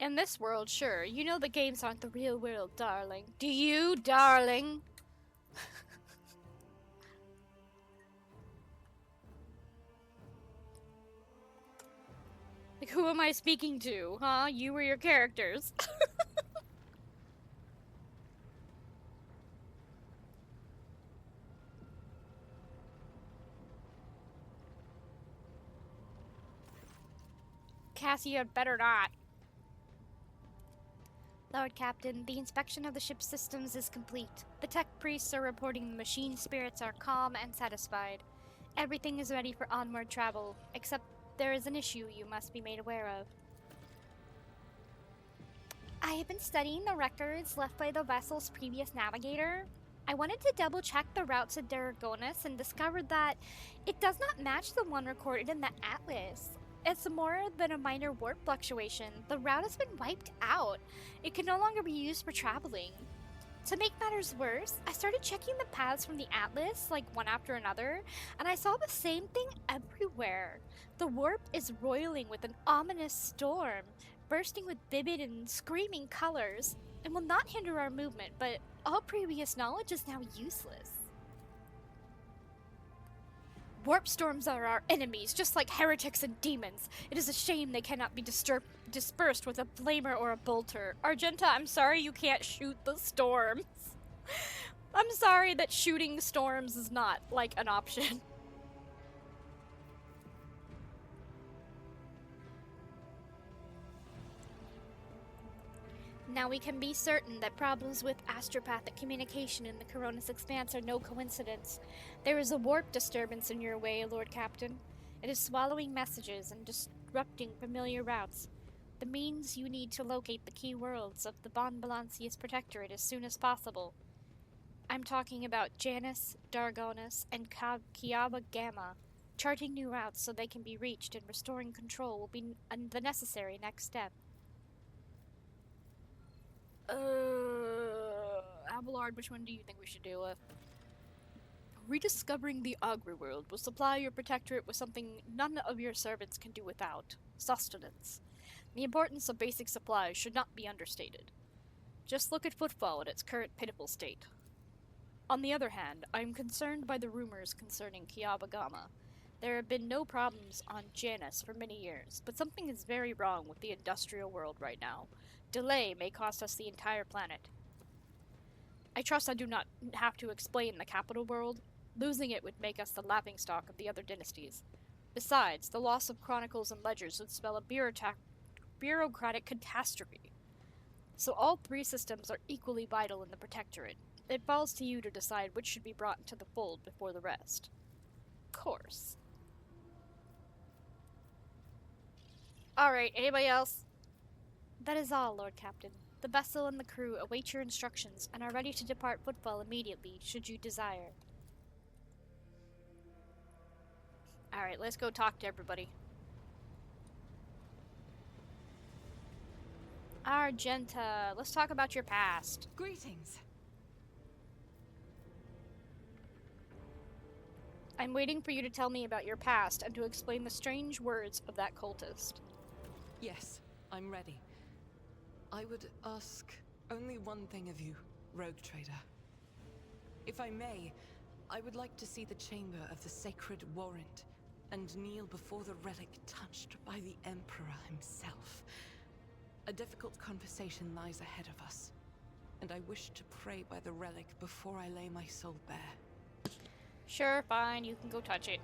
In this world, sure. You know the games aren't the real world, darling. Do you, darling? Like, who am I speaking to, huh? You or your characters? Cassie, you'd better not. Lord Captain, the inspection of the ship's systems is complete. The tech priests are reporting the machine spirits are calm and satisfied. Everything is ready for onward travel, except there is an issue you must be made aware of. I have been studying the records left by the vessel's previous navigator. I wanted to double check the route to Daragonis and discovered that it does not match the one recorded in the atlas. It's more than a minor warp fluctuation. The route has been wiped out. It can no longer be used for traveling. To make matters worse, I started checking the paths from the atlas, like one after another, and I saw the same thing everywhere. The warp is roiling with an ominous storm, bursting with vivid and screaming colors. It will not hinder our movement, but all previous knowledge is now useless. Warp storms are our enemies, just like heretics and demons. It is a shame they cannot be dispersed with a flamer or a bolter. Argenta, I'm sorry you can't shoot the storms. I'm sorry that shooting storms is not, like, an option. Now we can be certain that problems with astropathic communication in the Coronis Expanse are no coincidence. There is a warp disturbance in your way, Lord Captain. It is swallowing messages and disrupting familiar routes. That means you need to locate the key worlds of the Bon Balancius Protectorate as soon as possible. I'm talking about Janus, Dargonus, and Kiava Gamma. Charting new routes so they can be reached and restoring control will be the necessary next step. Abelard, which one do you think we should deal with? Rediscovering the Agri world will supply your protectorate with something none of your servants can do without: sustenance. The importance of basic supplies should not be understated. Just look at Footfall in its current pitiful state. On the other hand, I am concerned by the rumors concerning Kiava Gamma. There have been no problems on Janus for many years, but something is very wrong with the industrial world right now. Delay may cost us the entire planet. I trust I do not have to explain the capital world. Losing it would make us the laughingstock of the other dynasties. Besides, the loss of chronicles and ledgers would spell a bureaucratic catastrophe. So all three systems are equally vital in the Protectorate. It falls to you to decide which should be brought into the fold before the rest. Of course. Alright, anybody else? That is all, Lord Captain. The vessel and the crew await your instructions and are ready to depart Footfall immediately, should you desire. Alright, let's go talk to everybody. Argenta, let's talk about your past. Greetings. I'm waiting for you to tell me about your past and to explain the strange words of that cultist. Yes, I'm ready. I would ask only one thing of you, rogue trader. If I may, I would like to see the chamber of the sacred warrant and kneel before the relic touched by the Emperor himself. A difficult conversation lies ahead of us, and I wish to pray by the relic before I lay my soul bare. Sure, fine, you can go touch it.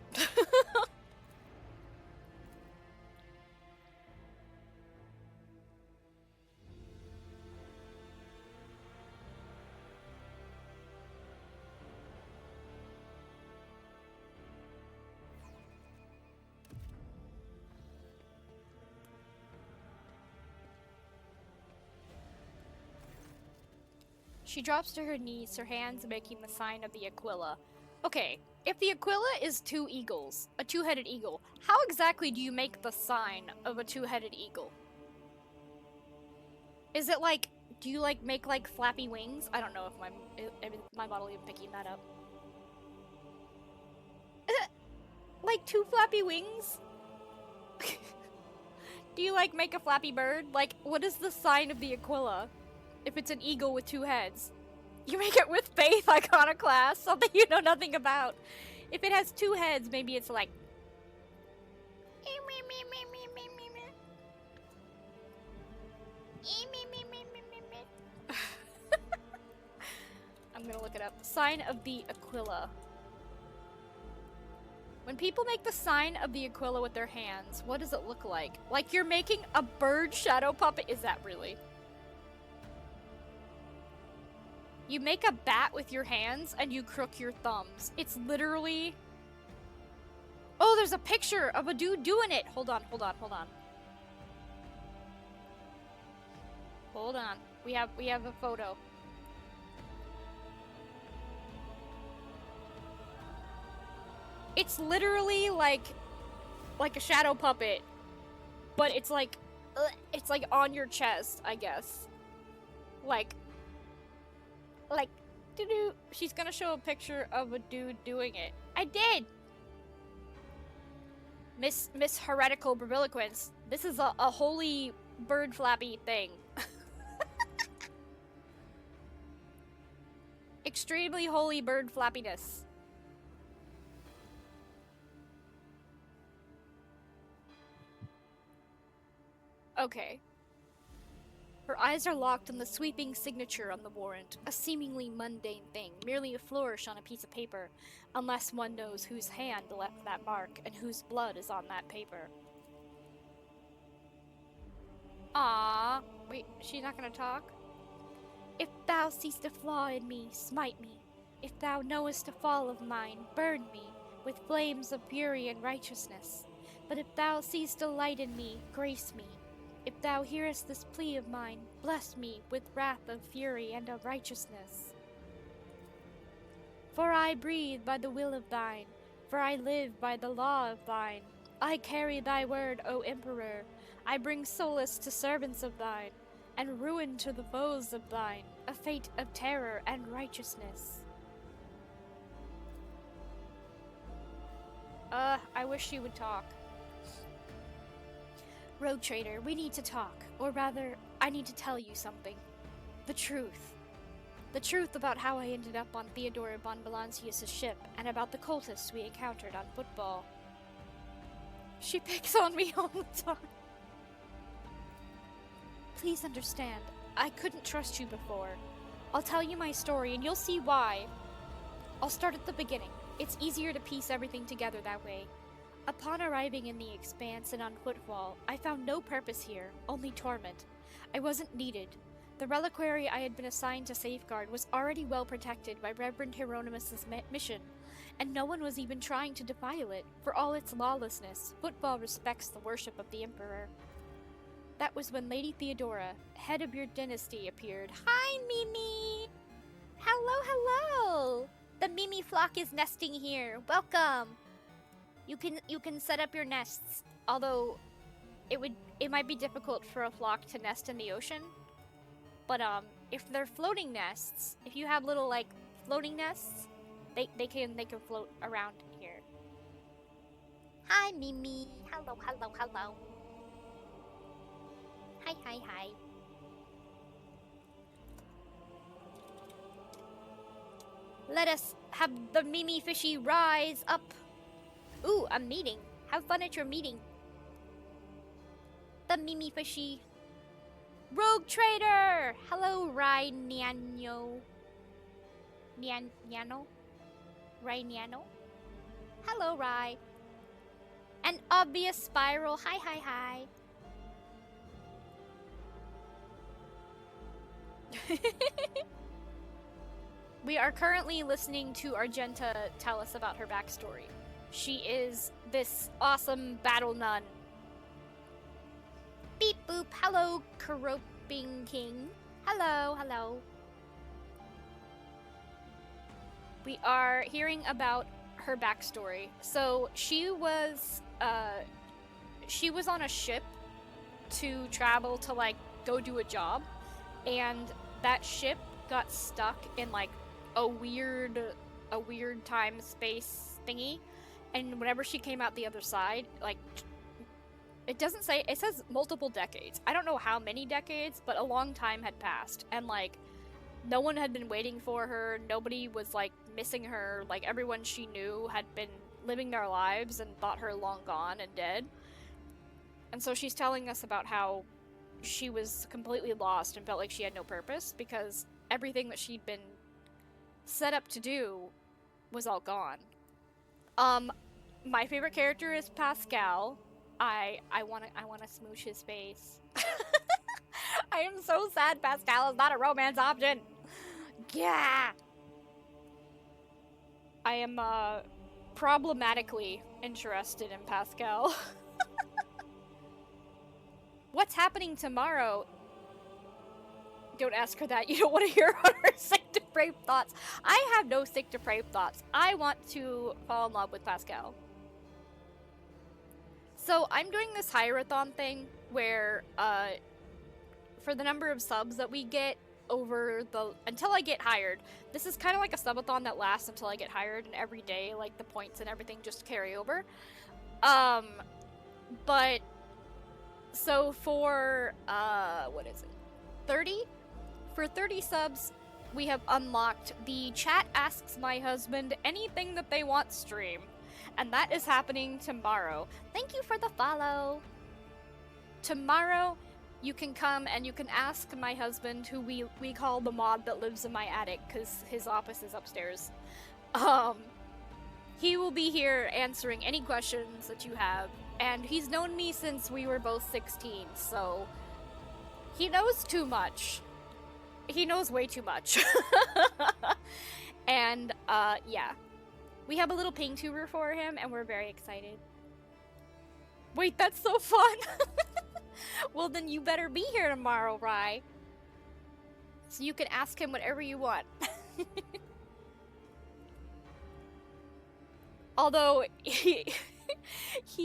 She drops to her knees, her hands making the sign of the Aquila. Okay, if the Aquila is two eagles, a two-headed eagle, how exactly do you make the sign of a two-headed eagle? Is it like, do you like make like flappy wings? I don't know if my model even picking that up. Like two flappy wings? Do you, like, make a flappy bird? Like, what is the sign of the Aquila? If it's an eagle with 2 heads. You make it with faith iconoclast, something you know nothing about. If it has 2 heads, maybe it's like... I'm gonna look it up. Sign of the Aquila. When people make the sign of the Aquila with their hands, what does it look like? Like you're making a bird shadow puppet? Is that really? You make a bat with your hands and you crook your thumbs. It's literally... Oh, there's a picture of a dude doing it. Hold on, hold on, hold on. Hold on. We have a photo. It's literally like a shadow puppet, but it's like on your chest, I guess. Like doo-doo. She's gonna show a picture of a dude doing it. I did. Miss Heretical Brabiloquence. This is a holy bird flappy thing. Extremely holy bird flappiness. Okay. Her eyes are locked on the sweeping signature on the warrant, a seemingly mundane thing, merely a flourish on a piece of paper, unless one knows whose hand left that mark and whose blood is on that paper. Ah, wait, she's not gonna talk? If thou seest a flaw in me, smite me. If thou knowest a fall of mine, burn me with flames of fury and righteousness. But if thou seest a light in me, grace me. If thou hearest this plea of mine, bless me with wrath of fury and of righteousness. For I breathe by the will of thine, for I live by the law of thine. I carry thy word, O Emperor. I bring solace to servants of thine, and ruin to the foes of thine, a fate of terror and righteousness. I wish she would talk. Rogue Trader, we need to talk. Or rather, I need to tell you something. The truth. The truth about how I ended up on Theodora von Valancius' ship, and about the cultists we encountered on football. She picks on me all the time. Please understand, I couldn't trust you before. I'll tell you my story, and you'll see why. I'll start at the beginning. It's easier to piece everything together that way. Upon arriving in the Expanse and on Footfall, I found no purpose here, only torment. I wasn't needed. The reliquary I had been assigned to safeguard was already well protected by Reverend Hieronymus' mission, and no one was even trying to defile it. For all its lawlessness, Footfall respects the worship of the Emperor. That was when Lady Theodora, head of your dynasty, appeared. Hi, Mimi! Hello, hello! The Mimi flock is nesting here. Welcome! You can set up your nests, although it might be difficult for a flock to nest in the ocean. But if they're floating nests, if you have little like floating nests, they can float around here. Hi, Mimi. Hello, hello, hello. Hi, hi, hi. Let us have the Mimi fishy rise up. Ooh, a meeting. Have fun at your meeting. The Mimi fishy. Rogue Trader! Hello, Rai Niano. Niano? Rai Niano? Hello, Rai. An obvious spiral. Hi, hi, hi. We are currently listening to Argenta tell us about her backstory. She is this awesome battle nun. Beep boop. Hello, Corruping King. Hello, hello. We are hearing about her backstory. So she was on a ship to travel to like go do a job, and that ship got stuck in like a weird time space thingy, and whenever she came out the other side, like It doesn't say, it says multiple decades. I don't know how many decades, but a long time had passed. And, like, no one had been waiting for her. Nobody was, like, missing her. Like, everyone she knew had been living their lives and thought her long gone and dead. And so she's telling us about how she was completely lost and felt like she had no purpose because everything that she'd been set up to do was all gone. My favorite character is Pascal. I wanna smoosh his face. I am so sad Pascal is not a romance option. Yeah. I am problematically interested in Pascal. What's happening tomorrow? Don't ask her that. You don't want to hear her sick depraved thoughts. I have no sick depraved thoughts. I want to fall in love with Pascal. So I'm doing this hire-a-thon thing where, for the number of subs that we get until I get hired, this is kind of like a subathon that lasts until I get hired, and every day, like, the points and everything just carry over. But, so for, what is it? 30? For 30 subs, we have unlocked the Chat Asks My Husband Anything That They Want stream. And that is happening tomorrow. Thank you for the follow. Tomorrow, you can come and you can ask my husband, who we call the mod that lives in my attic, because his office is upstairs. He will be here answering any questions that you have. And he's known me since we were both 16, so he knows too much. He knows way too much. And, yeah. We have a little ping tuber for him, and we're very excited. Wait, that's so fun! Well, then you better be here tomorrow, Rye. So you can ask him whatever you want. Although, he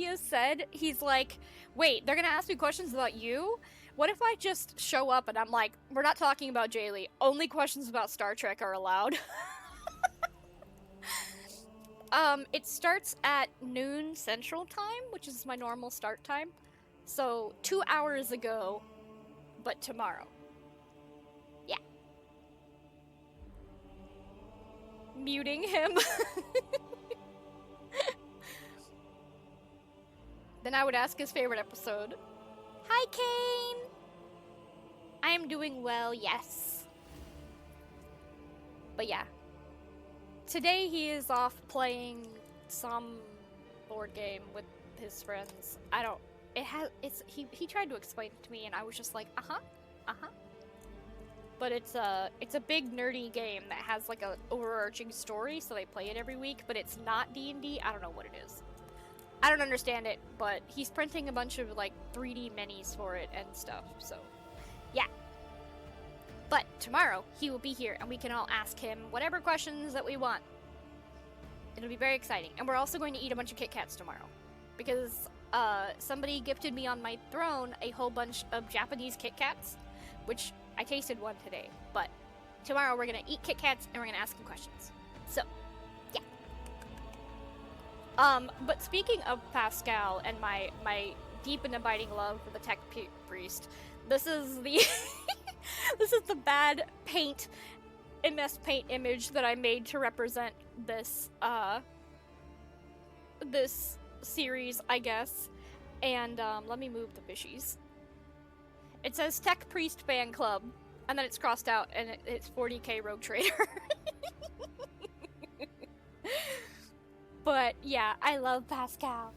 has said, he's like, wait, they're gonna ask me questions about you? What if I just show up and I'm like, we're not talking about Jaylee, only questions about Star Trek are allowed? It starts at noon Central Time, which is my normal start time. So, 2 hours ago, but tomorrow. Yeah. Muting him. Then I would ask his favorite episode. Hi, Kane! I am doing well, yes. But yeah. Today he is off playing some board game with his friends. He tried to explain it to me and I was just like, But it's a big nerdy game that has like a overarching story, so they play it every week, but it's not D&D. I don't know what it is. I don't understand it, but he's printing a bunch of like 3D minis for it and stuff, so yeah. But tomorrow, he will be here, and we can all ask him whatever questions that we want. It'll be very exciting. And we're also going to eat a bunch of Kit Kats tomorrow. Because, somebody gifted me on my throne a whole bunch of Japanese Kit Kats, which I tasted one today. But tomorrow we're going to eat Kit Kats, and we're going to ask him questions. So, yeah. But speaking of Pascal and my deep and abiding love for the tech priest, this is the... This is the bad MS Paint image that I made to represent this, this series, I guess. And, let me move the fishies. It says Tech Priest Fan Club, and then it's crossed out, and it's 40k Rogue Trader. But, yeah, I love Pascal.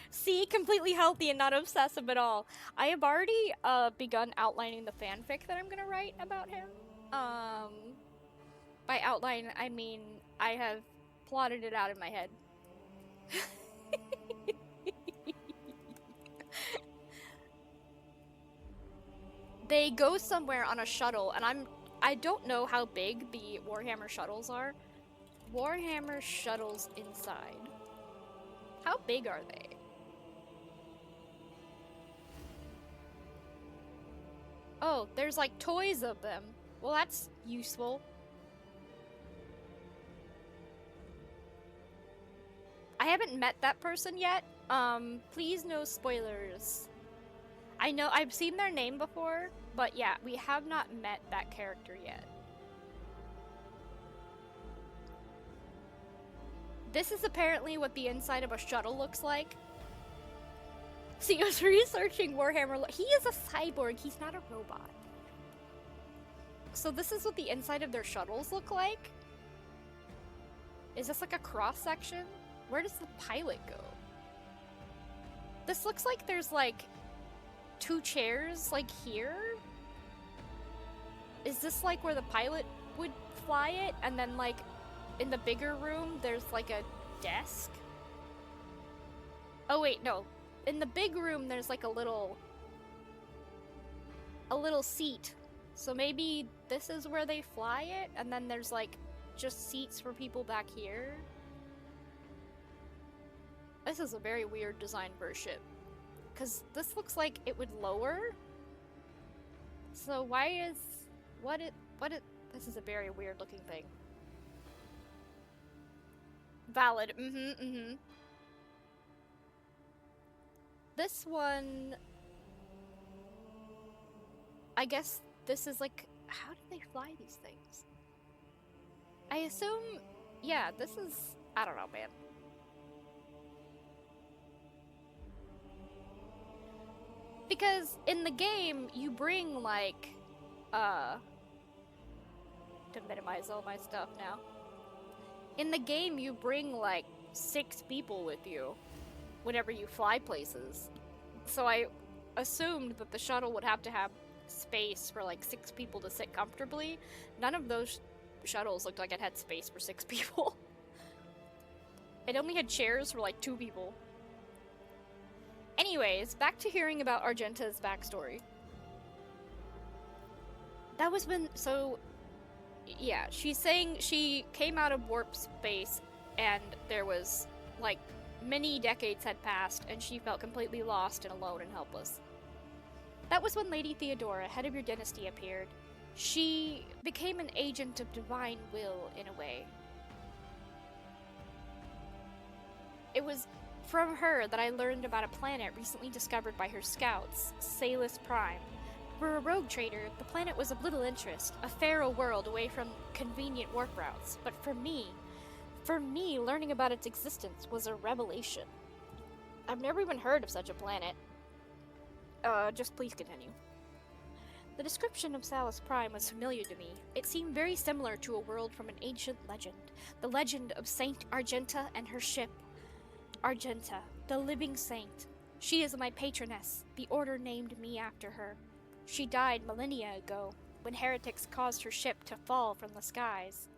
See, completely healthy and not obsessive at all. I have already begun outlining the fanfic that I'm gonna write about him. By outline, I mean I have plotted it out in my head. They go somewhere on a shuttle, and I don't know how big the Warhammer shuttles are. Warhammer shuttles inside. How big are they? Oh, there's like toys of them. Well, that's useful. I haven't met that person yet, Please no spoilers. I know I've seen their name before, but yeah, we have not met that character yet. This is apparently what the inside of a shuttle looks like. See, I was researching Warhammer. He is a cyborg, he's not a robot. So this is what the inside of their shuttles look like? Is this like a cross section? Where does the pilot go? This looks like there's like 2 chairs like here. Is this like where the pilot would fly it? And then like in the bigger room there's like a desk? Oh wait, no. In the big room there's like a little seat. So maybe this is where they fly it, and then there's like just seats for people back here. This is a very weird design for a ship, because this looks like it would lower. So why is this is a very weird looking thing. Valid. This one, I guess this is like, how do they fly these things? I assume, yeah, this is, I don't know, man. Because in the game, you bring like, to minimize all my stuff now. In the game, you bring like 6 people with you whenever you fly places. So I assumed that the shuttle would have to have space for like 6 people to sit comfortably. None of those shuttles looked like it had space for 6 people. It only had chairs for like 2 people. Anyways, back to hearing about Argenta's backstory. That was when, so, yeah, she's saying she came out of warp space and there was, like, many decades had passed and she felt completely lost and alone and helpless. That was when Lady Theodora, head of your dynasty, appeared. She became an agent of divine will, in a way. It was from her that I learned about a planet recently discovered by her scouts, Salus Prime. For a rogue trader, the planet was of little interest, a feral world away from convenient warp routes. But for me, learning about its existence was a revelation. I've never even heard of such a planet. Just please continue. The description of Salus Prime was familiar to me. It seemed very similar to a world from an ancient legend. The legend of Saint Argenta and her ship, Argenta, the living saint. She is my patroness. The order named me after her. She died millennia ago, when heretics caused her ship to fall from the skies.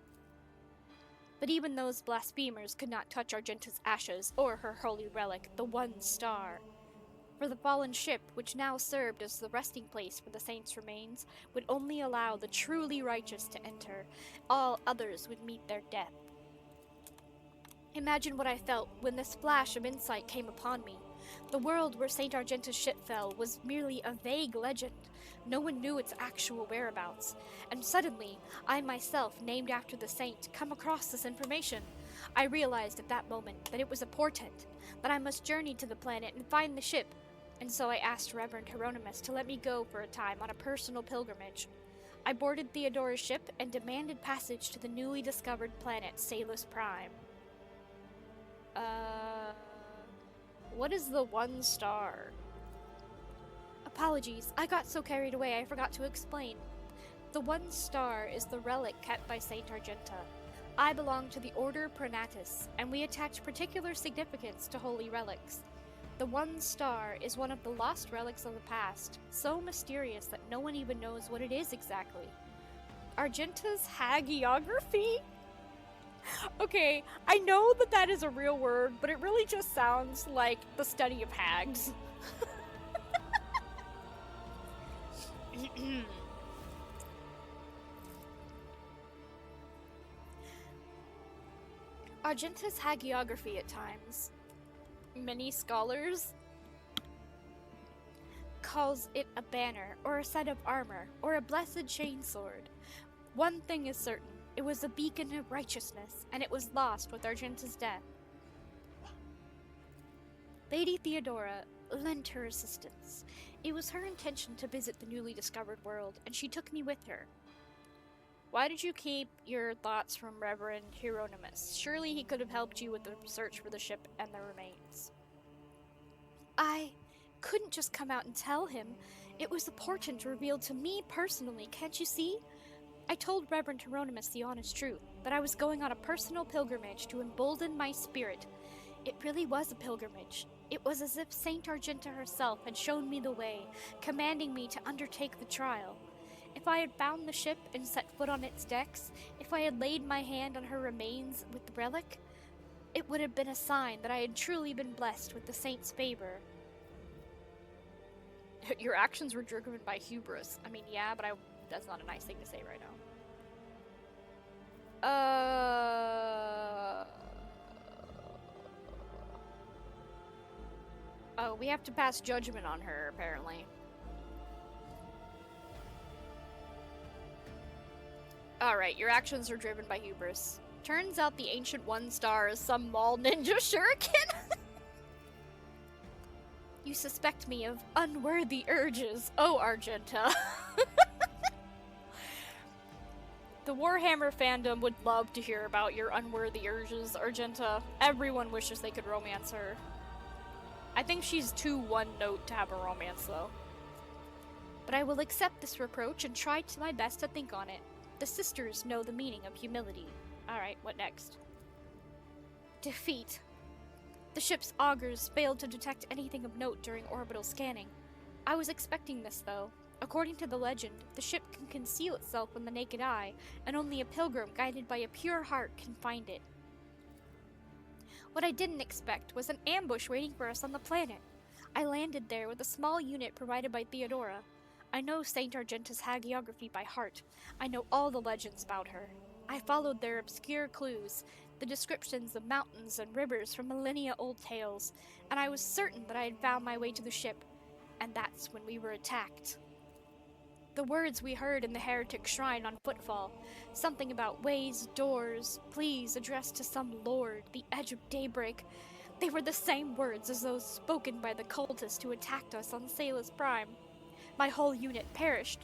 But even those blasphemers could not touch Argenta's ashes or her holy relic, the One Star. For the fallen ship, which now served as the resting place for the saint's remains, would only allow the truly righteous to enter. All others would meet their death. Imagine what I felt when this flash of insight came upon me. The world where Saint Argenta's ship fell was merely a vague legend. No one knew its actual whereabouts. And suddenly, I myself, named after the saint, come across this information. I realized at that moment that it was a portent, that I must journey to the planet and find the ship. And so I asked Reverend Hieronymus to let me go for a time on a personal pilgrimage. I boarded Theodora's ship and demanded passage to the newly discovered planet Salus Prime. What is the One Star? Apologies, I got so carried away I forgot to explain. The One Star is the relic kept by Saint Argenta. I belong to the Order Pronatus, and we attach particular significance to holy relics. The One Star is one of the lost relics of the past, so mysterious that no one even knows what it is exactly. Argenta's hagiography? Okay, I know that that is a real word, but it really just sounds like the study of hags. Argenta's hagiography at times. Many scholars calls it a banner, or a set of armor, or a blessed chainsword. One thing is certain. It was a beacon of righteousness, and it was lost with Argenta's death. Lady Theodora lent her assistance. It was her intention to visit the newly discovered world, and she took me with her. Why did you keep your thoughts from Reverend Hieronymus? Surely he could have helped you with the search for the ship and the remains. I couldn't just come out and tell him. It was a portent revealed to me personally, can't you see? I told Reverend Hieronymus the honest truth, that I was going on a personal pilgrimage to embolden my spirit. It really was a pilgrimage. It was as if Saint Argenta herself had shown me the way, commanding me to undertake the trial. If I had found the ship and set foot on its decks, if I had laid my hand on her remains with the relic, it would have been a sign that I had truly been blessed with the saint's favor. Your actions were driven by hubris. I mean, yeah, but that's not a nice thing to say right now. Oh, we have to pass judgment on her, apparently. Alright, your actions are driven by hubris. Turns out the Ancient One Star is some mall ninja shuriken? You suspect me of unworthy urges, oh Argenta. The Warhammer fandom would love to hear about your unworthy urges, Argenta. Everyone wishes they could romance her. I think she's too one-note to have a romance, though. But I will accept this reproach and try to my best to think on it. The sisters know the meaning of humility. Alright, what next? Defeat. The ship's augurs failed to detect anything of note during orbital scanning. I was expecting this, though. According to the legend, the ship can conceal itself from the naked eye, and only a pilgrim guided by a pure heart can find it. What I didn't expect was an ambush waiting for us on the planet. I landed there with a small unit provided by Theodora. I know Saint Argenta's hagiography by heart. I know all the legends about her. I followed their obscure clues, the descriptions of mountains and rivers from millennia-old tales, and I was certain that I had found my way to the ship. And that's when we were attacked. The words we heard in the heretic shrine on footfall, something about ways, doors, pleas addressed to some lord, the edge of daybreak, they were the same words as those spoken by the cultists who attacked us on Salus Prime. My whole unit perished.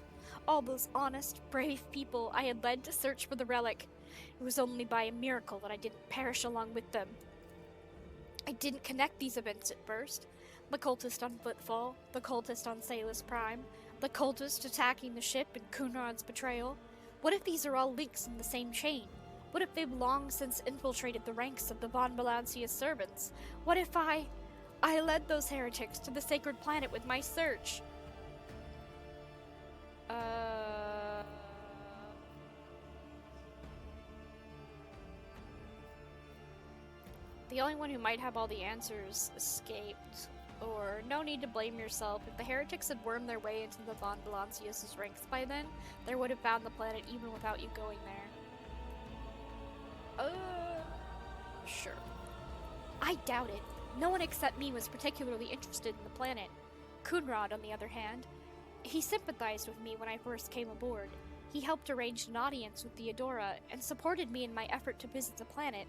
All those honest, brave people I had led to search for the relic. It was only by a miracle that I didn't perish along with them. I didn't connect these events at first. The cultist on footfall, the cultist on Salus Prime, the cultist attacking the ship and Kunrad's betrayal. What if these are all links in the same chain? What if they've long since infiltrated the ranks of the Von Balancia's servants? What if I led those heretics to the sacred planet with my search? The only one who might have all the answers escaped. Or, no need to blame yourself. If the heretics had wormed their way into the Von Balancius' ranks by then, they would have found the planet even without you going there. Sure. I doubt it. No one except me was particularly interested in the planet. Kunrad, on the other hand, he sympathized with me when I first came aboard. He helped arrange an audience with Theodora and supported me in my effort to visit the planet.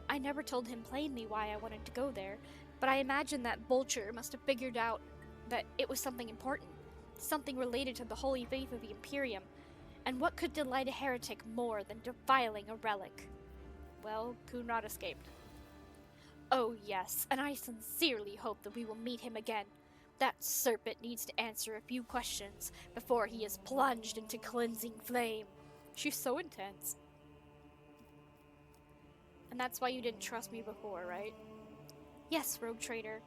I never told him plainly why I wanted to go there, but I imagine that Vulture must have figured out that it was something important, something related to the holy faith of the Imperium, and what could delight a heretic more than defiling a relic? Well, Kunrad escaped. Oh yes, and I sincerely hope that we will meet him again. That serpent needs to answer a few questions before he is plunged into cleansing flame. She's so intense. And that's why you didn't trust me before, right? Yes, Rogue Trader.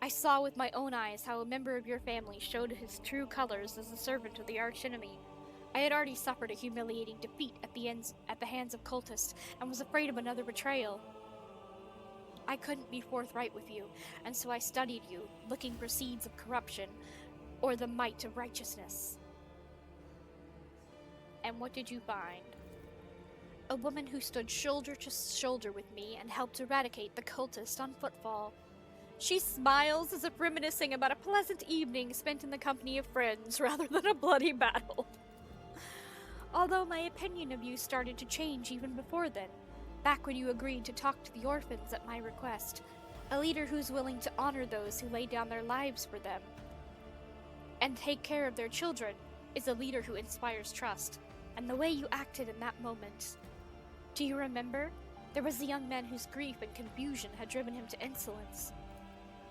I saw with my own eyes how a member of your family showed his true colors as a servant of the archenemy. I had already suffered a humiliating defeat at the hands of cultists, and was afraid of another betrayal. I couldn't be forthright with you, and so I studied you, looking for seeds of corruption, or the might of righteousness. And what did you find? A woman who stood shoulder to shoulder with me and helped eradicate the cultist on footfall. She smiles as if reminiscing about a pleasant evening spent in the company of friends rather than a bloody battle. Although my opinion of you started to change even before then, back when you agreed to talk to the orphans at my request. A leader who's willing to honor those who lay down their lives for them and take care of their children is a leader who inspires trust. And the way you acted in that moment. Do you remember? There was a young man whose grief and confusion had driven him to insolence.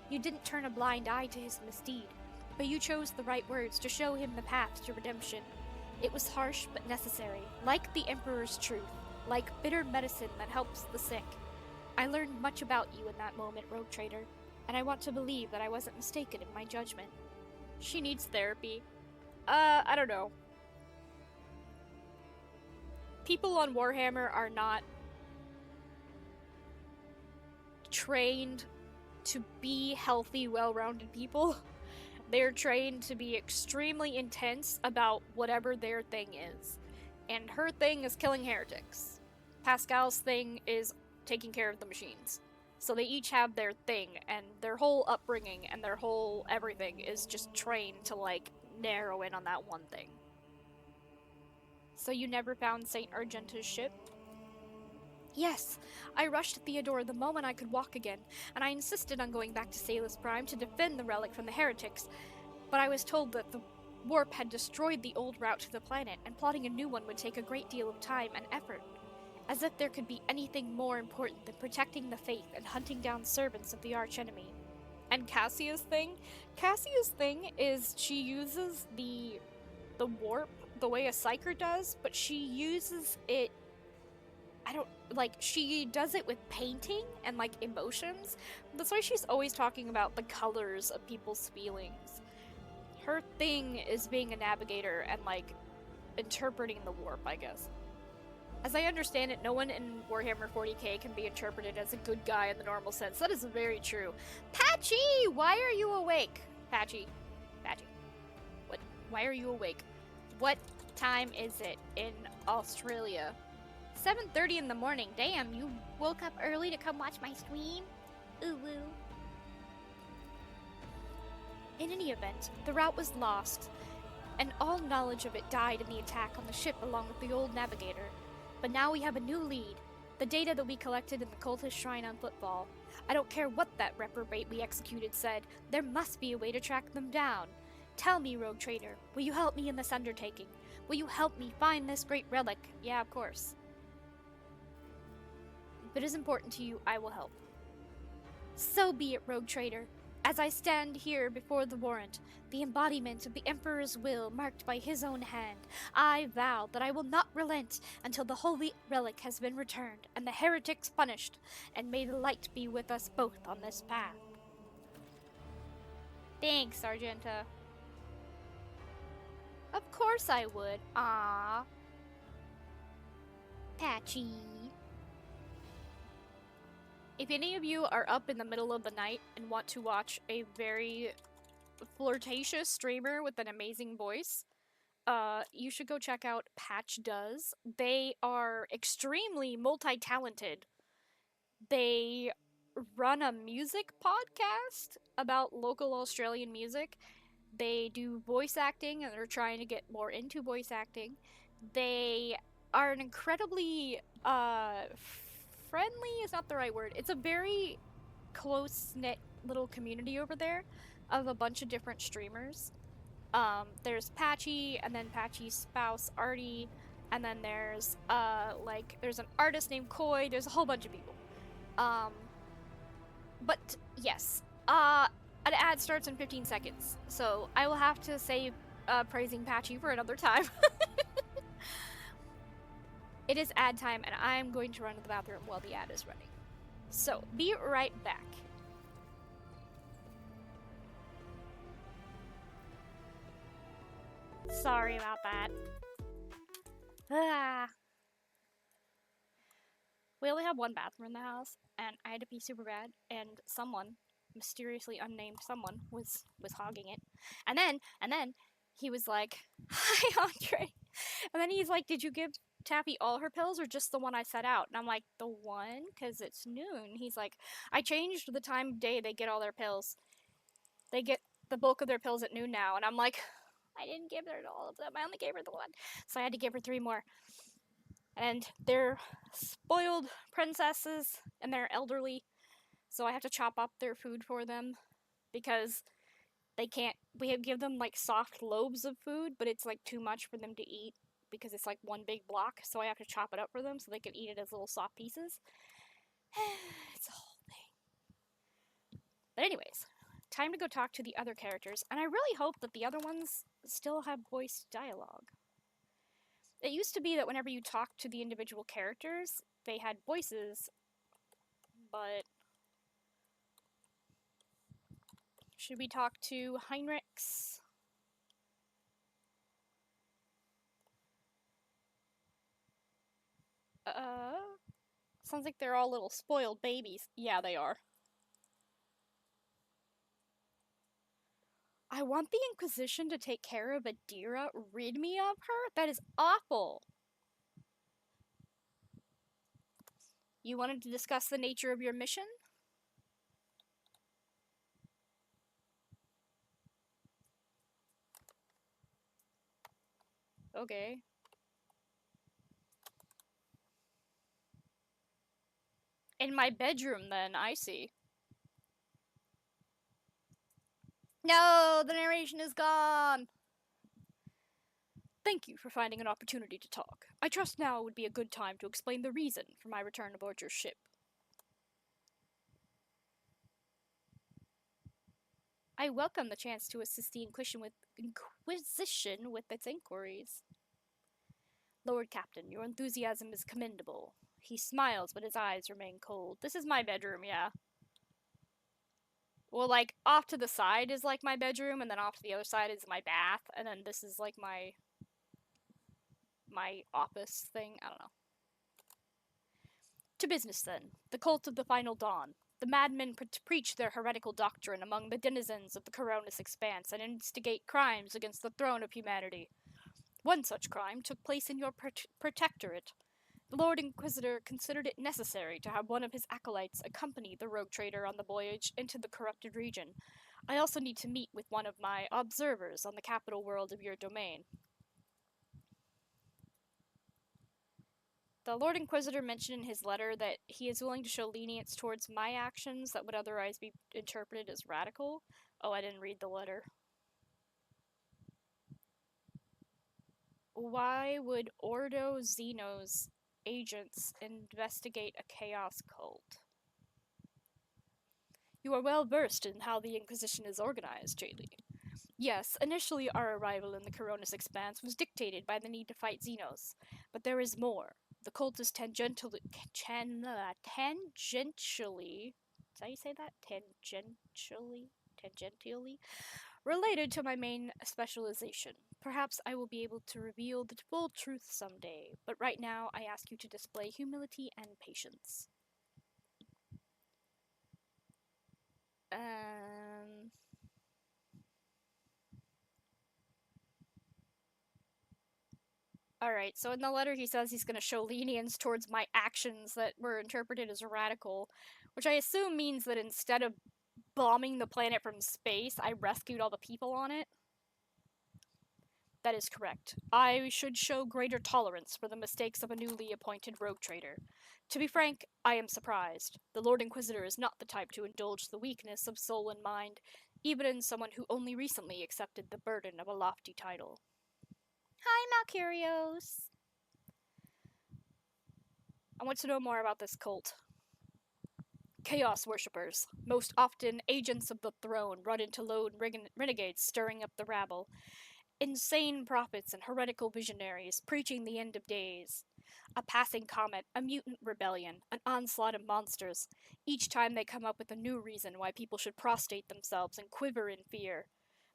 You didn't turn a blind eye to his misdeed, but you chose the right words to show him the path to redemption. It was harsh but necessary, like the Emperor's truth, like bitter medicine that helps the sick. I learned much about you in that moment, Rogue Trader, and I want to believe that I wasn't mistaken in my judgment. She needs therapy. I don't know. People on Warhammer are not trained to be healthy, well-rounded people. They're trained to be extremely intense about whatever their thing is. And her thing is killing heretics. Pascal's thing is taking care of the machines. So they each have their thing, and their whole upbringing and their whole everything is just trained to, like, narrow in on that one thing. So you never found St. Argenta's ship? Yes, I rushed Theodore the moment I could walk again, and I insisted on going back to Salus Prime to defend the relic from the heretics, but I was told that the warp had destroyed the old route to the planet, and plotting a new one would take a great deal of time and effort. As if there could be anything more important than protecting the faith and hunting down servants of the archenemy. And Cassia's thing? Cassia's thing is she uses the warp the way a psyker does, but she uses it, she does it with painting and, like, emotions. That's why she's always talking about the colors of people's feelings. Her thing is being a navigator and, like, interpreting the warp, I guess. As I understand it, no one in Warhammer 40k can be interpreted as a good guy in the normal sense. That is very true. Patchy! Why are you awake? Patchy. What? Why are you awake? What time is it in Australia? 7:30 in the morning. Damn, you woke up early to come watch my stream? Ooh woo. In any event, the route was lost, and all knowledge of it died in the attack on the ship along with the old navigator. But now we have a new lead. The data that we collected in the cultist shrine on Football. I don't care what that reprobate we executed said. There must be a way to track them down. Tell me, Rogue Trader, will you help me in this undertaking? Will you help me find this great relic? Yeah, of course. If it is important to you, I will help. So be it, Rogue Trader. As I stand here before the warrant, the embodiment of the Emperor's will marked by his own hand, I vow that I will not relent until the holy relic has been returned and the heretics punished, and may the light be with us both on this path. Thanks, Argenta. Of course I would. Ah, Patchy. If any of you are up in the middle of the night and want to watch a very flirtatious streamer with an amazing voice, you should go check out Patch Does. They are extremely multi-talented. They run a music podcast about local Australian music. They do voice acting and they're trying to get more into voice acting. They are an incredibly friendly is not the right word. It's a very close-knit little community over there of a bunch of different streamers. There's Patchy, and then Patchy's spouse Artie, and then there's there's an artist named Koi. There's a whole bunch of people. But yes, an ad starts in 15 seconds, so I will have to save praising Patchy for another time. It is ad time, and I'm going to run to the bathroom while the ad is running. So, be right back. Sorry about that. We only have one bathroom in the house, and I had to pee super bad, and someone, mysteriously unnamed someone, was hogging it. And then, he was like, "Hi, Andre." And then he's like, "Did you give Taffy all her pills or just the one I set out?" And I'm like, "The one? Because it's noon." He's like, "I changed the time of day they get all their pills. They get the bulk of their pills at noon now." And I'm like, "I didn't give her all of them. I only gave her the one." So I had to give her 3 more. And they're spoiled princesses, and they're elderly. So I have to chop up their food for them because they can't. We give them like soft lobes of food, but it's like too much for them to eat because it's like one big block. So I have to chop it up for them so they can eat it as little soft pieces. It's a whole thing. But anyways, time to go talk to the other characters, and I really hope that the other ones still have voiced dialogue. It used to be that whenever you talked to the individual characters, they had voices, but should we talk to Heinrichs? Sounds like they're all little spoiled babies. Yeah, they are. I want the Inquisition to take care of Adira. Rid me of her? That is awful. You wanted to discuss the nature of your mission? Okay. In my bedroom, then, I see. No, the narration is gone! Thank you for finding an opportunity to talk. I trust now would be a good time to explain the reason for my return aboard your ship. I welcome the chance to assist the Inquisition with its inquiries. Lord Captain, your enthusiasm is commendable. He smiles, but his eyes remain cold. This is my bedroom, yeah. Well, like, off to the side is, like, my bedroom, and then off to the other side is my bath, and then this is, like, my office thing. I don't know. To business, then. The cult of the final dawn. The madmen preach their heretical doctrine among the denizens of the Coronis Expanse and instigate crimes against the throne of humanity. One such crime took place in your protectorate. The Lord Inquisitor considered it necessary to have one of his acolytes accompany the rogue trader on the voyage into the corrupted region. I also need to meet with one of my observers on the capital world of your domain. The Lord Inquisitor mentioned in his letter that he is willing to show lenience towards my actions that would otherwise be interpreted as radical. Oh, I didn't read the letter. Why would Ordo Xeno's agents investigate a chaos cult? You are well versed in how the Inquisition is organized, Jaylee. Yes, initially our arrival in the Coronis Expanse was dictated by the need to fight Xenos, but there is more. The cult is tangentially, is that how you say that? Tangentially related to my main specialization. Perhaps I will be able to reveal the full truth someday, but right now I ask you to display humility and patience. Alright, so in the letter he says he's going to show lenience towards my actions that were interpreted as radical, which I assume means that instead of bombing the planet from space, I rescued all the people on it. That is correct. I should show greater tolerance for the mistakes of a newly appointed rogue trader. To be frank, I am surprised. The Lord Inquisitor is not the type to indulge the weakness of soul and mind, even in someone who only recently accepted the burden of a lofty title. Hi, Malcurios! I want to know more about this cult. Chaos worshippers, most often agents of the throne, run into lone renegades stirring up the rabble. Insane prophets and heretical visionaries preaching the end of days. A passing comet, a mutant rebellion, an onslaught of monsters. Each time they come up with a new reason why people should prostrate themselves and quiver in fear.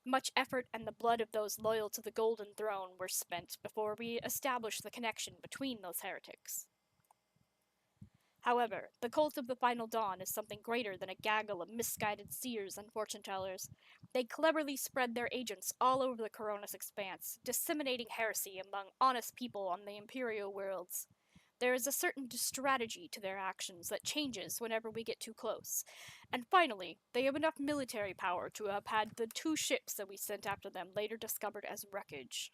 Much effort and the blood of those loyal to the Golden Throne were spent before we established the connection between those heretics. However, the cult of the Final Dawn is something greater than a gaggle of misguided seers and fortune-tellers. They cleverly spread their agents all over the Coronis Expanse, disseminating heresy among honest people on the Imperial worlds. There is a certain strategy to their actions that changes whenever we get too close. And finally, they have enough military power to have had the 2 ships that we sent after them later discovered as wreckage.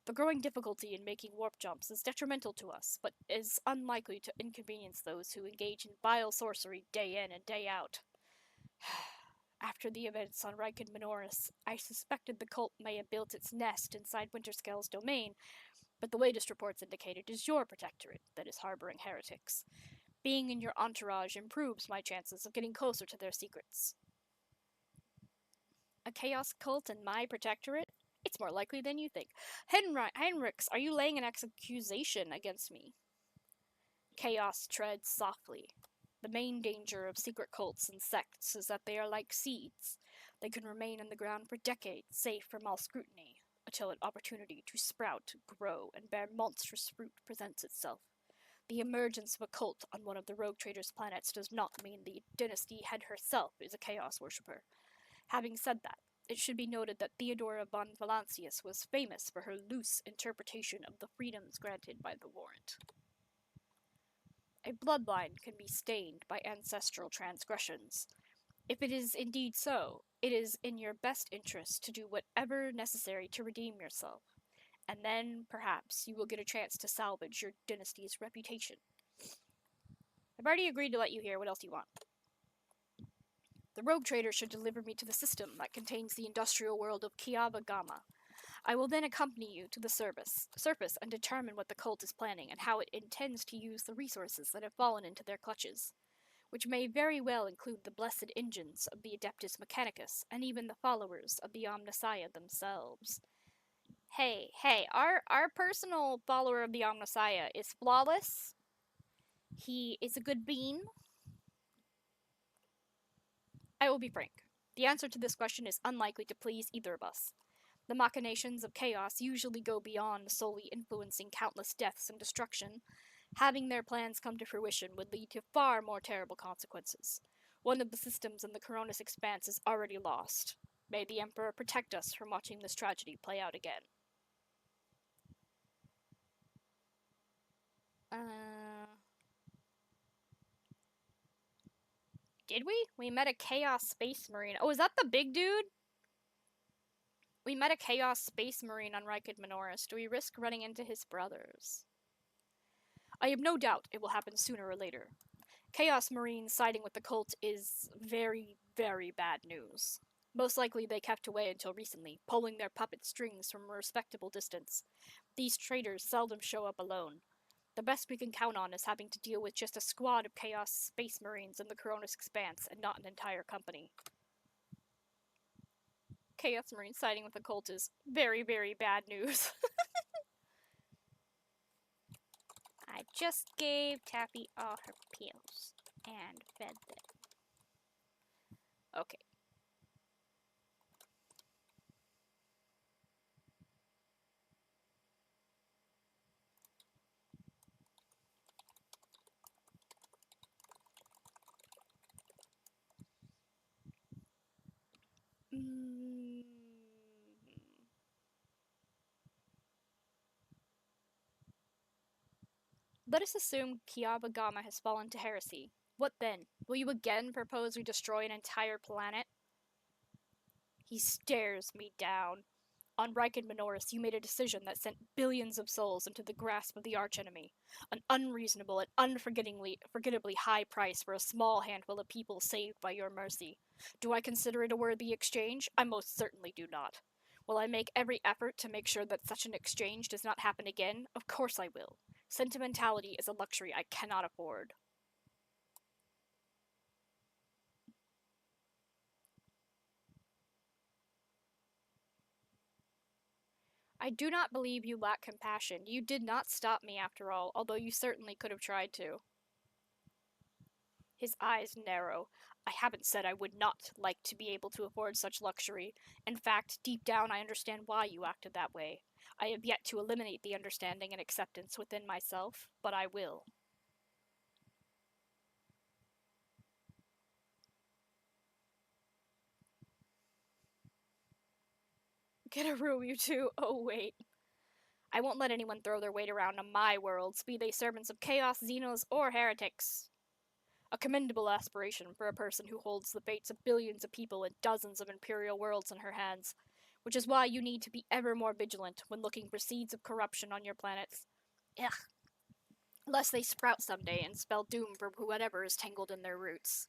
The growing difficulty in making warp jumps is detrimental to us, but is unlikely to inconvenience those who engage in vile sorcery day in and day out. After the events on Riken Minoris, I suspected the cult may have built its nest inside Winterscale's domain, but the latest reports indicate it is your protectorate that is harboring heretics. Being in your entourage improves my chances of getting closer to their secrets. A chaos cult in my protectorate? It's more likely than you think. Heinrichs, are you laying an accusation against me? Chaos treads softly. The main danger of secret cults and sects is that they are like seeds. They can remain in the ground for decades, safe from all scrutiny, until an opportunity to sprout, grow, and bear monstrous fruit presents itself. The emergence of a cult on one of the Rogue Traders' planets does not mean the dynasty head herself is a chaos worshipper. Having said that, it should be noted that Theodora von Valancius was famous for her loose interpretation of the freedoms granted by the warrant. A bloodline can be stained by ancestral transgressions. If it is indeed so, it is in your best interest to do whatever necessary to redeem yourself, and then perhaps you will get a chance to salvage your dynasty's reputation. I've already agreed to let you hear. What else do you want? The rogue trader should deliver me to the system that contains the industrial world of Kiava Gamma. I will then accompany you to the surface and determine what the cult is planning and how it intends to use the resources that have fallen into their clutches, which may very well include the blessed engines of the Adeptus Mechanicus and even the followers of the Omnissiah themselves. Hey, our personal follower of the Omnissiah is flawless. He is a good bean. I will be frank. The answer to this question is unlikely to please either of us. The machinations of chaos usually go beyond solely influencing countless deaths and destruction. Having their plans come to fruition would lead to far more terrible consequences. One of the systems in the Coronis Expanse is already lost. May the Emperor protect us from watching this tragedy play out again. Did we? We met a Chaos Space Marine. Oh, is that the big dude? We met a Chaos Space Marine on Rykid Minoris. Do we risk running into his brothers? I have no doubt it will happen sooner or later. Chaos Marines siding with the cult is very, very bad news. Most likely they kept away until recently, pulling their puppet strings from a respectable distance. These traitors seldom show up alone. The best we can count on is having to deal with just a squad of Chaos Space Marines in the Coronis Expanse and not an entire company. Chaos Marine siding with the cult is very, very bad news. I just gave Taffy all her pills and fed them. Okay. Let us assume Kiava Gamma has fallen to heresy. What then? Will you again propose we destroy an entire planet? He stares me down. On Riken Minoris, you made a decision that sent billions of souls into the grasp of the archenemy. An unreasonable and unforgettably high price for a small handful of people saved by your mercy. Do I consider it a worthy exchange? I most certainly do not. Will I make every effort to make sure that such an exchange does not happen again? Of course I will. Sentimentality is a luxury I cannot afford. I do not believe you lack compassion. You did not stop me after all, although you certainly could have tried to. His eyes narrow. I haven't said I would not like to be able to afford such luxury. In fact, deep down I understand why you acted that way. I have yet to eliminate the understanding and acceptance within myself, but I will. Get a room, you two. Oh, wait. I won't let anyone throw their weight around on my worlds, be they servants of chaos, xenos, or heretics. A commendable aspiration for a person who holds the fates of billions of people and dozens of imperial worlds in her hands. which is why you need to be ever more vigilant when looking for seeds of corruption on your planets. Ugh. Lest they sprout someday and spell doom for whatever is tangled in their roots.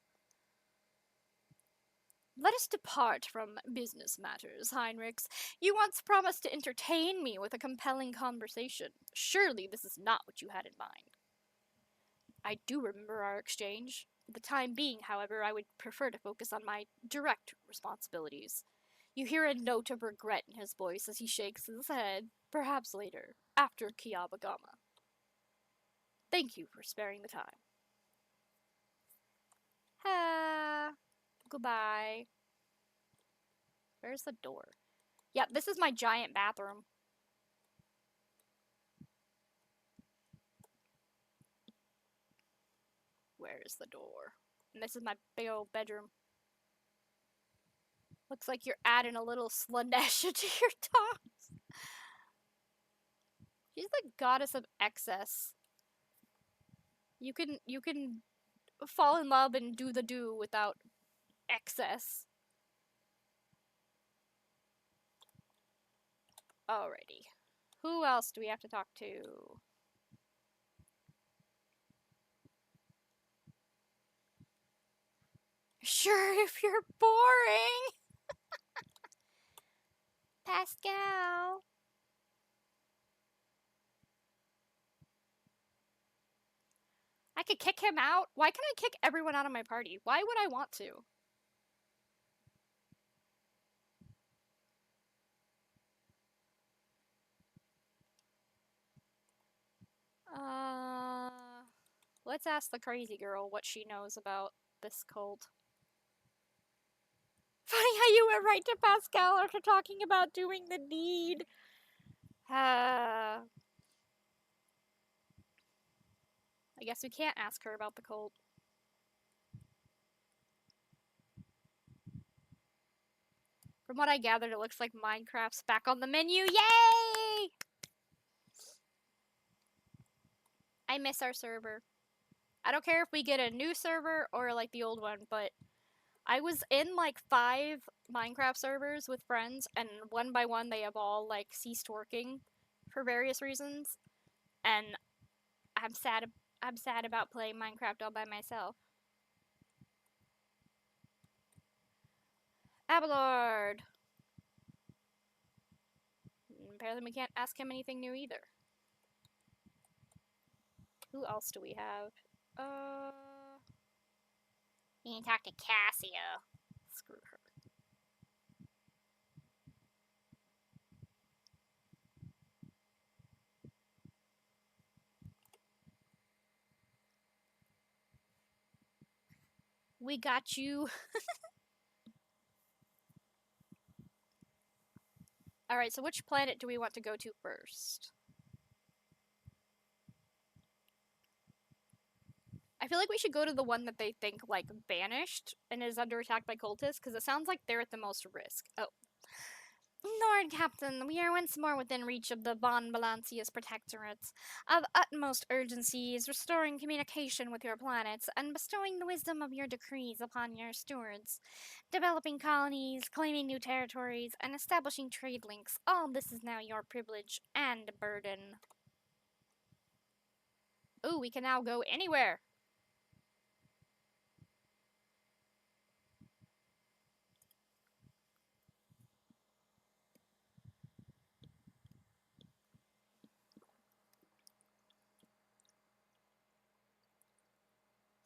Let us depart from business matters, Heinrichs. You once promised to entertain me with a compelling conversation. Surely this is not what you had in mind. I do remember our exchange. For the time being, however, I would prefer to focus on my direct responsibilities. You hear a note of regret in his voice as he shakes his head. Perhaps later, after Kiava Gamma. Thank you for sparing the time. Goodbye. Where's the door? Yep, this is my giant bathroom. Where is the door? And this is my big old bedroom. Looks like you're adding a little Slanesha to your tops. She's the goddess of excess. You can fall in love and do the do without excess. Alrighty. Who else do we have to talk to? Sure, if you're boring. Pascal. I could kick him out. Why can't I kick everyone out of my party? Why would I want to? Let's ask the crazy girl what she knows about this cult. Funny how you went right to Pascal after talking about doing the deed. I guess we can't ask her about the cult. From what I gathered, it looks like Minecraft's back on the menu. Yay! I miss our server. I don't care if we get a new server or like the old one, but I was in like 5 Minecraft servers with friends, and one by one they have all like ceased working for various reasons, and I'm sad. I'm sad about playing Minecraft all by myself. Abelard. Apparently, we can't ask him anything new either. Who else do we have? You can talk to Cassia. Screw her. We got you. Alright, so which planet do we want to go to first? I feel like we should go to the one that they think, like, banished and is under attack by cultists, because it sounds like they're at the most risk. Oh. Lord Captain, we are once more within reach of the Von Balancius Protectorate. Of utmost urgency is restoring communication with your planets and bestowing the wisdom of your decrees upon your stewards. Developing colonies, claiming new territories, and establishing trade links. All this is now your privilege and burden. Ooh, we can now go anywhere.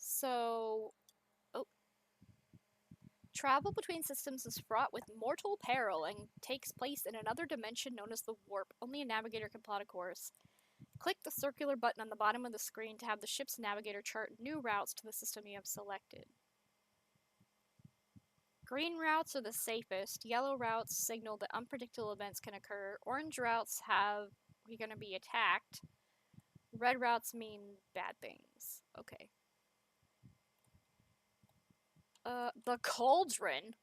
So, oh. Travel between systems is fraught with mortal peril and takes place in another dimension known as the Warp. Only a navigator can plot a course. Click the circular button on the bottom of the screen to have the ship's navigator chart new routes to the system you have selected. Green routes are the safest. Yellow routes signal that unpredictable events can occur. Orange routes have we're going to be attacked. Red routes mean bad things. Okay. The Cauldron.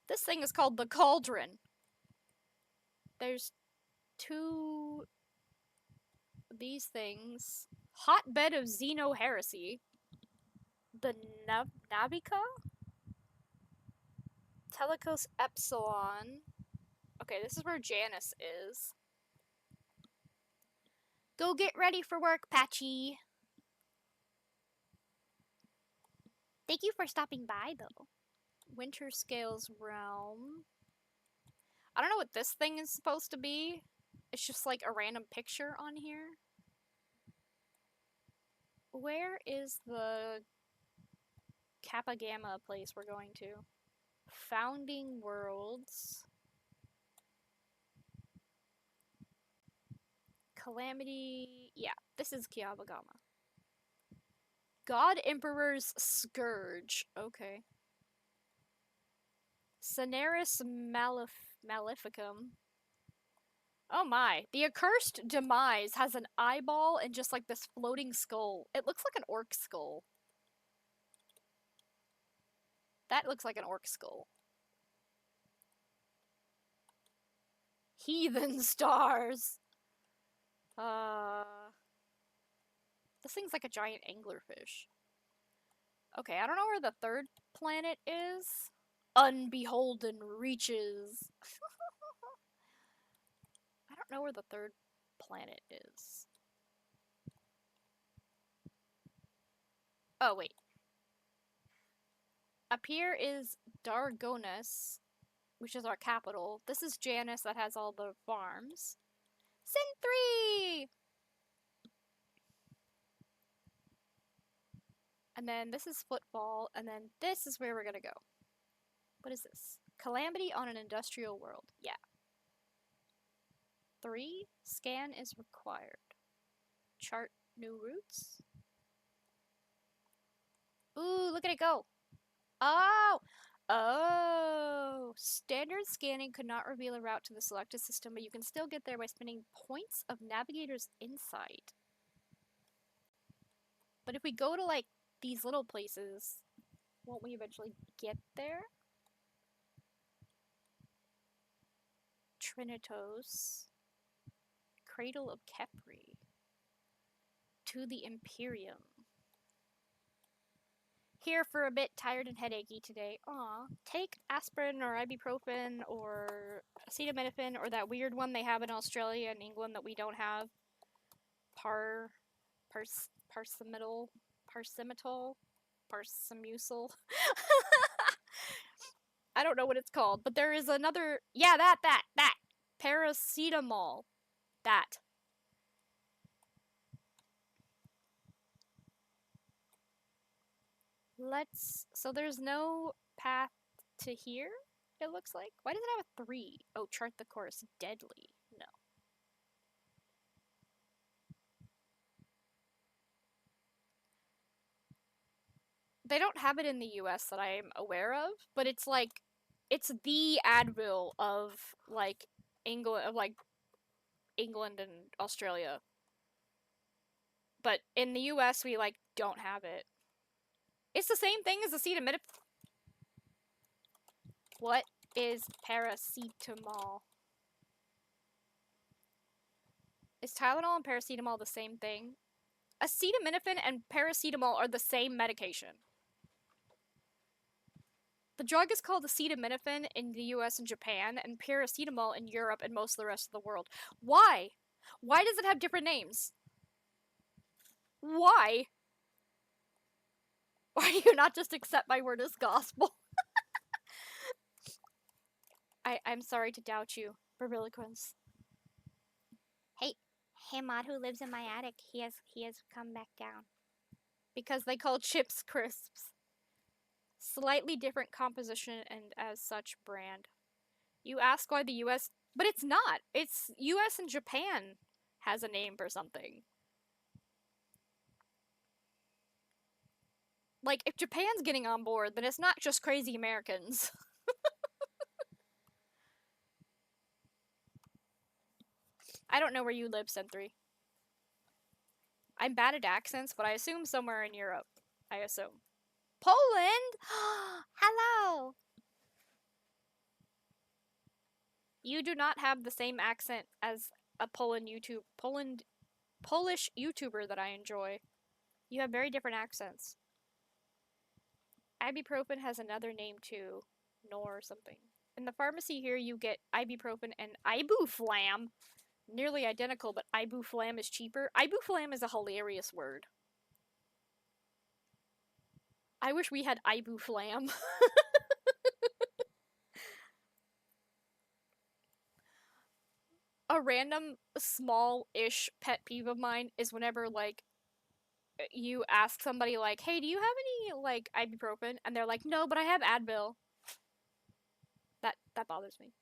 This thing is called the Cauldron. There's 2 these things. Hotbed of Xeno heresy. The Navica? Telecos Epsilon. Okay, this is where Janice is. Go get ready for work, Patchy. Thank you for stopping by, though. Winter Scales Realm. I don't know what this thing is supposed to be. It's just like a random picture on here. Where is the Kappa Gamma place we're going to? Founding Worlds. Calamity. Yeah, this is Kiava Gamma. God Emperor's Scourge. Okay. Cineris Maleficum. Oh my. The Accursed Demise has an eyeball and just like this floating skull. It looks like an orc skull. That looks like an orc skull. Heathen Stars. This thing's like a giant anglerfish. Okay, I don't know where the third planet is. Unbeholden Reaches. I don't know where the third planet is. Oh, wait. Up here is Dargonus, which is our capital. This is Janus that has all the farms. Sin 3! And then this is Football, and then this is where we're gonna go. What is this? Calamity on an industrial world. Yeah. 3. Scan is required. Chart new routes. Ooh, look at it go. Oh! Oh! Standard scanning could not reveal a route to the selected system, but you can still get there by spending points of Navigator's Insight. But if we go to, like, these little places, won't we eventually get there? Trinitos. Cradle of Kepri. To the Imperium. Here for a bit tired and headachy today. Aw. Take aspirin or ibuprofen or acetaminophen or that weird one they have in Australia and England that we don't have. Parsimitol. Parsimusel. I don't know what it's called, but there is another. Yeah, that. Paracetamol. That. So there's no path to here, it looks like. Why does it have a 3? Oh, chart the course. Deadly. No. They don't have it in the US that I'm aware of, but it's like, it's the Advil of, like, England and Australia. But in the US, we, like, don't have it. It's the same thing as acetaminophen. What is paracetamol? Is Tylenol and paracetamol the same thing? Acetaminophen and paracetamol are the same medication. The drug is called acetaminophen in the US and Japan, and paracetamol in Europe and most of the rest of the world. Why? Why does it have different names? Why? Why do you not just accept my word as gospel? I'm sorry to doubt you, Berbilliquins. Hey, Mod, who lives in my attic, he has come back down. Because they call chips crisps. Slightly different composition and as such brand. You ask why the US, but it's not. It's US and Japan has a name for something. Like, if Japan's getting on board, then it's not just crazy Americans. I don't know where you live, Sen3. I'm bad at accents, but I assume somewhere in Europe. I assume. Poland? Hello! You do not have the same accent as a Polish YouTuber that I enjoy. You have very different accents. Ibuprofen has another name too. Nor or something. In the pharmacy here, you get ibuprofen and ibuflam. Nearly identical, but ibuflam is cheaper. Ibuflam is a hilarious word. I wish we had ibuflam. A random small-ish pet peeve of mine is whenever, like, you ask somebody, like, hey, do you have any, like, ibuprofen? And they're like, no, but I have Advil. That bothers me.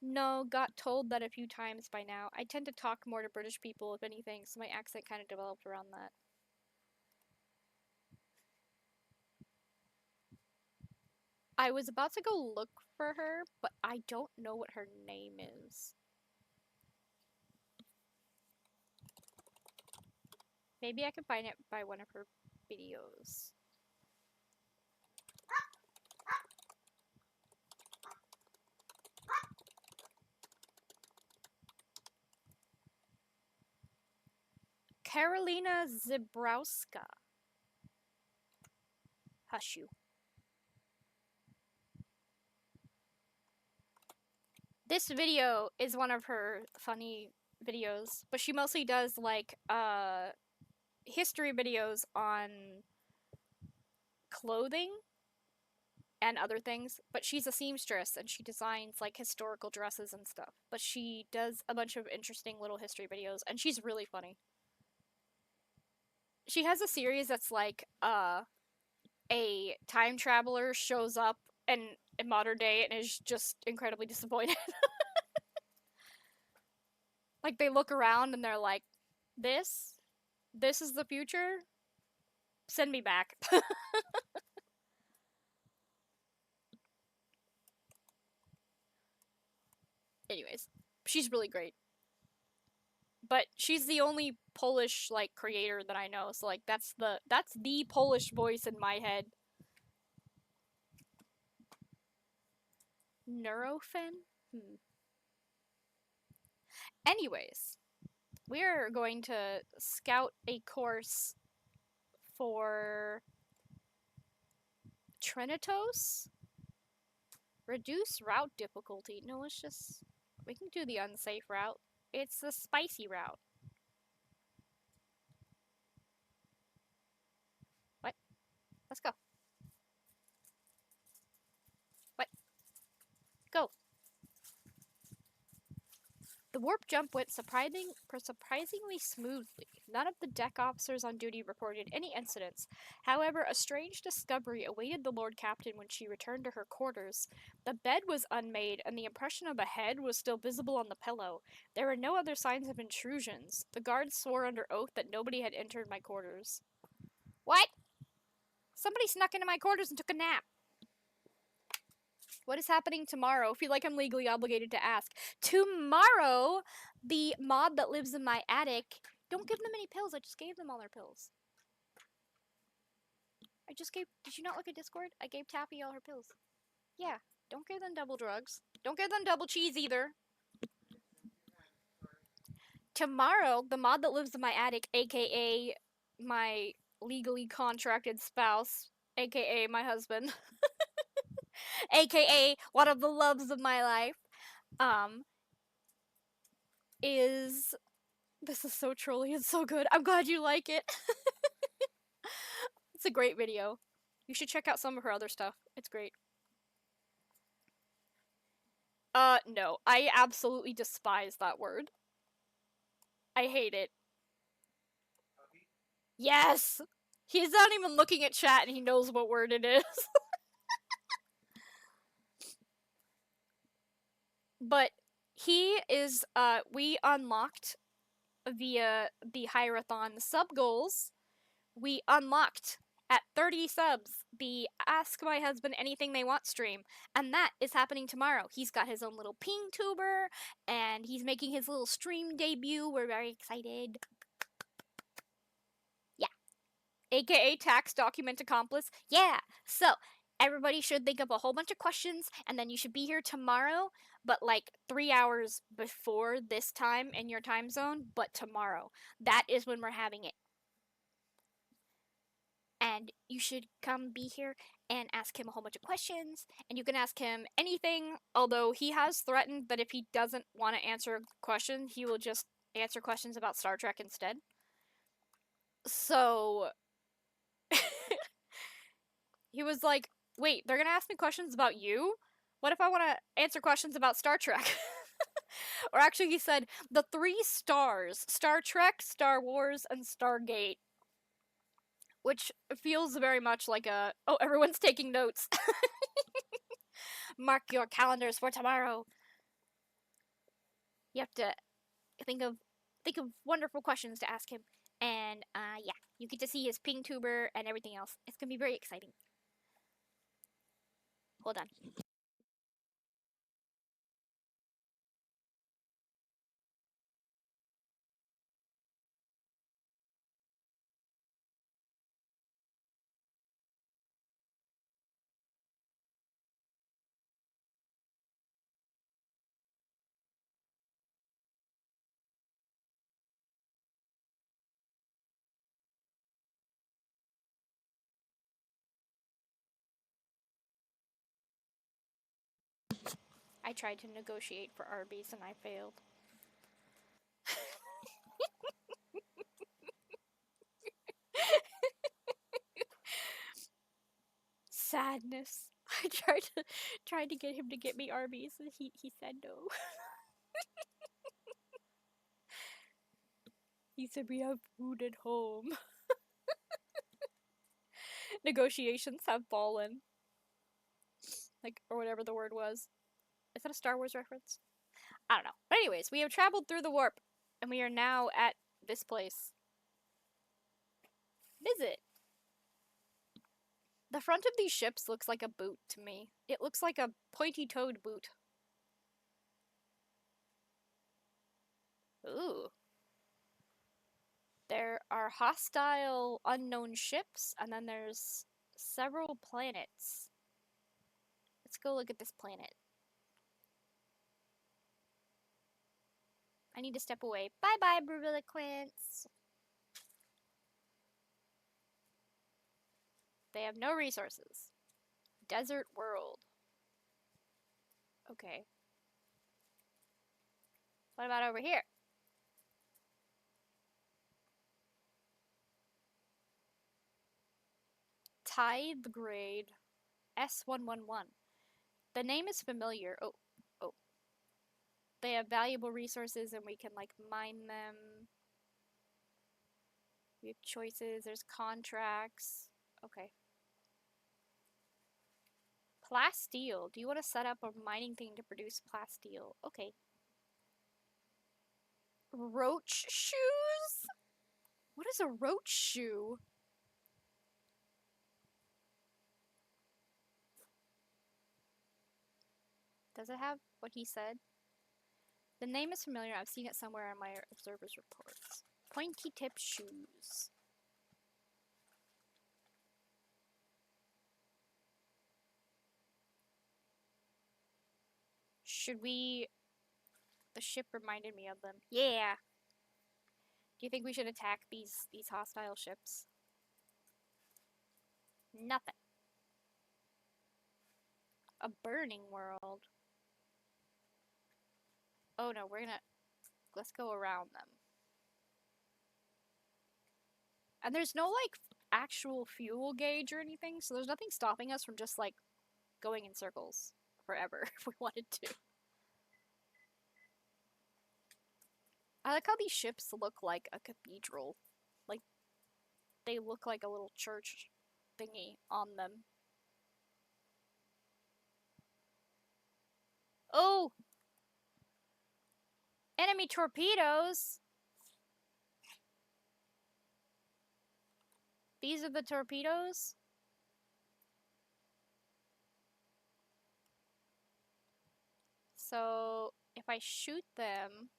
No, got told that a few times by now. I tend to talk more to British people, if anything, so my accent kind of developed around that. I was about to go look for her, but I don't know what her name is. Maybe I can find it by one of her videos. Karolina Zebrowska. Hush you. This video is one of her funny videos, but she mostly does like history videos on clothing and other things, but she's a seamstress and she designs like historical dresses and stuff. But she does a bunch of interesting little history videos and she's really funny. She has a series that's like a time traveler shows up in modern day and is just incredibly disappointed. Like they look around and they're like, this is the future? Send me back. Anyways, she's really great. But she's the only Polish like creator that I know, so like that's the Polish voice in my head. Neurofen? Anyways, we're going to scout a course for Trinitos. Reduce route difficulty. No, we can do the unsafe route. It's the spicy route. What? Let's go. What? Go. The warp jump went surprisingly smoothly. None of the deck officers on duty reported any incidents. However, a strange discovery awaited the Lord Captain when she returned to her quarters. The bed was unmade, and the impression of a head was still visible on the pillow. There were no other signs of intrusions. The guards swore under oath that nobody had entered my quarters. What? Somebody snuck into my quarters and took a nap. What is happening tomorrow? I feel like I'm legally obligated to ask. Tomorrow, the mod that lives in my attic. Don't give them any pills. I just gave them all their pills. Did you not look at Discord? I gave Taffy all her pills. Yeah. Don't give them double drugs. Don't give them double cheese either. Tomorrow, the mod that lives in my attic, aka my legally contracted spouse, aka my husband, aka one of the loves of my life, is... This is so trolly and so good. I'm glad you like it. It's a great video. You should check out some of her other stuff. It's great. No. I absolutely despise that word. I hate it. Yes! He's not even looking at chat and he knows what word it is. But he is, we unlocked via the Hierathon sub goals. We unlocked at 30 subs the Ask My Husband Anything They Want stream, and that is happening tomorrow. He's got his own little ping tuber, and he's making his little stream debut. We're very excited. Yeah. AKA tax document accomplice. Yeah. So, everybody should think of a whole bunch of questions, and then you should be here tomorrow, but like 3 hours before this time in your time zone, but tomorrow. That is when we're having it. and you should come be here and ask him a whole bunch of questions. And you can ask him anything, although he has threatened that if he doesn't want to answer a question, he will just answer questions about Star Trek instead. So he was like, wait, they're gonna ask me questions about you? What if I want to answer questions about Star Trek? Or actually, he said the 3 stars: Star Trek, Star Wars, and Stargate. Which feels very much like a, oh, everyone's taking notes. Mark your calendars for tomorrow. You have to think of wonderful questions to ask him. And yeah, you get to see his ping tuber and everything else. It's gonna be very exciting. Hold on. I tried to negotiate for Arby's and I failed. Sadness. I tried to get him to get me Arby's and he said no. He said we have food at home. Negotiations have fallen. Like, or whatever the word was. Is that a Star Wars reference? I don't know. But anyways, we have traveled through the warp, and we are now at this place. Visit. The front of these ships looks like a boot to me. It looks like a pointy-toed boot. Ooh. There are hostile unknown ships, and then there's several planets. Let's go look at this planet. I need to step away. Bye-bye, Brubiliquants. They have no resources. Desert world. Okay. What about over here? Tithe grade S111. The name is familiar. Oh, oh. They have valuable resources and we can like mine them. We have choices. There's contracts. Okay. Plasteel. Do you want to set up a mining thing to produce plasteel? Okay. Roach shoes? What is a roach shoe? Does it have what he said? The name is familiar. I've seen it somewhere in my observer's reports. Pointy tip shoes. Should we... The ship reminded me of them. Yeah. Do you think we should attack these hostile ships? Nothing. A burning world. Oh no, let's go around them. And there's no like actual fuel gauge or anything, so there's nothing stopping us from just like going in circles forever if we wanted to. I like how these ships look like a cathedral. Like, they look like a little church thingy on them. Oh! Enemy torpedoes! These are the torpedoes? So, if I shoot them...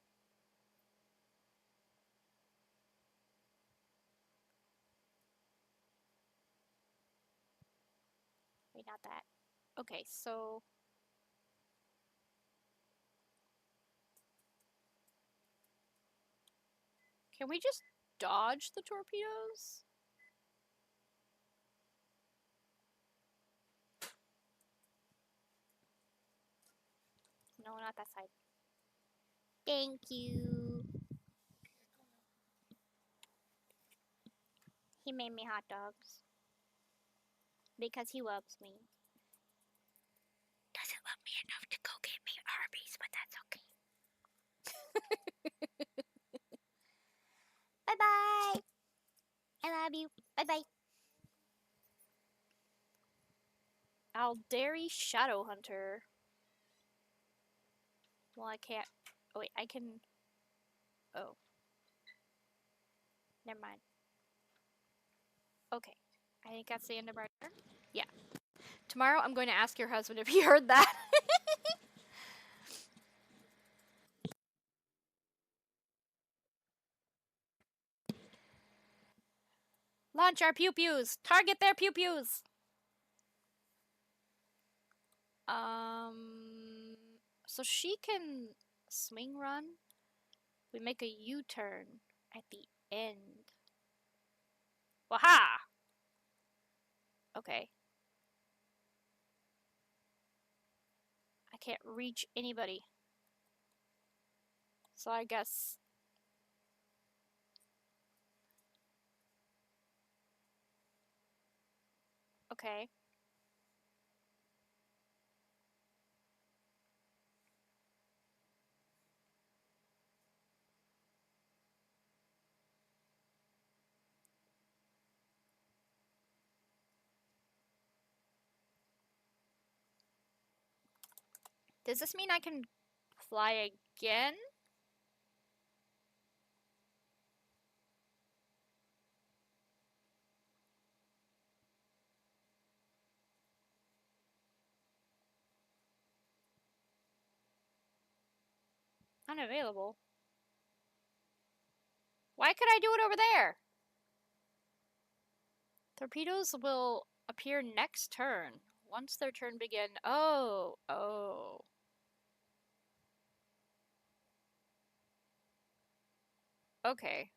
Wait, not that. Okay, so... Can we just dodge the torpedoes? not that side. Thank you. He made me hot dogs. Because he loves me. Doesn't love me enough to go get me Arby's, but that's okay. Bye bye. I love you. Bye bye. Aldari Shadowhunter. Well, I can't. Oh, wait, I can. Oh. Never mind. Okay. I think that's the end of our turn. Yeah. Tomorrow I'm going to ask your husband if he heard that. Launch our pew pews. Target their pew pews. So she can swing run. We make a U-turn at the end. Waha! Okay. I can't reach anybody. So I guess. Okay. Does this mean I can fly again? Unavailable. Why could I do it over there? Torpedoes will appear next turn. Once their turn begin. Oh. Oh. Okay.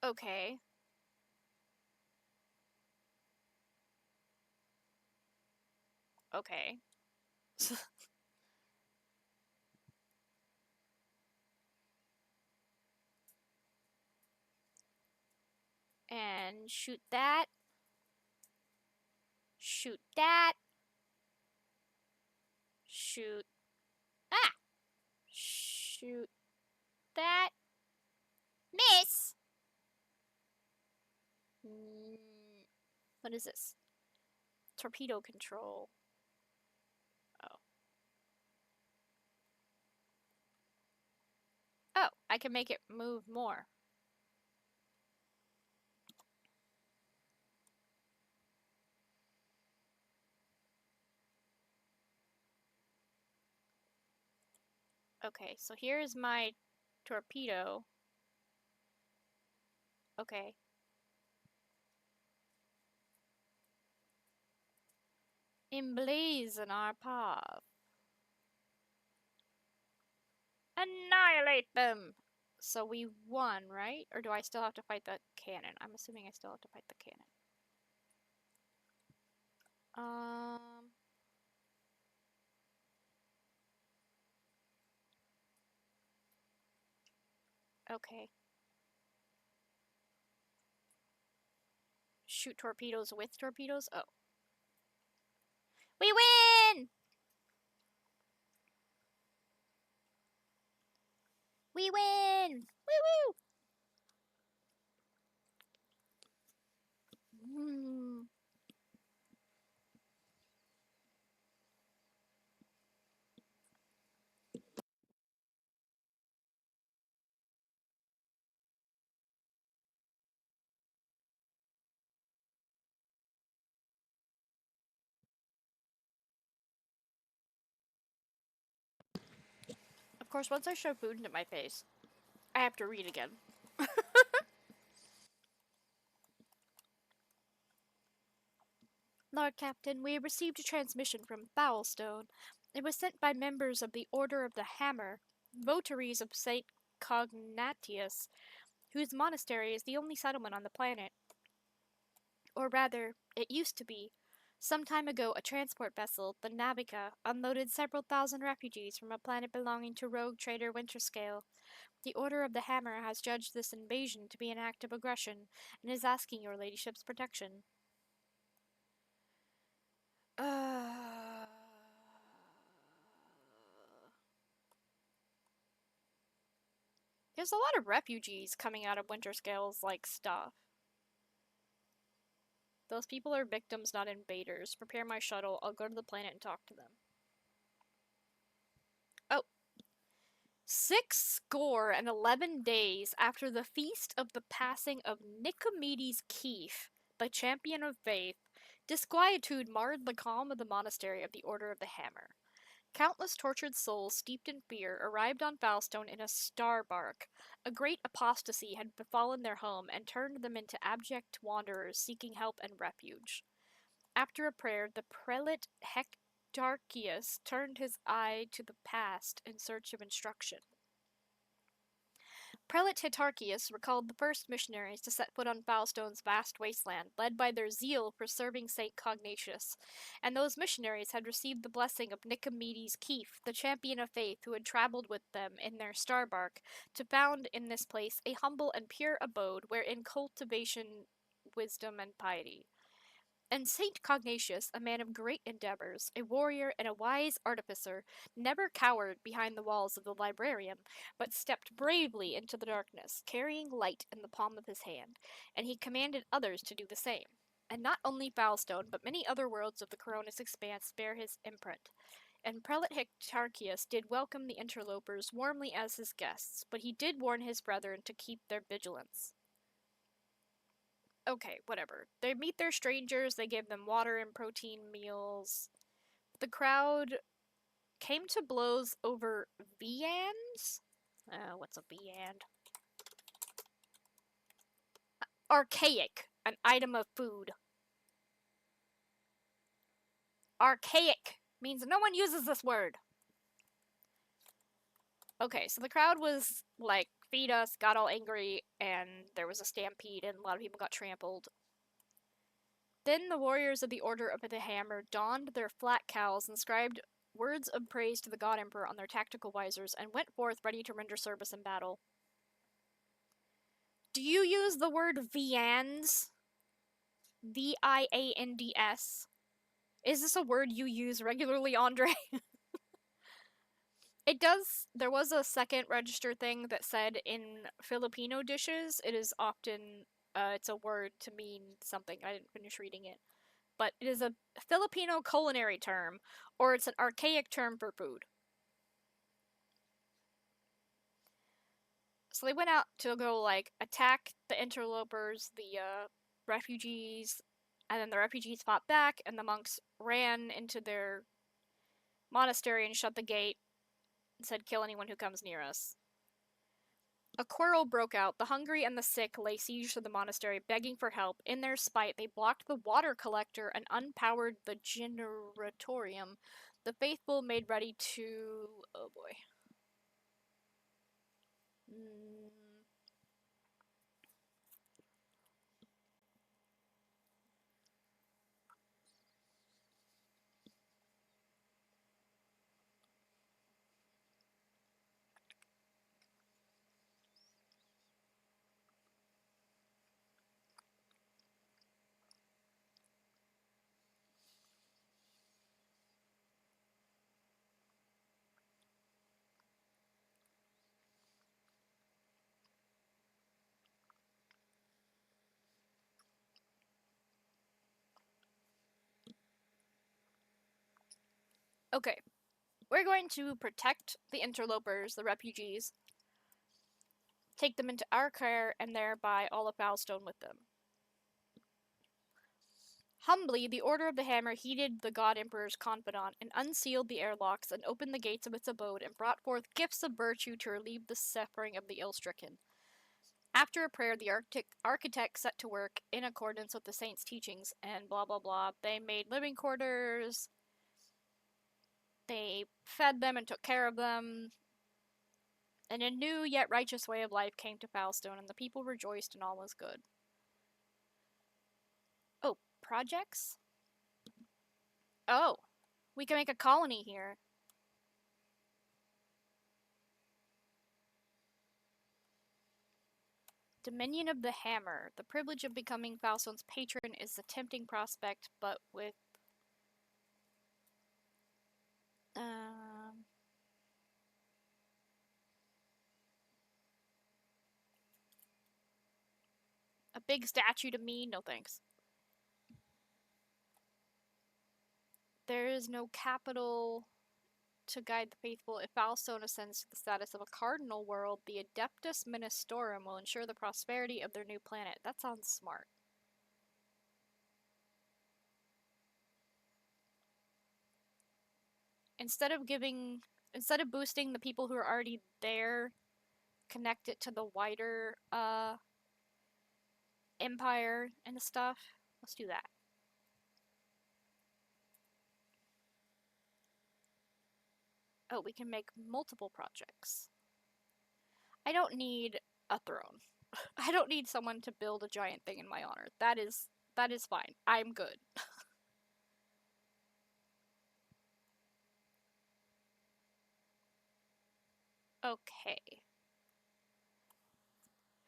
Okay. Okay. And shoot that. Shoot that. Shoot. Ah! Shoot that. Miss! What is this? Torpedo control. Oh. Oh, I can make it move more. Okay, so here's my torpedo. Okay. Emblazon our path. Annihilate them! So we won, right? Or do I still have to fight the cannon? I'm assuming I still have to fight the cannon. Okay. Shoot torpedoes with torpedoes? Oh. We win! We win! Woo woo! Of course, once I shove food into my face, I have to read again. Lord Captain, we received a transmission from Foulstone. It was sent by members of the Order of the Hammer, votaries of St. Cognatius, whose monastery is the only settlement on the planet. Or rather, it used to be. Some time ago, a transport vessel, the Navica, unloaded several thousand refugees from a planet belonging to rogue trader Winterscale. The Order of the Hammer has judged this invasion to be an act of aggression and is asking your ladyship's protection. There's a lot of refugees coming out of Winterscale's, stuff. Those people are victims, not invaders. Prepare my shuttle. I'll go to the planet and talk to them. Oh. 611 days after the feast of the passing of Nicomedes Keefe, the champion of faith, disquietude marred the calm of the monastery of the Order of the Hammer. Countless tortured souls steeped in fear arrived on Foulstone in a star bark. A great apostasy had befallen their home and turned them into abject wanderers seeking help and refuge. After a prayer, the prelate Hectarchius turned his eye to the past in search of instruction. Prelate Hectarchius recalled the first missionaries to set foot on Foulstone's vast wasteland, led by their zeal for serving St. Cognatius, and those missionaries had received the blessing of Nicomedes Keefe, the champion of faith who had traveled with them in their star bark, to found in this place a humble and pure abode wherein cultivation, wisdom, and piety. And St. Cognatius, a man of great endeavors, a warrior and a wise artificer, never cowered behind the walls of the librarium, but stepped bravely into the darkness, carrying light in the palm of his hand, and he commanded others to do the same. And not only Foulstone, but many other worlds of the Coronis expanse bear his imprint. And Prelate Hectarchius did welcome the interlopers warmly as his guests, but he did warn his brethren to keep their vigilance. Okay, whatever. They meet their strangers, they give them water and protein meals. The crowd came to blows over viands? What's a viand? Archaic, an item of food. Archaic means no one uses this word. Okay, so the crowd was like, feed us, got all angry, and there was a stampede, and a lot of people got trampled. Then the warriors of the Order of the Hammer donned their flat cowls, inscribed words of praise to the God Emperor on their tactical visors, and went forth ready to render service in battle. Do you use the word viands? Viands? Is this a word you use regularly, Andre? It does. There was a second register thing that said in Filipino dishes, it is often, it's a word to mean something. I didn't finish reading it. But it is a Filipino culinary term, or it's an archaic term for food. So they went out to go, attack the interlopers, the refugees, and then the refugees fought back, and the monks ran into their monastery and shut the gate and said, "Kill anyone who comes near us." A quarrel broke out. The hungry and the sick lay siege to the monastery, begging for help. In their spite, they blocked the water collector and unpowered the generatorium. The faithful made ready to... oh boy. Okay. We're going to protect the interlopers, the refugees, take them into our care, and thereby all of Foulstone with them. Humbly, the Order of the Hammer heeded the God Emperor's confidant and unsealed the airlocks and opened the gates of its abode and brought forth gifts of virtue to relieve the suffering of the ill-stricken. After a prayer, the architect set to work in accordance with the saint's teachings and blah blah blah. They made living quarters, they fed them and took care of them. And a new yet righteous way of life came to Foulstone, and the people rejoiced and all was good. Oh, projects? Oh, we can make a colony here. Dominion of the Hammer. The privilege of becoming Foulstone's patron is a tempting prospect, but with um, a big statue to me, no thanks. There is no capital to guide the faithful. If Foulstone ascends to the status of a cardinal world, the Adeptus Ministorum will ensure the prosperity of their new planet. That sounds smart. Instead of boosting the people who are already there, connect it to the wider empire and stuff. Let's do that. Oh, we can make multiple projects. I don't need a throne. I don't need someone to build a giant thing in my honor. That is fine. I'm good. Okay.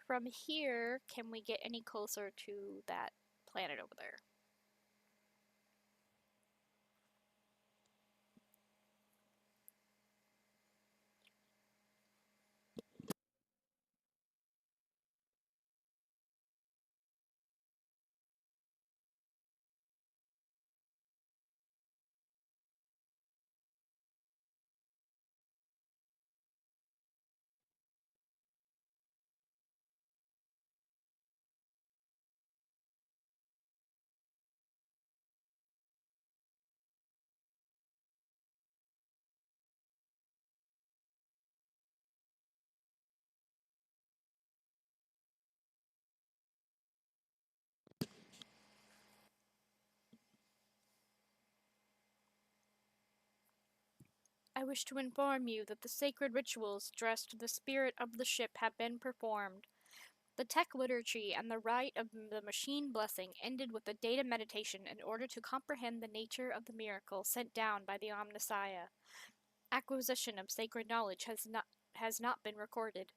From here, can we get any closer to that planet over there? I wish to inform you that the sacred rituals addressed to the spirit of the ship have been performed. The tech liturgy and the rite of the machine blessing ended with a data meditation in order to comprehend the nature of the miracle sent down by the Omnissiah. Acquisition of sacred knowledge has not been recorded.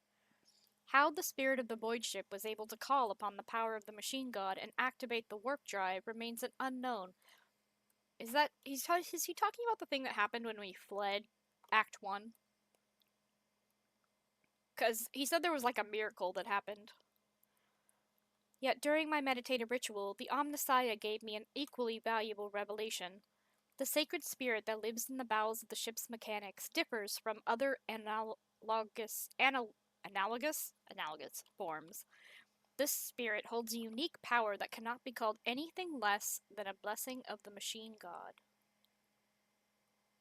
How the spirit of the void ship was able to call upon the power of the machine god and activate the warp drive remains an unknown. Is he talking about the thing that happened when we fled Act 1? Because he said there was like a miracle that happened. Yet during my meditative ritual, the Omnissiah gave me an equally valuable revelation. The sacred spirit that lives in the bowels of the ship's mechanics differs from other analogous forms. This spirit holds a unique power that cannot be called anything less than a blessing of the machine god.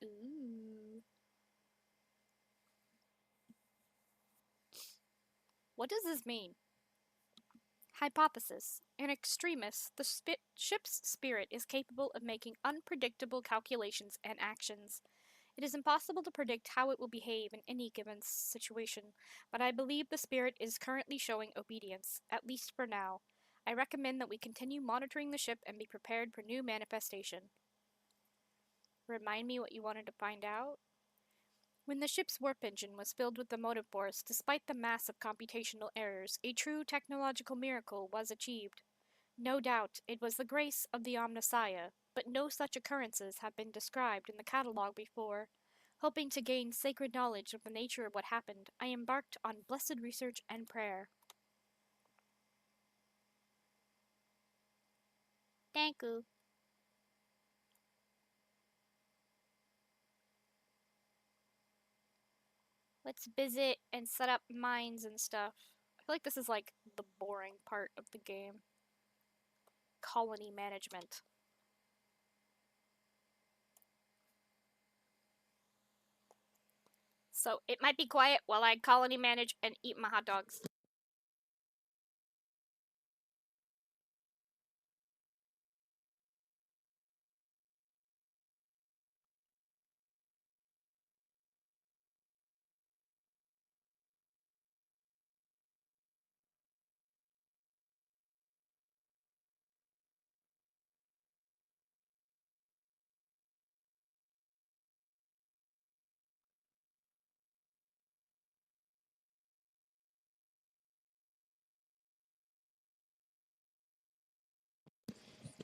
Ooh. What does this mean? Hypothesis. In extremis, the ship's spirit is capable of making unpredictable calculations and actions. It is impossible to predict how it will behave in any given situation, but I believe the spirit is currently showing obedience, at least for now. I recommend that we continue monitoring the ship and be prepared for new manifestation. Remind me what you wanted to find out? When the ship's warp engine was filled with the motive force, despite the massive computational errors, a true technological miracle was achieved. No doubt, it was the grace of the Omnissiah, but no such occurrences have been described in the catalogue before. Hoping to gain sacred knowledge of the nature of what happened, I embarked on blessed research and prayer. Thank you. Let's visit and set up mines and stuff. I feel like this is like the boring part of the game. Colony management. So it might be quiet while I colony manage and eat my hot dogs.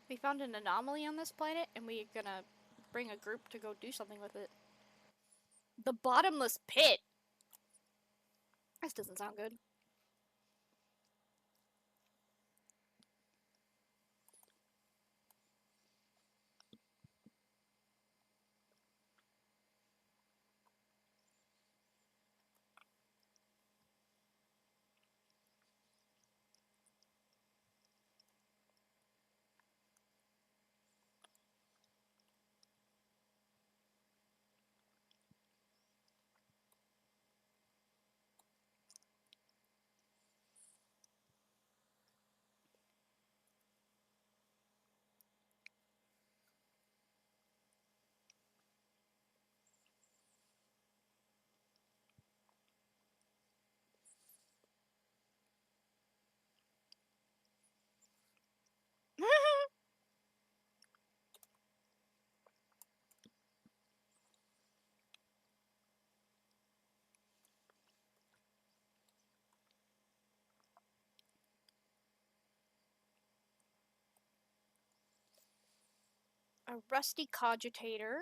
We found an anomaly on this planet, and we're gonna bring a group to go do something with it. The bottomless pit! This doesn't sound good. A rusty cogitator.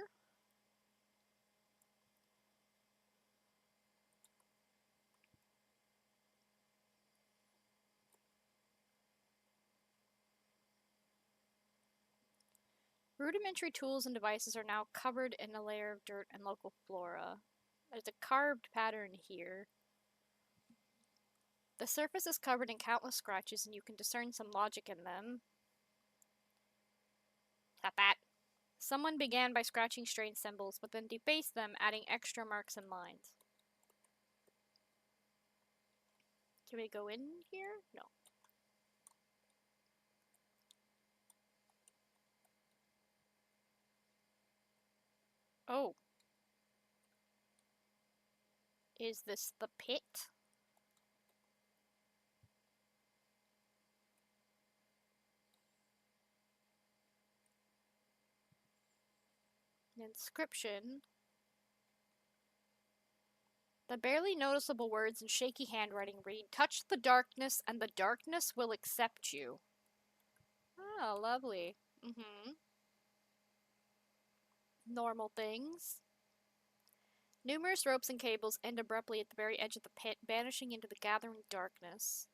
Rudimentary tools and devices are now covered in a layer of dirt and local flora. There's a carved pattern here. The surface is covered in countless scratches, and you can discern some logic in them. Not that. Someone began by scratching strange symbols, but then defaced them, adding extra marks and lines. Can we go in here? No. Oh. Is this the pit? An inscription. The barely noticeable words in shaky handwriting read, "Touch the darkness, and the darkness will accept you." Oh, lovely. Normal things. Numerous ropes and cables end abruptly at the very edge of the pit, vanishing into the gathering darkness.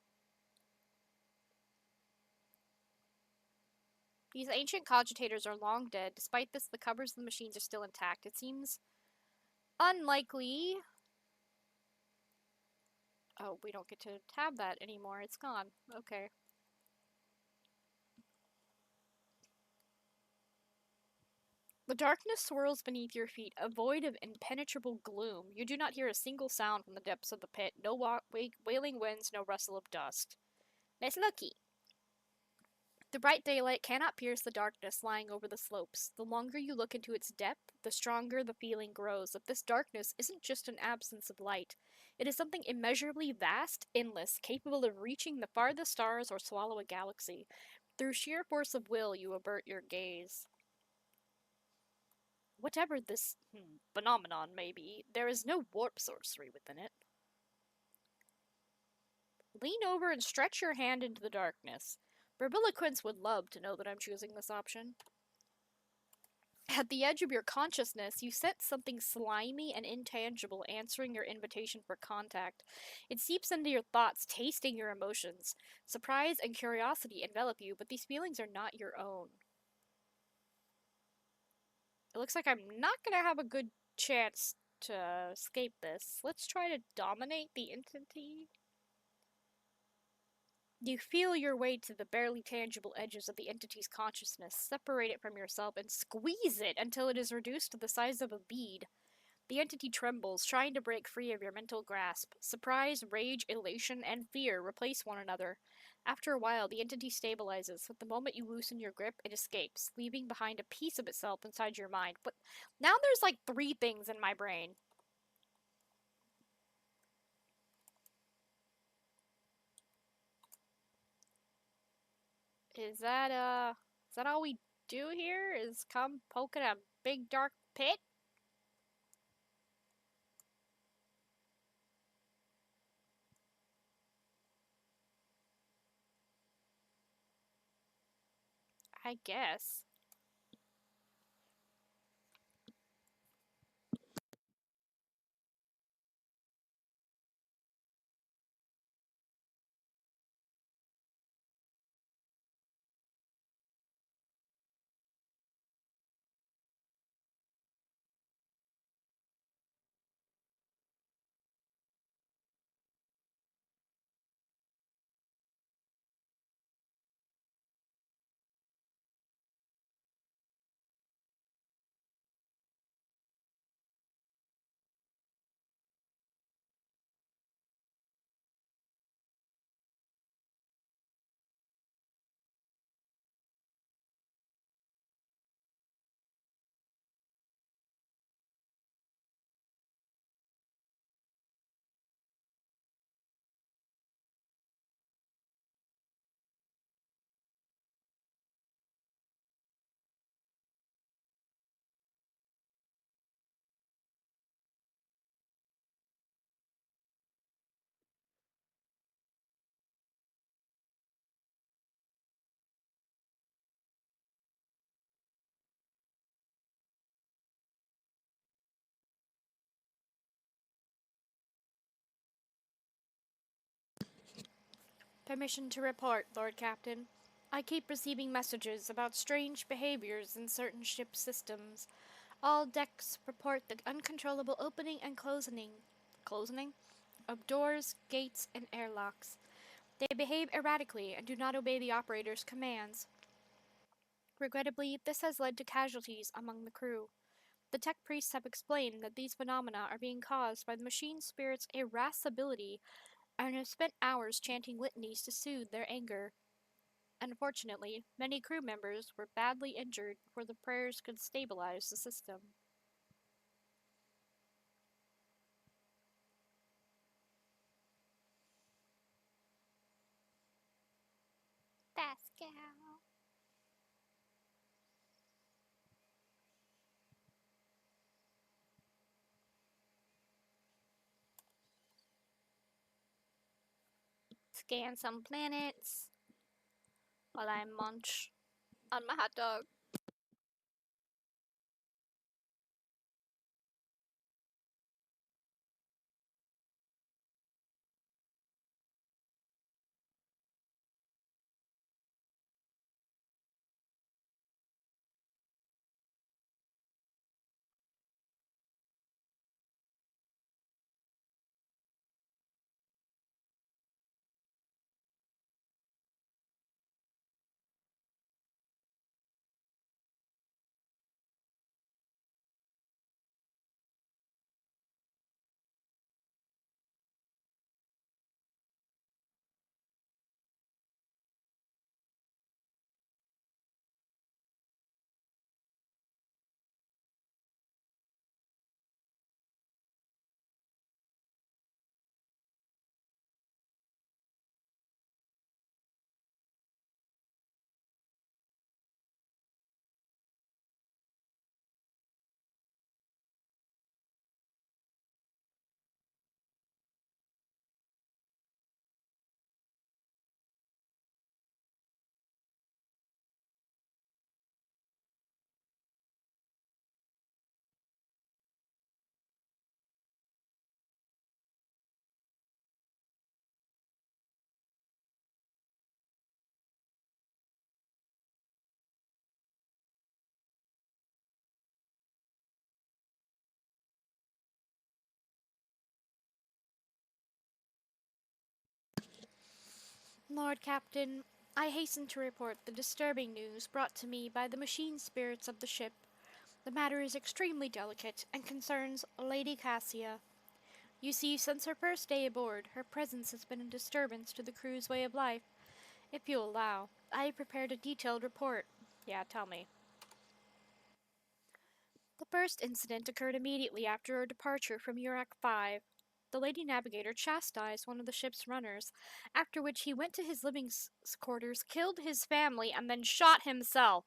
These ancient cogitators are long dead. Despite this, the covers of the machines are still intact. It seems unlikely. Oh, we don't get to tab that anymore. It's gone. Okay. The darkness swirls beneath your feet, a void of impenetrable gloom. You do not hear a single sound from the depths of the pit. No wailing winds, no rustle of dust. Miss Lucky. The bright daylight cannot pierce the darkness lying over the slopes. The longer you look into its depth, the stronger the feeling grows that this darkness isn't just an absence of light. It is something immeasurably vast, endless, capable of reaching the farthest stars or swallow a galaxy. Through sheer force of will, you avert your gaze. Whatever this phenomenon may be, there is no warp sorcery within it. Lean over and stretch your hand into the darkness. Verbiliquince would love to know that I'm choosing this option. At the edge of your consciousness, you sense something slimy and intangible answering your invitation for contact. It seeps into your thoughts, tasting your emotions. Surprise and curiosity envelop you, but these feelings are not your own. It looks like I'm not gonna have a good chance to escape this. Let's try to dominate the entity. You feel your way to the barely tangible edges of the entity's consciousness, separate it from yourself, and squeeze it until it is reduced to the size of a bead. The entity trembles, trying to break free of your mental grasp. Surprise, rage, elation, and fear replace one another. After a while, the entity stabilizes. But the moment you loosen your grip, it escapes, leaving behind a piece of itself inside your mind. But now there's like 3 things in my brain. Is that all we do here? Is come poke at a big dark pit? I guess. Permission to report, Lord Captain. I keep receiving messages about strange behaviors in certain ship systems. All decks report the uncontrollable opening and closing of doors, gates, and airlocks. They behave erratically and do not obey the operator's commands. Regrettably, this has led to casualties among the crew. The tech priests have explained that these phenomena are being caused by the machine spirit's irascibility and have spent hours chanting litanies to soothe their anger. Unfortunately, many crew members were badly injured before the prayers could stabilize the system. Pascal. Scan some planets while I munch on my hot dog. Lord Captain, I hasten to report the disturbing news brought to me by the machine spirits of the ship. The matter is extremely delicate and concerns Lady Cassia. You see, since her first day aboard, her presence has been a disturbance to the crew's way of life. If you'll allow, I have prepared a detailed report. Yeah, tell me. The first incident occurred immediately after our departure from Urak 5. The Lady Navigator chastised one of the ship's runners, after which he went to his living quarters, killed his family, and then shot himself.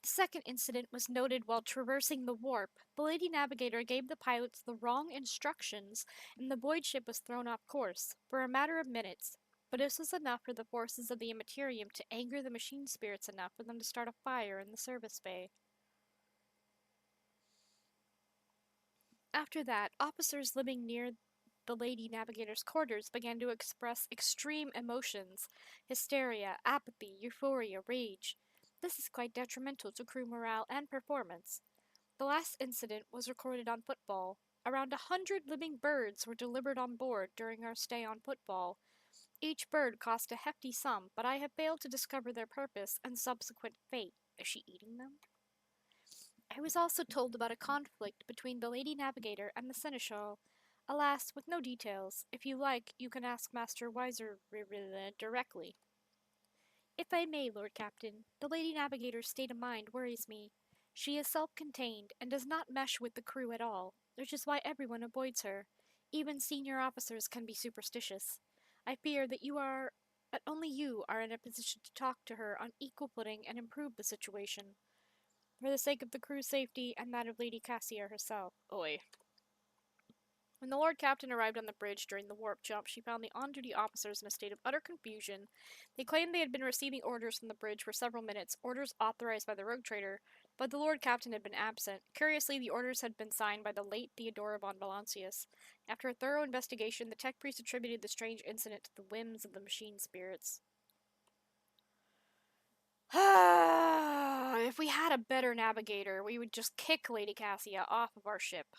The second incident was noted while traversing the warp. The Lady Navigator gave the pilots the wrong instructions, and the void ship was thrown off course for a matter of minutes. But this was enough for the forces of the Immaterium to anger the machine spirits enough for them to start a fire in the service bay. After that, officers living near the Lady Navigator's quarters began to express extreme emotions: hysteria, apathy, euphoria, rage. This is quite detrimental to crew morale and performance. The last incident was recorded on Football. Around 100 living birds were delivered on board during our stay on Football. Each bird cost a hefty sum, but I have failed to discover their purpose and subsequent fate. Is she eating them? I was also told about a conflict between the Lady Navigator and the Seneschal. Alas, with no details. If you like, you can ask Master Weiser directly. If I may, Lord Captain, the Lady Navigator's state of mind worries me. She is self-contained and does not mesh with the crew at all, which is why everyone avoids her. Even senior officers can be superstitious. I fear that only you are in a position to talk to her on equal footing and improve the situation. For the sake of the crew's safety and that of Lady Cassia herself. Oi. When the Lord Captain arrived on the bridge during the warp jump, she found the on-duty officers in a state of utter confusion. They claimed they had been receiving orders from the bridge for several minutes, orders authorized by the rogue trader, but the Lord Captain had been absent. Curiously, the orders had been signed by the late Theodora von Valancius. After a thorough investigation, the tech priest attributed the strange incident to the whims of the machine spirits. If we had a better navigator, we would just kick Lady Cassia off of our ship.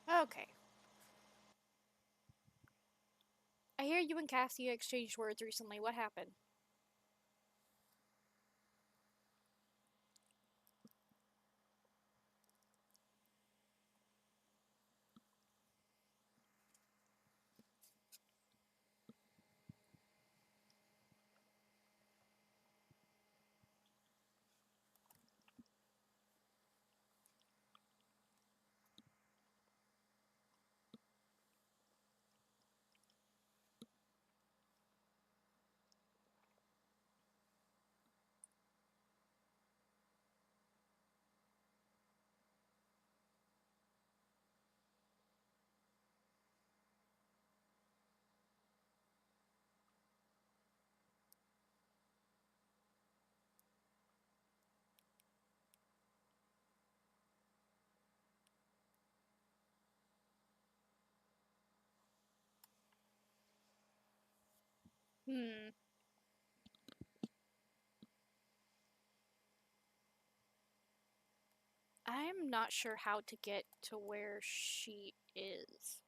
Okay. I hear you and Cassia exchanged words recently. What happened? Hmm. I'm not sure how to get to where she is.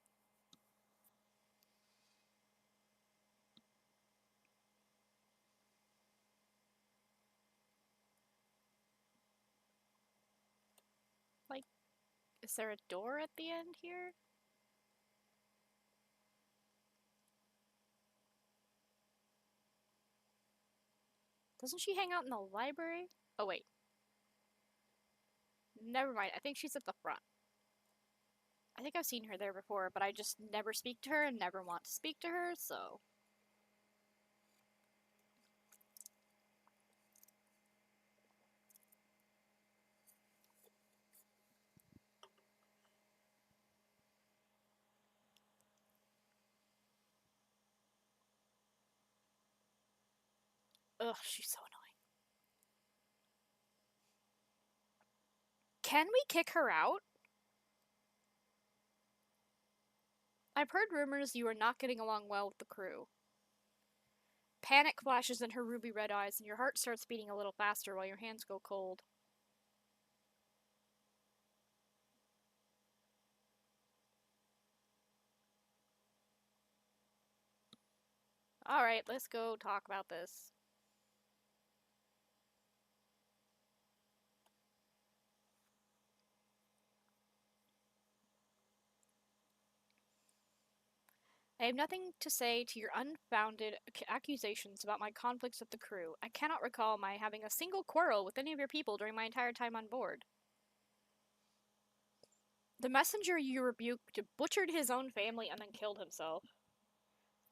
Like, is there a door at the end here? Doesn't she hang out in the library? Oh, wait. Never mind. I think she's at the front. I think I've seen her there before, but I just never speak to her and never want to speak to her, so. Ugh, she's so annoying. Can we kick her out? I've heard rumors you are not getting along well with the crew. Panic flashes in her ruby red eyes, and your heart starts beating a little faster while your hands go cold. Alright, let's go talk about this. I have nothing to say to your unfounded accusations about my conflicts with the crew. I cannot recall my having a single quarrel with any of your people during my entire time on board. The messenger you rebuked butchered his own family and then killed himself.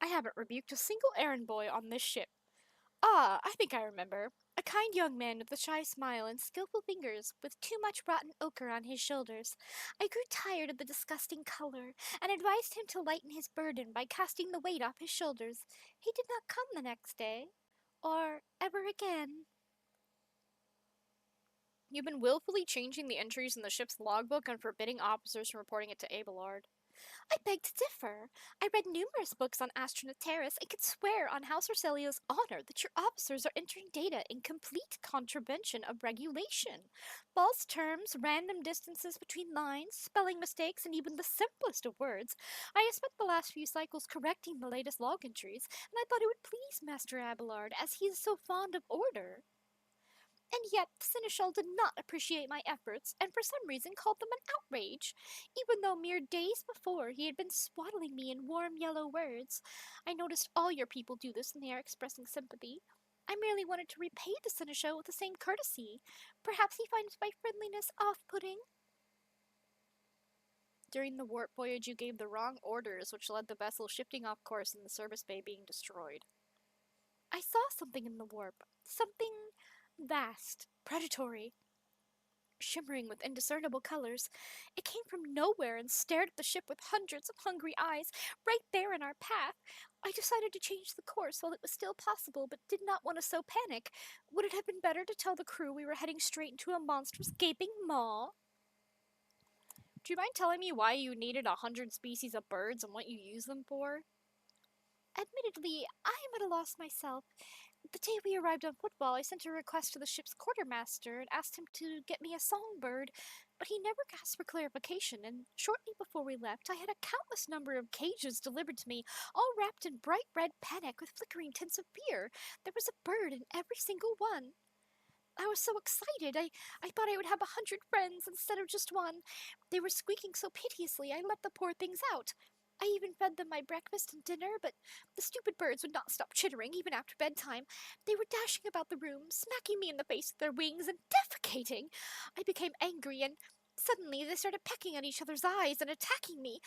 I haven't rebuked a single errand boy on this ship. Ah, I think I remember. A kind young man with a shy smile and skillful fingers, with too much rotten ochre on his shoulders. I grew tired of the disgusting color, and advised him to lighten his burden by casting the weight off his shoulders. He did not come the next day, or ever again. You've been willfully changing the entries in the ship's logbook and forbidding officers from reporting it to Abelard. I beg to differ. I read numerous books on Astronaut Terrace and could swear on House Orselia's honor that your officers are entering data in complete contravention of regulation. False terms, random distances between lines, spelling mistakes, and even the simplest of words. I have spent the last few cycles correcting the latest log entries, and I thought it would please Master Abelard, as he is so fond of order. And yet, the Seneschal did not appreciate my efforts, and for some reason called them an outrage, even though mere days before he had been swaddling me in warm yellow words. I noticed all your people do this when they are expressing sympathy. I merely wanted to repay the Seneschal with the same courtesy. Perhaps he finds my friendliness off-putting. During the warp voyage, you gave the wrong orders, which led the vessel shifting off course and the service bay being destroyed. I saw something in the warp. Something vast, predatory, shimmering with indiscernible colors. It came from nowhere and stared at the ship with hundreds of hungry eyes, right there in our path. I decided to change the course while it was still possible, but did not want to sow panic. Would it have been better to tell the crew we were heading straight into a monstrous gaping maw? Do you mind telling me why you needed 100 species of birds and what you use them for? Admittedly, I am at a loss myself. The day we arrived on football, I sent a request to the ship's quartermaster and asked him to get me a songbird, but he never asked for clarification, and shortly before we left, I had a countless number of cages delivered to me, all wrapped in bright red panic with flickering tints of fear. There was a bird in every single one. I was so excited. I thought I would have 100 friends instead of just one. They were squeaking so piteously, I let the poor things out. I even fed them my breakfast and dinner, but the stupid birds would not stop chittering even after bedtime. They were dashing about the room, smacking me in the face with their wings, and defecating. I became angry, and suddenly they started pecking at each other's eyes and attacking me.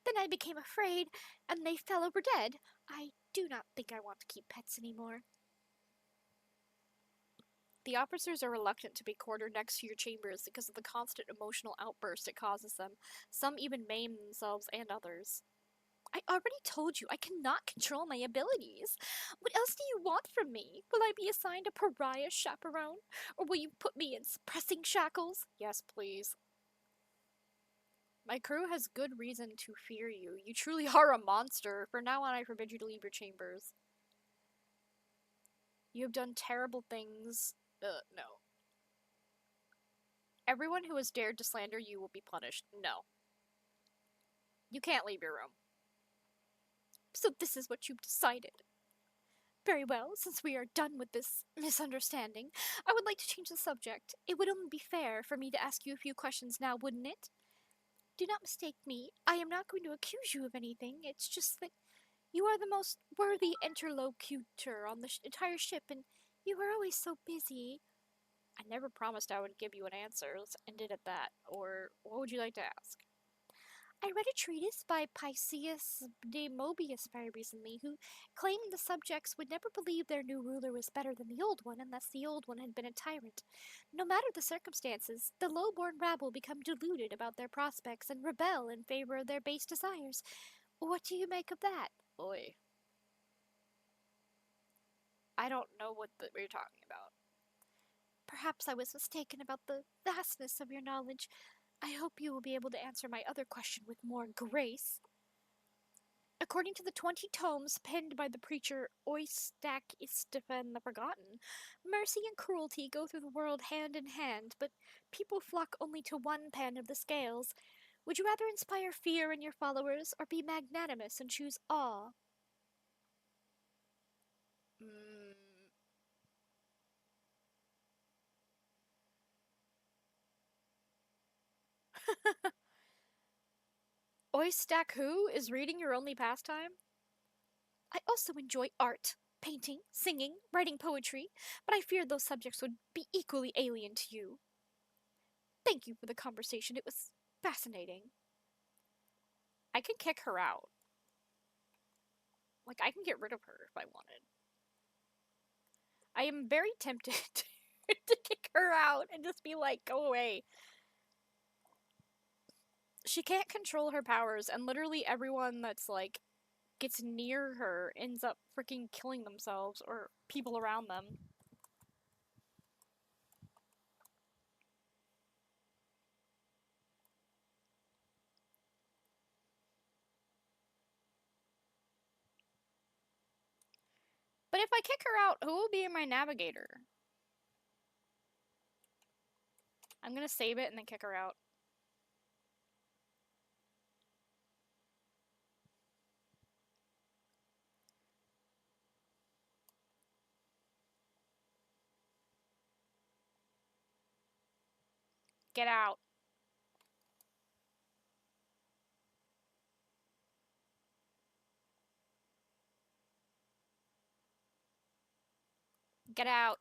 Then I became afraid, and they fell over dead. I do not think I want to keep pets anymore. The officers are reluctant to be quartered next to your chambers because of the constant emotional outburst it causes them. Some even maim themselves and others. I already told you I cannot control my abilities. What else do you want from me? Will I be assigned a pariah chaperone? Or will you put me in suppressing shackles? Yes, please. My crew has good reason to fear you. You truly are a monster. From now on, I forbid you to leave your chambers. You have done terrible things. No. Everyone who has dared to slander you will be punished. No. You can't leave your room. So this is what you've decided. Very well, since we are done with this misunderstanding, I would like to change the subject. It would only be fair for me to ask you a few questions now, wouldn't it? Do not mistake me. I am not going to accuse you of anything. It's just that you are the most worthy interlocutor on the entire ship, and You were always so busy. I never promised I would give you an answer. Let's end it at that. Or what would you like to ask? I read a treatise by Pyceus de Mobius very recently, who claimed the subjects would never believe their new ruler was better than the old one unless the old one had been a tyrant. No matter the circumstances, the low-born rabble become deluded about their prospects and rebel in favor of their base desires. What do you make of that? Oi. I don't know what you're talking about. Perhaps I was mistaken about the vastness of your knowledge. I hope you will be able to answer my other question with more grace. According to the 20 tomes penned by the preacher Oistak Istefan the Forgotten, mercy and cruelty go through the world hand in hand, but people flock only to one pan of the scales. Would you rather inspire fear in your followers or be magnanimous and choose awe? Mm. Oistak who? Is reading your only pastime? I also enjoy art, painting, singing, writing poetry, but I fear those subjects would be equally alien to you. Thank you for the conversation. It was fascinating. I could kick her out. Like, I can get rid of her if I wanted. I am very tempted to kick her out and just be like, go away. She can't control her powers, and literally everyone that's like gets near her ends up freaking killing themselves or people around them. But if I kick her out, who will be my navigator? I'm gonna save it and then kick her out. Get out. Get out.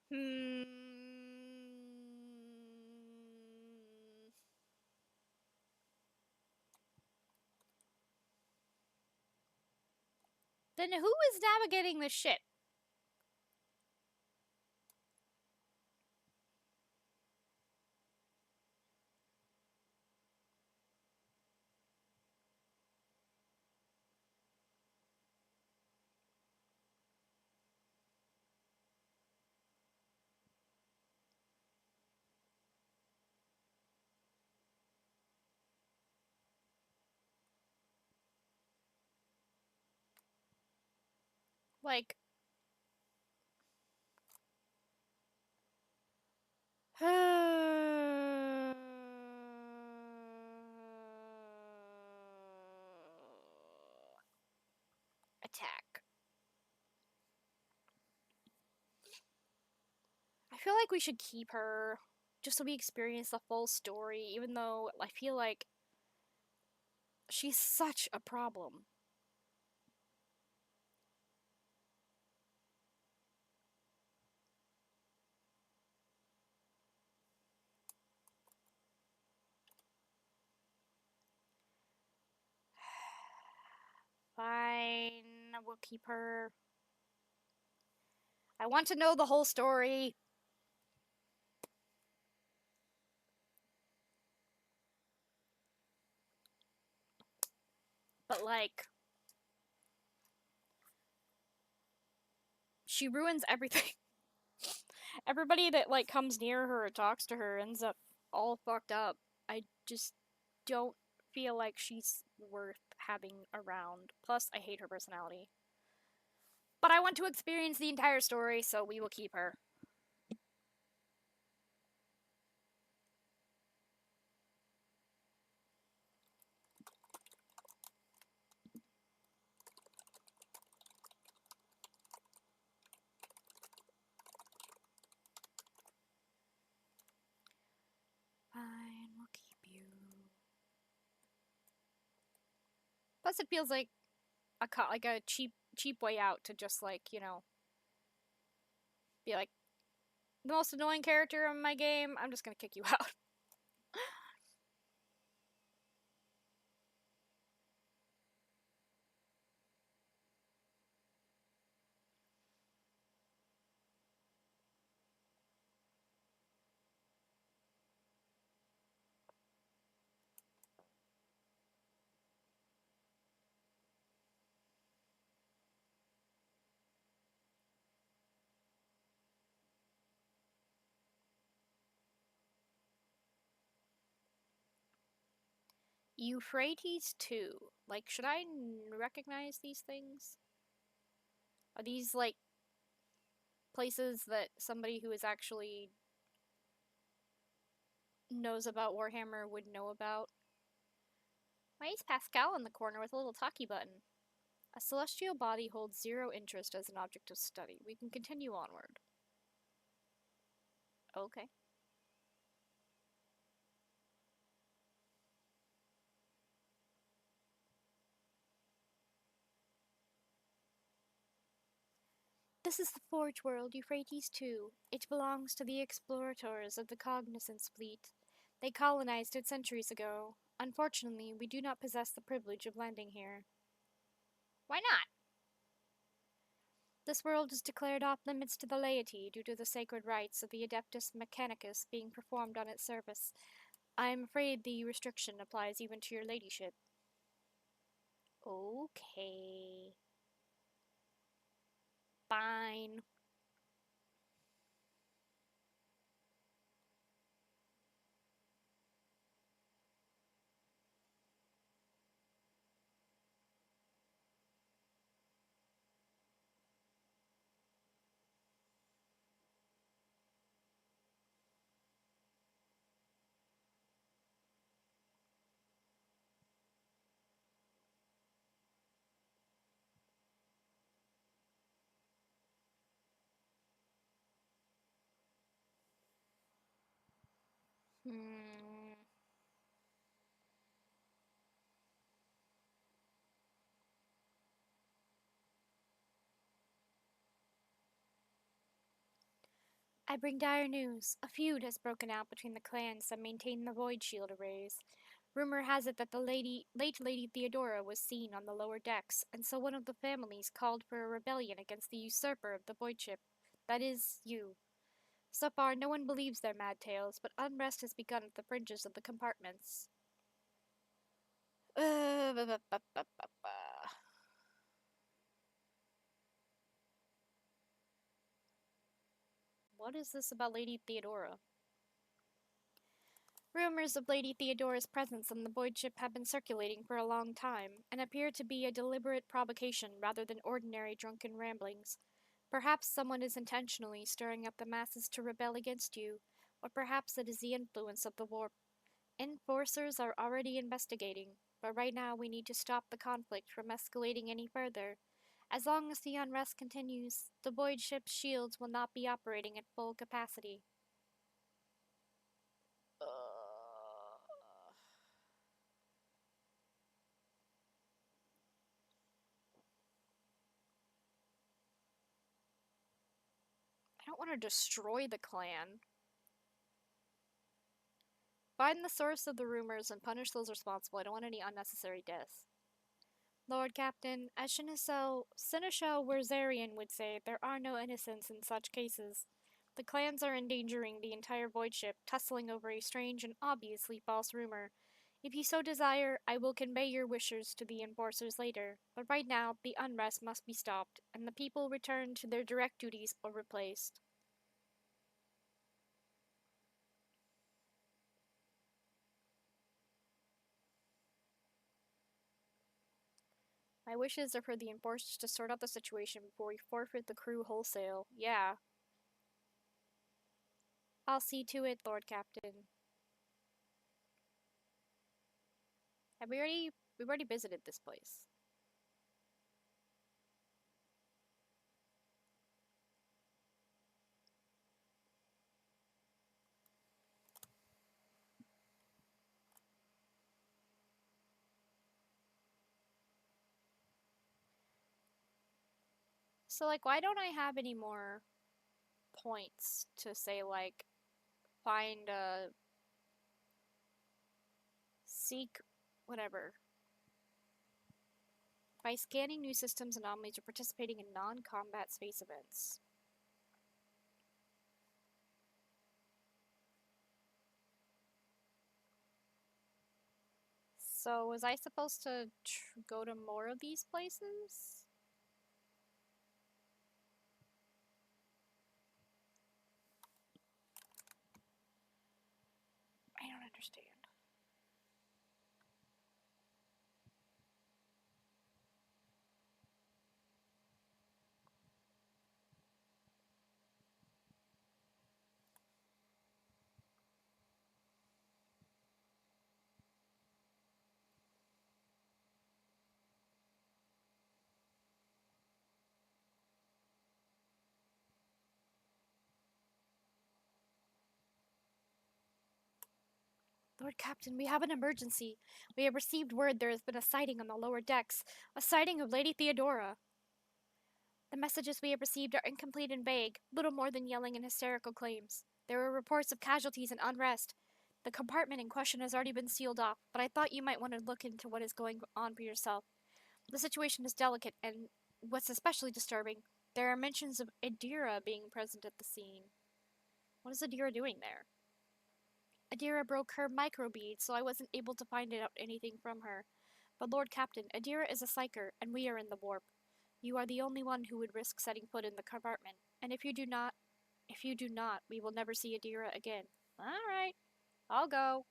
Hmm. Then who is navigating the ship? Like, attack. I feel like we should keep her just so we experience the full story, even though I feel like she's such a problem. Fine, we'll keep her. I want to know the whole story. But, like, she ruins everything. Everybody that, like, comes near her or talks to her ends up all fucked up. I just don't feel like she's worth having around. Plus, I hate her personality. But I want to experience the entire story, so we will keep her. Plus, it feels like a cheap way out to just like, you know, be like the most annoying character in my game. I'm just gonna kick you out. Euphrates 2. Like, should I recognize these things? Are these like places that somebody who is actually knows about Warhammer would know about? Why is Pascal in the corner with a little talkie button? A celestial body holds 0 interest as an object of study. We can continue onward. Okay. This is the Forge World, Euphrates 2. It belongs to the explorators of the Cognizance fleet. They colonized it centuries ago. Unfortunately, we do not possess the privilege of landing here. Why not? This world is declared off limits to the laity due to the sacred rites of the Adeptus Mechanicus being performed on its surface. I am afraid the restriction applies even to your ladyship. Okay. Fine. Hmm. I bring dire news. A feud has broken out between the clans that maintain the Void Shield arrays. Rumor has it that the late Lady Theodora was seen on the lower decks, and so one of the families called for a rebellion against the usurper of the Void Ship. That is, you. So far, no one believes their mad tales, but unrest has begun at the fringes of the compartments. Ba, ba, ba, ba. What is this about Lady Theodora? Rumors of Lady Theodora's presence on the Void Ship have been circulating for a long time, and appear to be a deliberate provocation rather than ordinary drunken ramblings. Perhaps someone is intentionally stirring up the masses to rebel against you, or perhaps it is the influence of the warp. Enforcers are already investigating, but right now we need to stop the conflict from escalating any further. As long as the unrest continues, the Void Ship's shields will not be operating at full capacity. I don't want to destroy the clan. Find the source of the rumors and punish those responsible. I don't want any unnecessary deaths. Lord Captain, as Seneschal Wurzarian would say, there are no innocents in such cases. The clans are endangering the entire void ship, tussling over a strange and obviously false rumor. If you so desire, I will convey your wishes to the enforcers later, but right now the unrest must be stopped, and the people returned to their direct duties or replaced. My wishes are for the enforcers to sort out the situation before we forfeit the crew wholesale. Yeah. I'll see to it, Lord Captain. Have we've already visited this place. So, like, why don't I have any more points to say, like, find a seek whatever by scanning new systems anomalies or participating in non-combat space events. So was I supposed to go to more of these places? I don't understand. Lord Captain, we have an emergency. We have received word there has been a sighting on the lower decks. A sighting of Lady Theodora. The messages we have received are incomplete and vague, little more than yelling and hysterical claims. There are reports of casualties and unrest. The compartment in question has already been sealed off, but I thought you might want to look into what is going on for yourself. The situation is delicate, and what's especially disturbing, there are mentions of Adira being present at the scene. What is Adira doing there? Adira broke her microbead, so I wasn't able to find out anything from her. But Lord Captain, Adira is a psyker, and we are in the warp. You are the only one who would risk setting foot in the compartment, and if you do not, we will never see Adira again. All right, I'll go.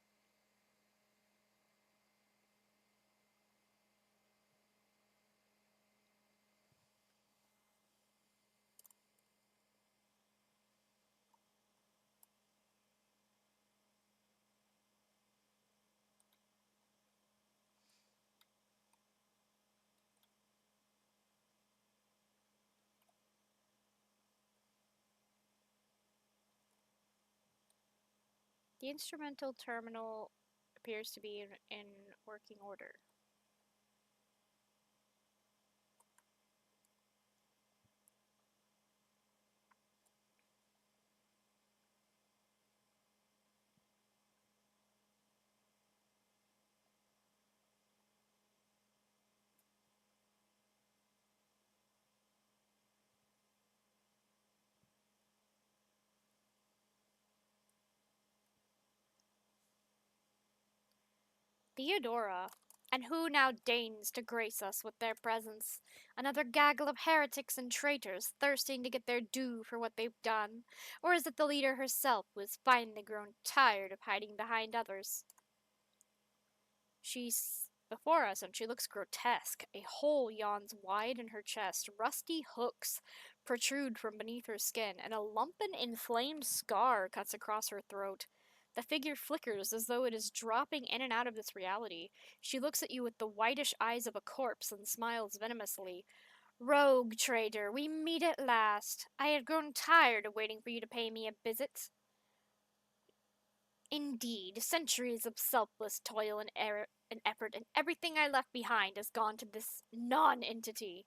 The instrumental terminal appears to be in working order. Theodora, and who now deigns to grace us with their presence? Another gaggle of heretics and traitors thirsting to get their due for what they've done? Or is it the leader herself who has finally grown tired of hiding behind others? She's before us and she looks grotesque. A hole yawns wide in her chest, rusty hooks protrude from beneath her skin, and a lumpen inflamed scar cuts across her throat. The figure flickers as though it is dropping in and out of this reality. She looks at you with the whitish eyes of a corpse and smiles venomously. Rogue traitor, we meet at last. I had grown tired of waiting for you to pay me a visit. Indeed, centuries of selfless toil and effort, and everything I left behind has gone to this non-entity.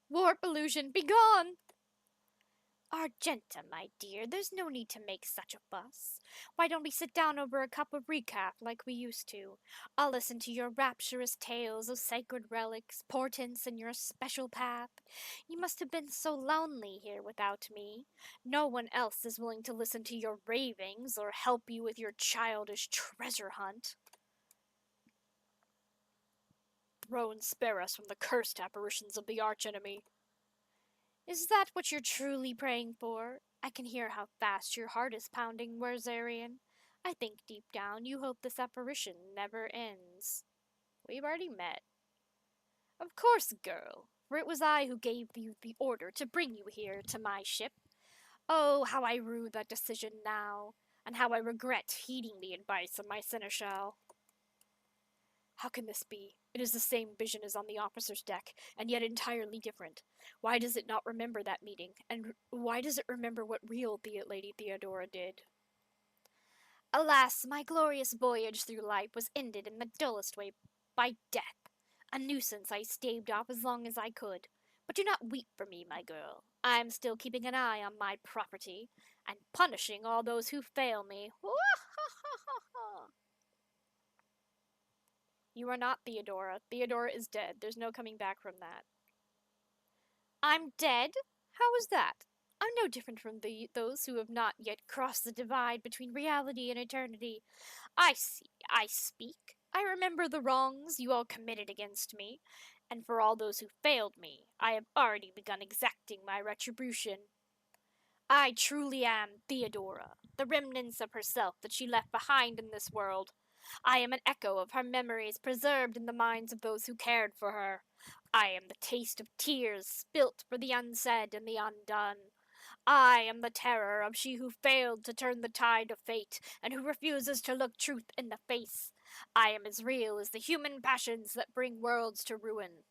Warp illusion, begone! Argenta, my dear, there's no need to make such a fuss. Why don't we sit down over a cup of recap like we used to? I'll listen to your rapturous tales of sacred relics, portents, and your special path. You must have been so lonely here without me. No one else is willing to listen to your ravings or help you with your childish treasure hunt. Throne spare us from the cursed apparitions of the archenemy. Is that what you're truly praying for? I can hear how fast your heart is pounding, Werzarian. I think deep down you hope this apparition never ends. We've already met. Of course, girl, for it was I who gave you the order to bring you here to my ship. Oh, how I rue that decision now, and how I regret heeding the advice of my seneschal. How can this be? It is the same vision as on the officer's deck, and yet entirely different. Why does it not remember that meeting? And why does it remember what real Lady Theodora did? Alas, my glorious voyage through life was ended in the dullest way by death. A nuisance I staved off as long as I could. But do not weep for me, my girl. I am still keeping an eye on my property, and punishing all those who fail me. You are not Theodora. Theodora is dead. There's no coming back from that. I'm dead? How is that? I'm no different from those who have not yet crossed the divide between reality and eternity. I see, I speak. I remember the wrongs you all committed against me, and for all those who failed me, I have already begun exacting my retribution. I truly am Theodora, the remnants of herself that she left behind in this world. I am an echo of her memories preserved in the minds of those who cared for her. I am the taste of tears spilt for the unsaid and the undone. I am the terror of she who failed to turn the tide of fate and who refuses to look truth in the face. I am as real as the human passions that bring worlds to ruin.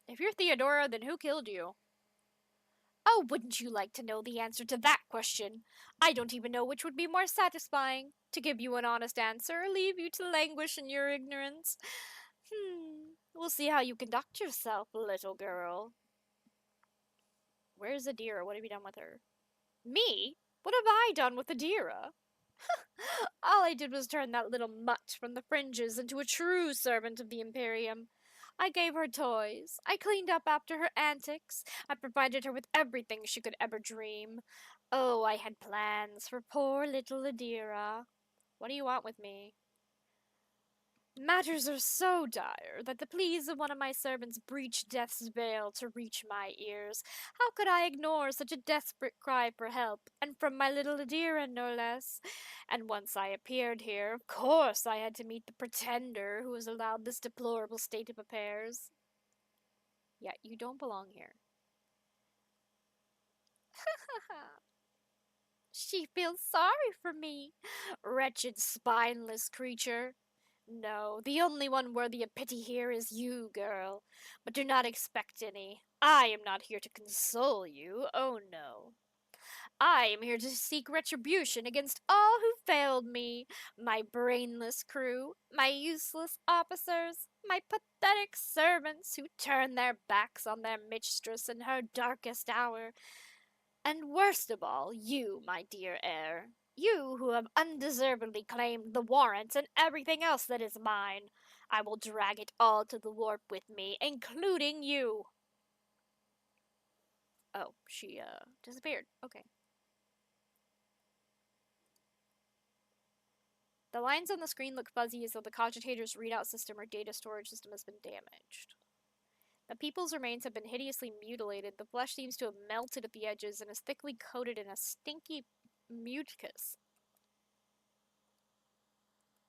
If you're Theodora, then who killed you? Oh, wouldn't you like to know the answer to that question? I don't even know which would be more satisfying, to give you an honest answer or leave you to languish in your ignorance. We'll see how you conduct yourself, little girl. Where's Adira? What have you done with her? Me? What have I done with Adira? All I did was turn that little mutt from the fringes into a true servant of the Imperium. I gave her toys. I cleaned up after her antics. I provided her with everything she could ever dream. Oh, I had plans for poor little Adira. What do you want with me? Matters are so dire that the pleas of one of my servants breached death's veil to reach my ears. How could I ignore such a desperate cry for help, and from my little Adira, no less? And once I appeared here, of course I had to meet the pretender who has allowed this deplorable state of affairs. Yeah, you don't belong here. She feels sorry for me, wretched, spineless creature. No, the only one worthy of pity here is you, girl. But do not expect any. I am not here to console you. Oh, no. I am here to seek retribution against all who failed me. My brainless crew, my useless officers, my pathetic servants who turned their backs on their mistress in her darkest hour. And worst of all, you, my dear heir. You who have undeservedly claimed the warrant and everything else that is mine. I will drag it all to the warp with me, including you. Oh, she, disappeared. Okay. The lines on the screen look fuzzy as though the cogitator's readout system or data storage system has been damaged. The people's remains have been hideously mutilated. The flesh seems to have melted at the edges and is thickly coated in a stinky mucus.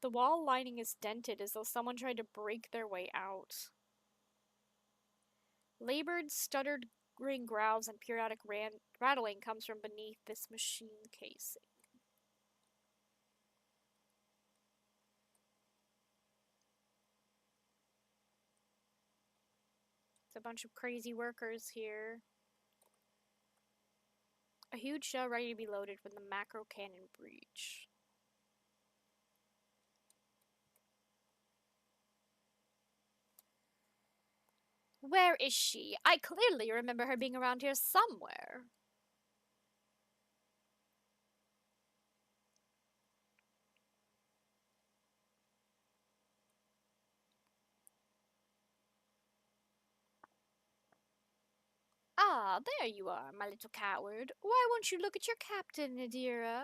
The wall lining is dented as though someone tried to break their way out. Labored, stuttering growls and periodic rattling comes from beneath this machine casing. It's a bunch of crazy workers here. A huge shell ready to be loaded from the macro cannon breach. Where is she? I clearly remember her being around here somewhere. Ah, there you are, my little coward. Why won't you look at your captain, Nadira?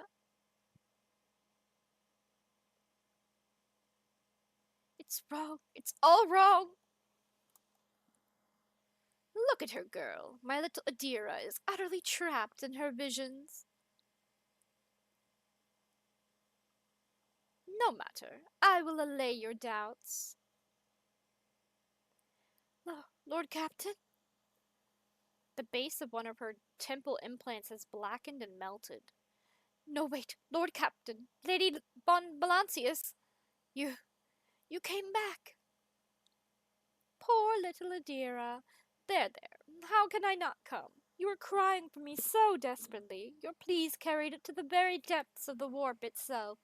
It's wrong. It's all wrong. Look at her, girl. My little Adira is utterly trapped in her visions. No matter. I will allay your doubts. Lord Captain? The base of one of her temple implants has blackened and melted. No, wait. Lord Captain. Lady Bon Balancius. You came back. Poor little Adira. There. How can I not come? You were crying for me so desperately. Your pleas carried it to the very depths of the warp itself.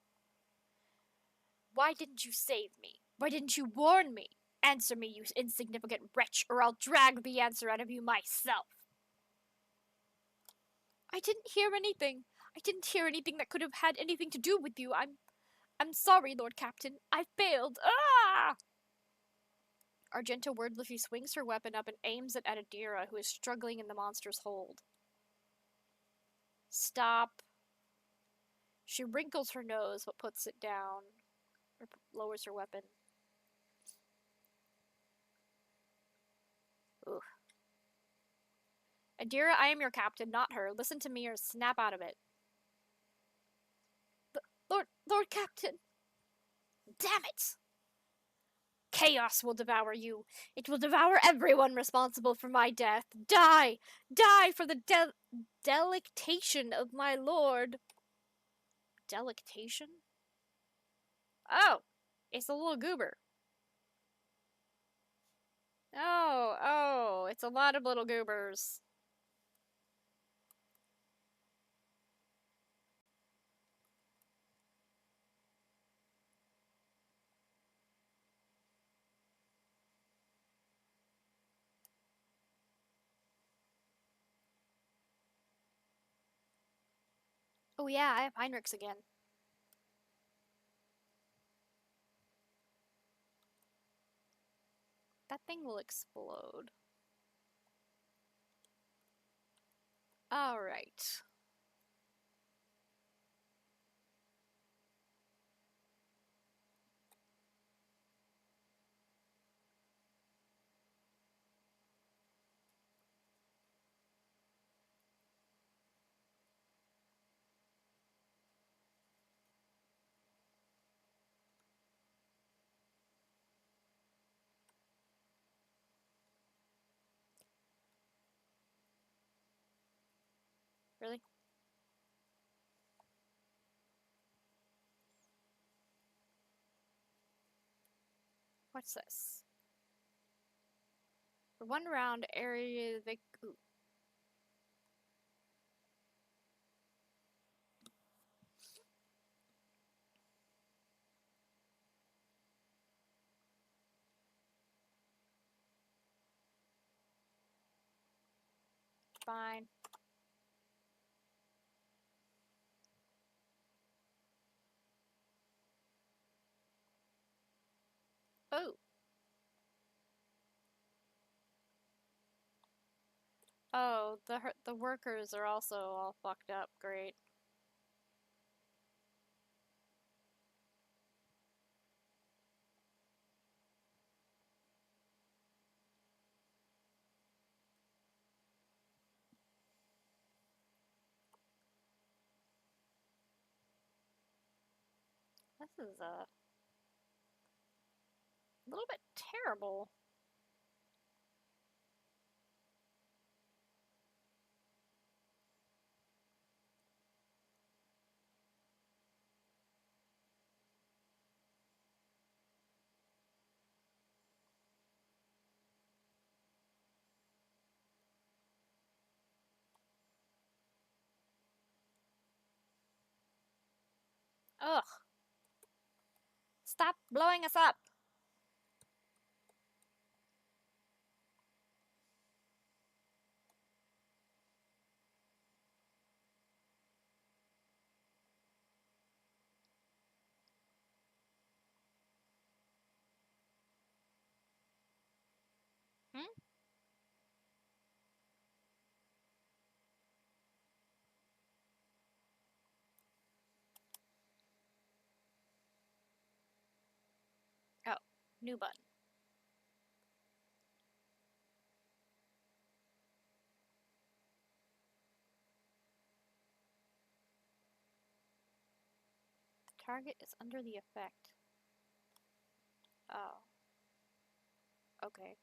Why didn't you save me? Why didn't you warn me? Answer me, you insignificant wretch, or I'll drag the answer out of you myself. I didn't hear anything. I didn't hear anything that could have had anything to do with you. I'm sorry, Lord Captain. I failed. Ah! Argenta wordlessly swings her weapon up and aims it at Adira, who is struggling in the monster's hold. Stop. She wrinkles her nose, but puts it down, or lowers her weapon. Ugh. Adira, I am your captain, not her. Listen to me or snap out of it. Lord Captain! Damn it! Chaos will devour you. It will devour everyone responsible for my death. Die! Die for the delectation of my lord. Delectation? Oh! It's a little goober. Oh, it's a lot of little goobers. Oh yeah, I have Heinrichs again. That thing will explode. Alright. Really? What's this? For one round, area they. Ooh. Fine. Oh. Oh, the workers are also all fucked up. Great. This is a little bit terrible. Ugh. Stop blowing us up. Hmm? Oh, new button. Target is under the effect. Oh. Okay.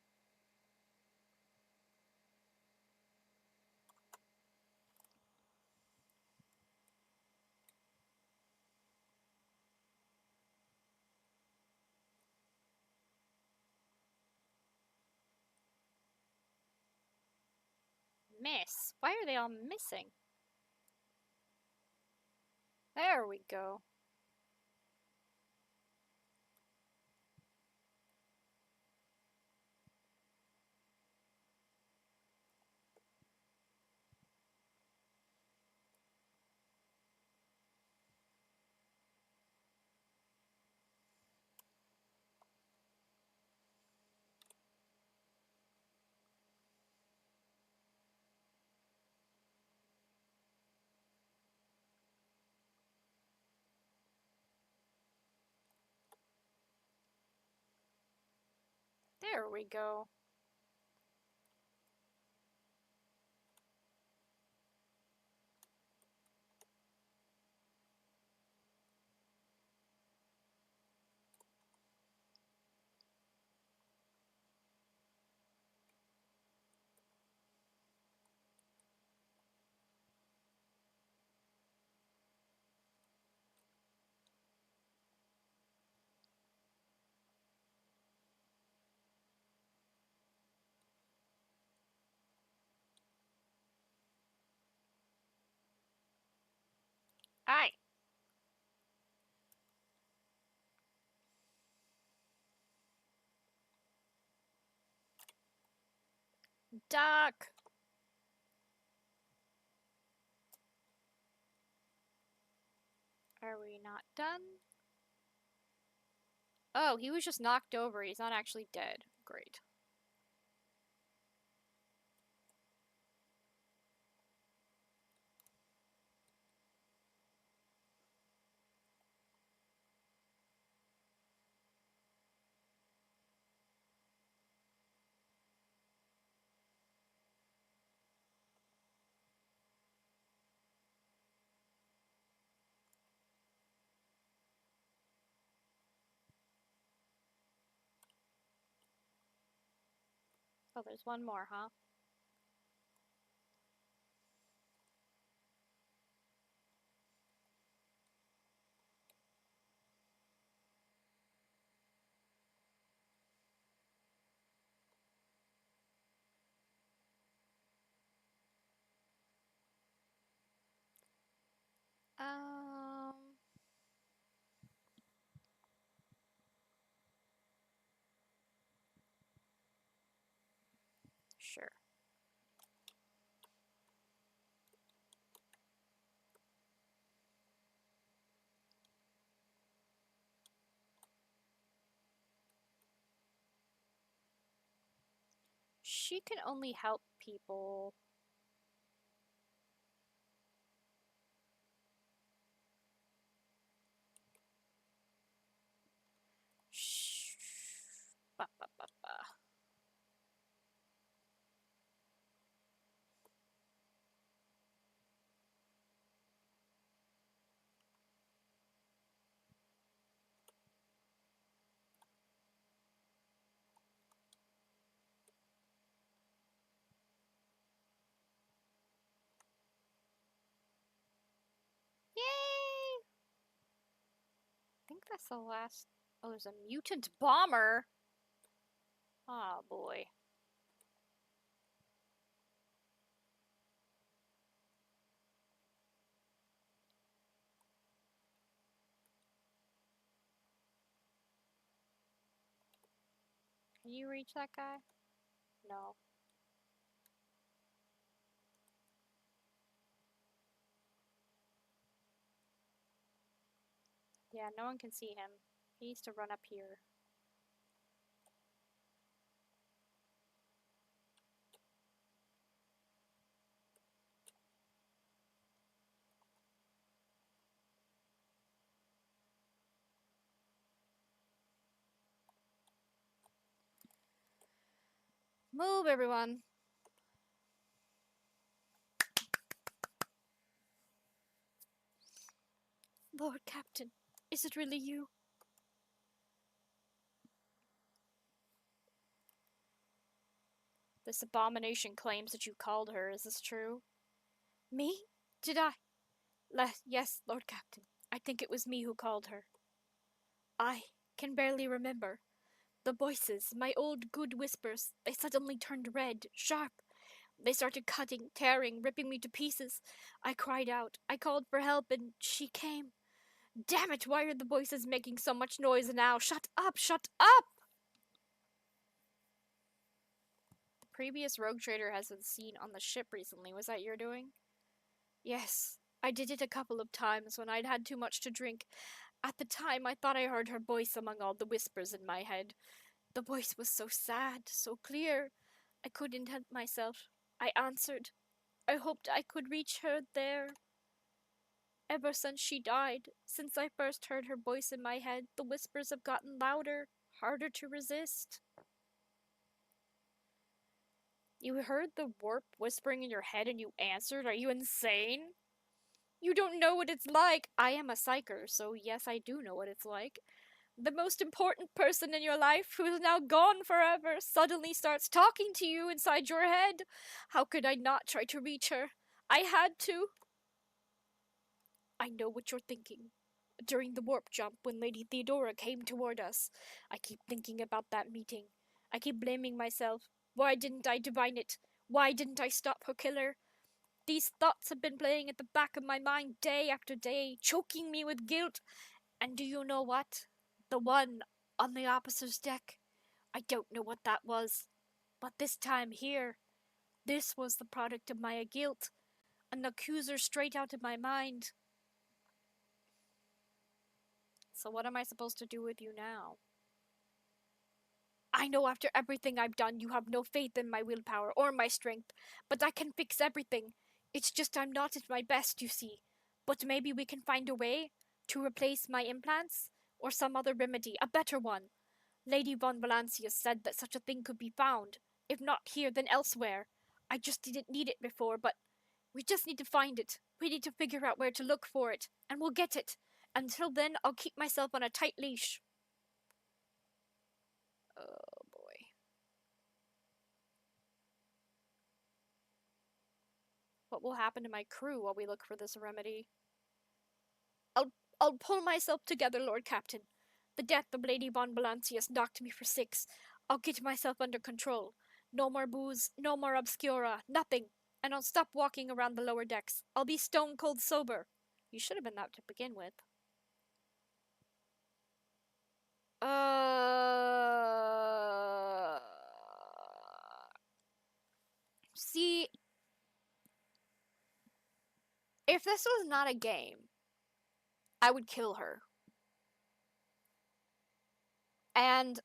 Miss. Why are they all missing? There we go. There we go. Aye. Duck. Are we not done? Oh, he was just knocked over. He's not actually dead. Great. Oh, there's one more, huh? Um, sure. She can only help people. Shh. Ba, ba, ba, ba. Yay! I think that's the last. Oh, there's a mutant bomber. Oh boy. Can you reach that guy? No. Yeah, no one can see him. He needs to run up here. Move, everyone. Lord Captain, is it really you? This abomination claims that you called her. Is this true? Me? Did I? Yes, Lord Captain. I think it was me who called her. I can barely remember. The voices, my old good whispers, they suddenly turned red, sharp. They started cutting, tearing, ripping me to pieces. I cried out. I called for help, and she came. Damn it, why are the voices making so much noise now? Shut up! Shut up! The previous rogue trader has been seen on the ship recently. Was that your doing? Yes. I did it a couple of times when I'd had too much to drink. At the time, I thought I heard her voice among all the whispers in my head. The voice was so sad, so clear. I couldn't help myself. I answered. I hoped I could reach her there. Ever since she died, since I first heard her voice in my head, the whispers have gotten louder, harder to resist. You heard the warp whispering in your head and you answered? Are you insane? You don't know what it's like. I am a psyker, so yes, I do know what it's like. The most important person in your life, who is now gone forever, suddenly starts talking to you inside your head. How could I not try to reach her? I had to. I know what you're thinking. During the warp jump, when Lady Theodora came toward us, I keep thinking about that meeting. I keep blaming myself. Why didn't I divine it? Why didn't I stop her killer? These thoughts have been playing at the back of my mind day after day, choking me with guilt. And do you know what? The one on the officer's deck. I don't know what that was. But this time here, this was the product of my guilt. An accuser straight out of my mind. So what am I supposed to do with you now? I know after everything I've done, you have no faith in my willpower or my strength, but I can fix everything. It's just I'm not at my best, you see. But maybe we can find a way to replace my implants, or some other remedy, a better one. Lady von Valancius said that such a thing could be found, if not here, then elsewhere. I just didn't need it before, but we just need to find it. We need to figure out where to look for it, and we'll get it. Until then, I'll keep myself on a tight leash. Oh boy. What will happen to my crew while we look for this remedy? I'll I'll pull myself together, Lord Captain. The death of Lady von Valancius knocked me for six. I'll get myself under control. No more booze, no more obscura, nothing. And I'll stop walking around the lower decks. I'll be stone cold sober. You should have been that to begin with. See, if this was not a game, I would kill her. And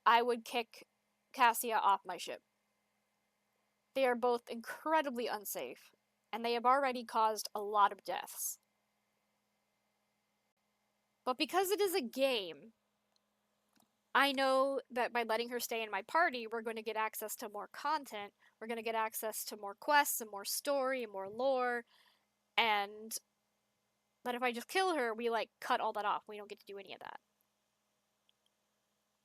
I would kick Cassia off my ship. They are both incredibly unsafe, and they have already caused a lot of deaths. But because it is a game, I know that by letting her stay in my party, we're going to get access to more content. We're going to get access to more quests and more story and more lore. And that if I just kill her, we like cut all that off. We don't get to do any of that.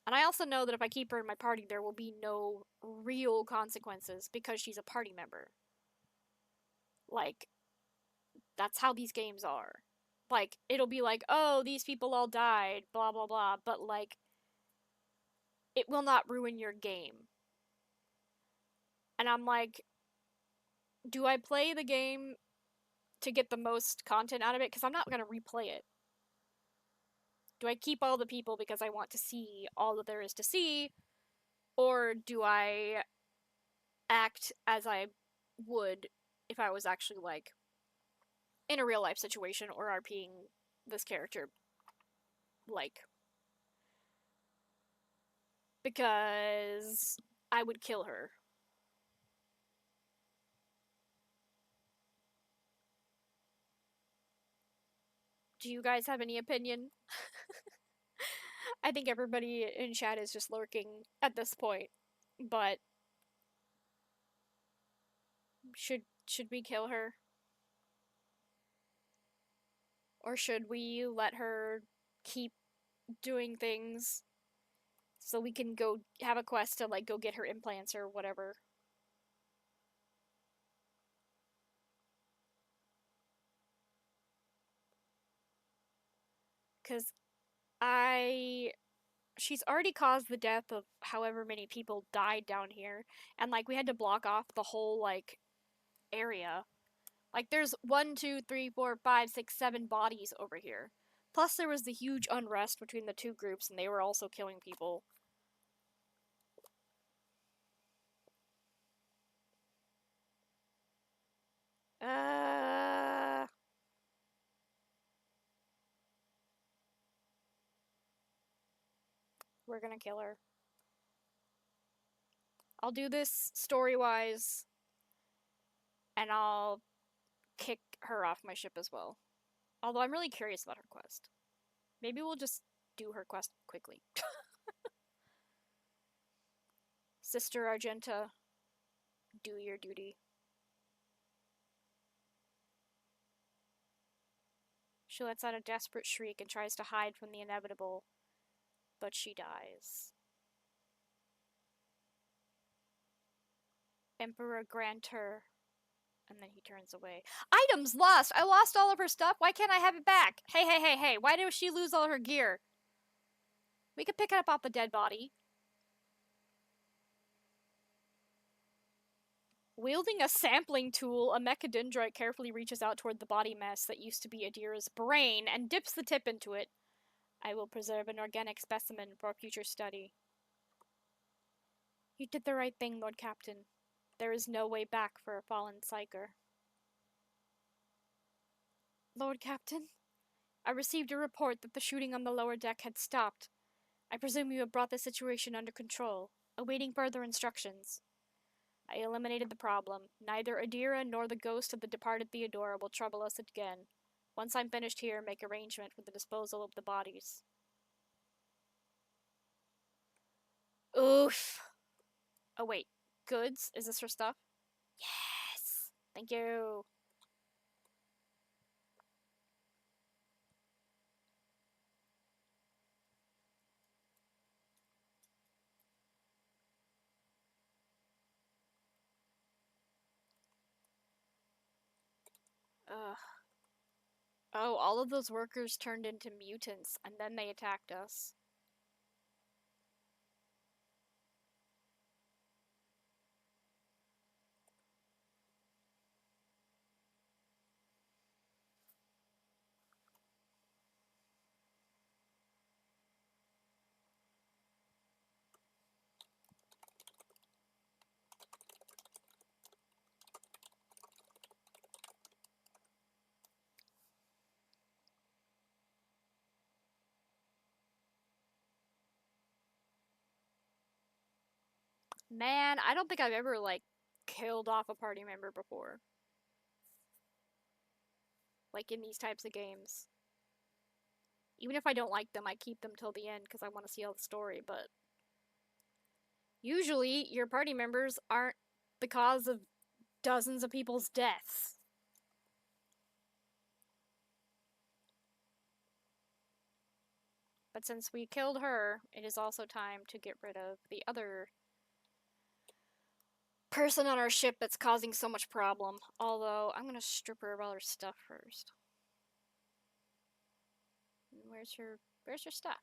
And I also know that if I keep her in my party, there will be no real consequences because she's a party member. Like, that's how these games are. Like, it'll be like, oh, these people all died, blah, blah, blah. But, like, it will not ruin your game. And I'm like, do I play the game to get the most content out of it? Because I'm not going to replay it. Do I keep all the people because I want to see all that there is to see? Or do I act as I would if I was actually, like, in a real life situation or RPing this character? Like, because I would kill her. Do you guys have any opinion? I think everybody in chat is just lurking at this point. But should we kill her? Or should we let her keep doing things so we can go have a quest to like go get her implants or whatever? Cuz she's already caused the death of however many people died down here, and like we had to block off the whole like area. Like there's 1, 2, 3, 4, 5, 6, 7 bodies over here. Plus there was the huge unrest between the two groups and they were also killing people. Uh we're gonna kill her. I'll do this story-wise and I'll kick her off my ship as well. Although I'm really curious about her quest. Maybe we'll just do her quest quickly. Sister Argenta, Do your duty. She lets out a desperate shriek and tries to hide from the inevitable, but she dies. Emperor grant her. And then he turns away. Items lost! I lost all of her stuff. Why can't I have it back? Hey, hey, hey, hey. Why did she lose all her gear? We could pick it up off the dead body. Wielding a sampling tool, a mechadendrite carefully reaches out toward the body mess that used to be Adira's brain and dips the tip into it. I will preserve an organic specimen for future study. You did the right thing, Lord Captain. There is no way back for a fallen psyker. Lord Captain? I received a report that the shooting on the lower deck had stopped. I presume you have brought the situation under control, awaiting further instructions. I eliminated the problem. Neither Adira nor the ghost of the departed Theodora will trouble us again. Once I'm finished here, make arrangement for the disposal of the bodies. Oof. Oh wait, goods? Is this her stuff? Yes! Thank you. Ugh. Oh, all of those workers turned into mutants, and then they attacked us. Man, I don't think I've ever, like, killed off a party member before. Like, in these types of games. Even if I don't like them, I keep them till the end because I want to see all the story, but usually your party members aren't the cause of dozens of people's deaths. But since we killed her, it is also time to get rid of the other person on our ship that's causing so much problem. Although, I'm gonna strip her of all her stuff first. Where's her stuff?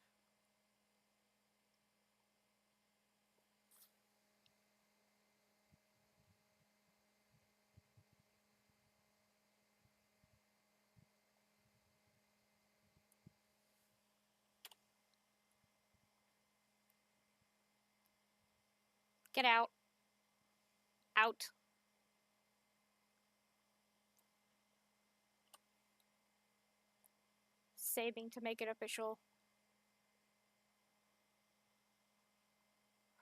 Get out. Out. Saving to make it official.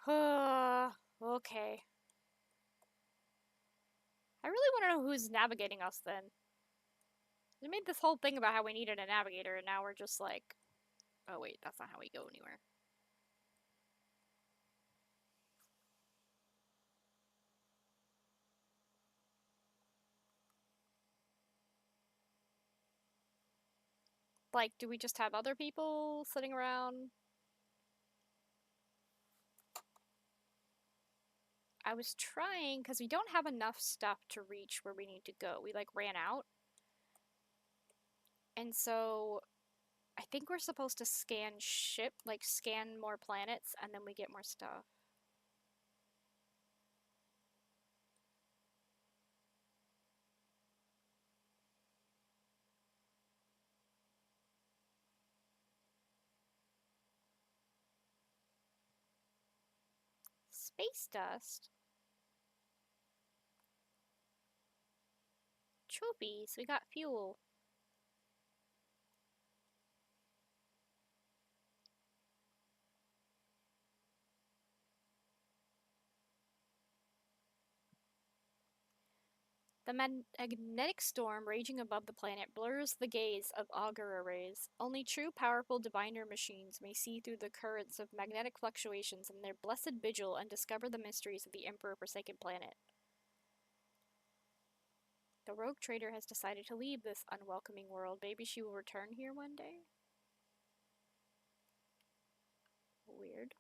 Okay. I really want to know who's navigating us then. We made this whole thing about how we needed a navigator, and now we're just like, oh wait, that's not how we go anywhere. Like, do we just have other people sitting around? I was trying, because we don't have enough stuff to reach where we need to go. We, like, ran out. And so, I think we're supposed to scan scan more planets, and then we get more stuff. Space dust? Trophies, we got fuel. The magnetic storm raging above the planet blurs the gaze of augur arrays. Only true powerful diviner machines may see through the currents of magnetic fluctuations in their blessed vigil and discover the mysteries of the Emperor-forsaken planet. The rogue trader has decided to leave this unwelcoming world. Maybe she will return here one day? Weird.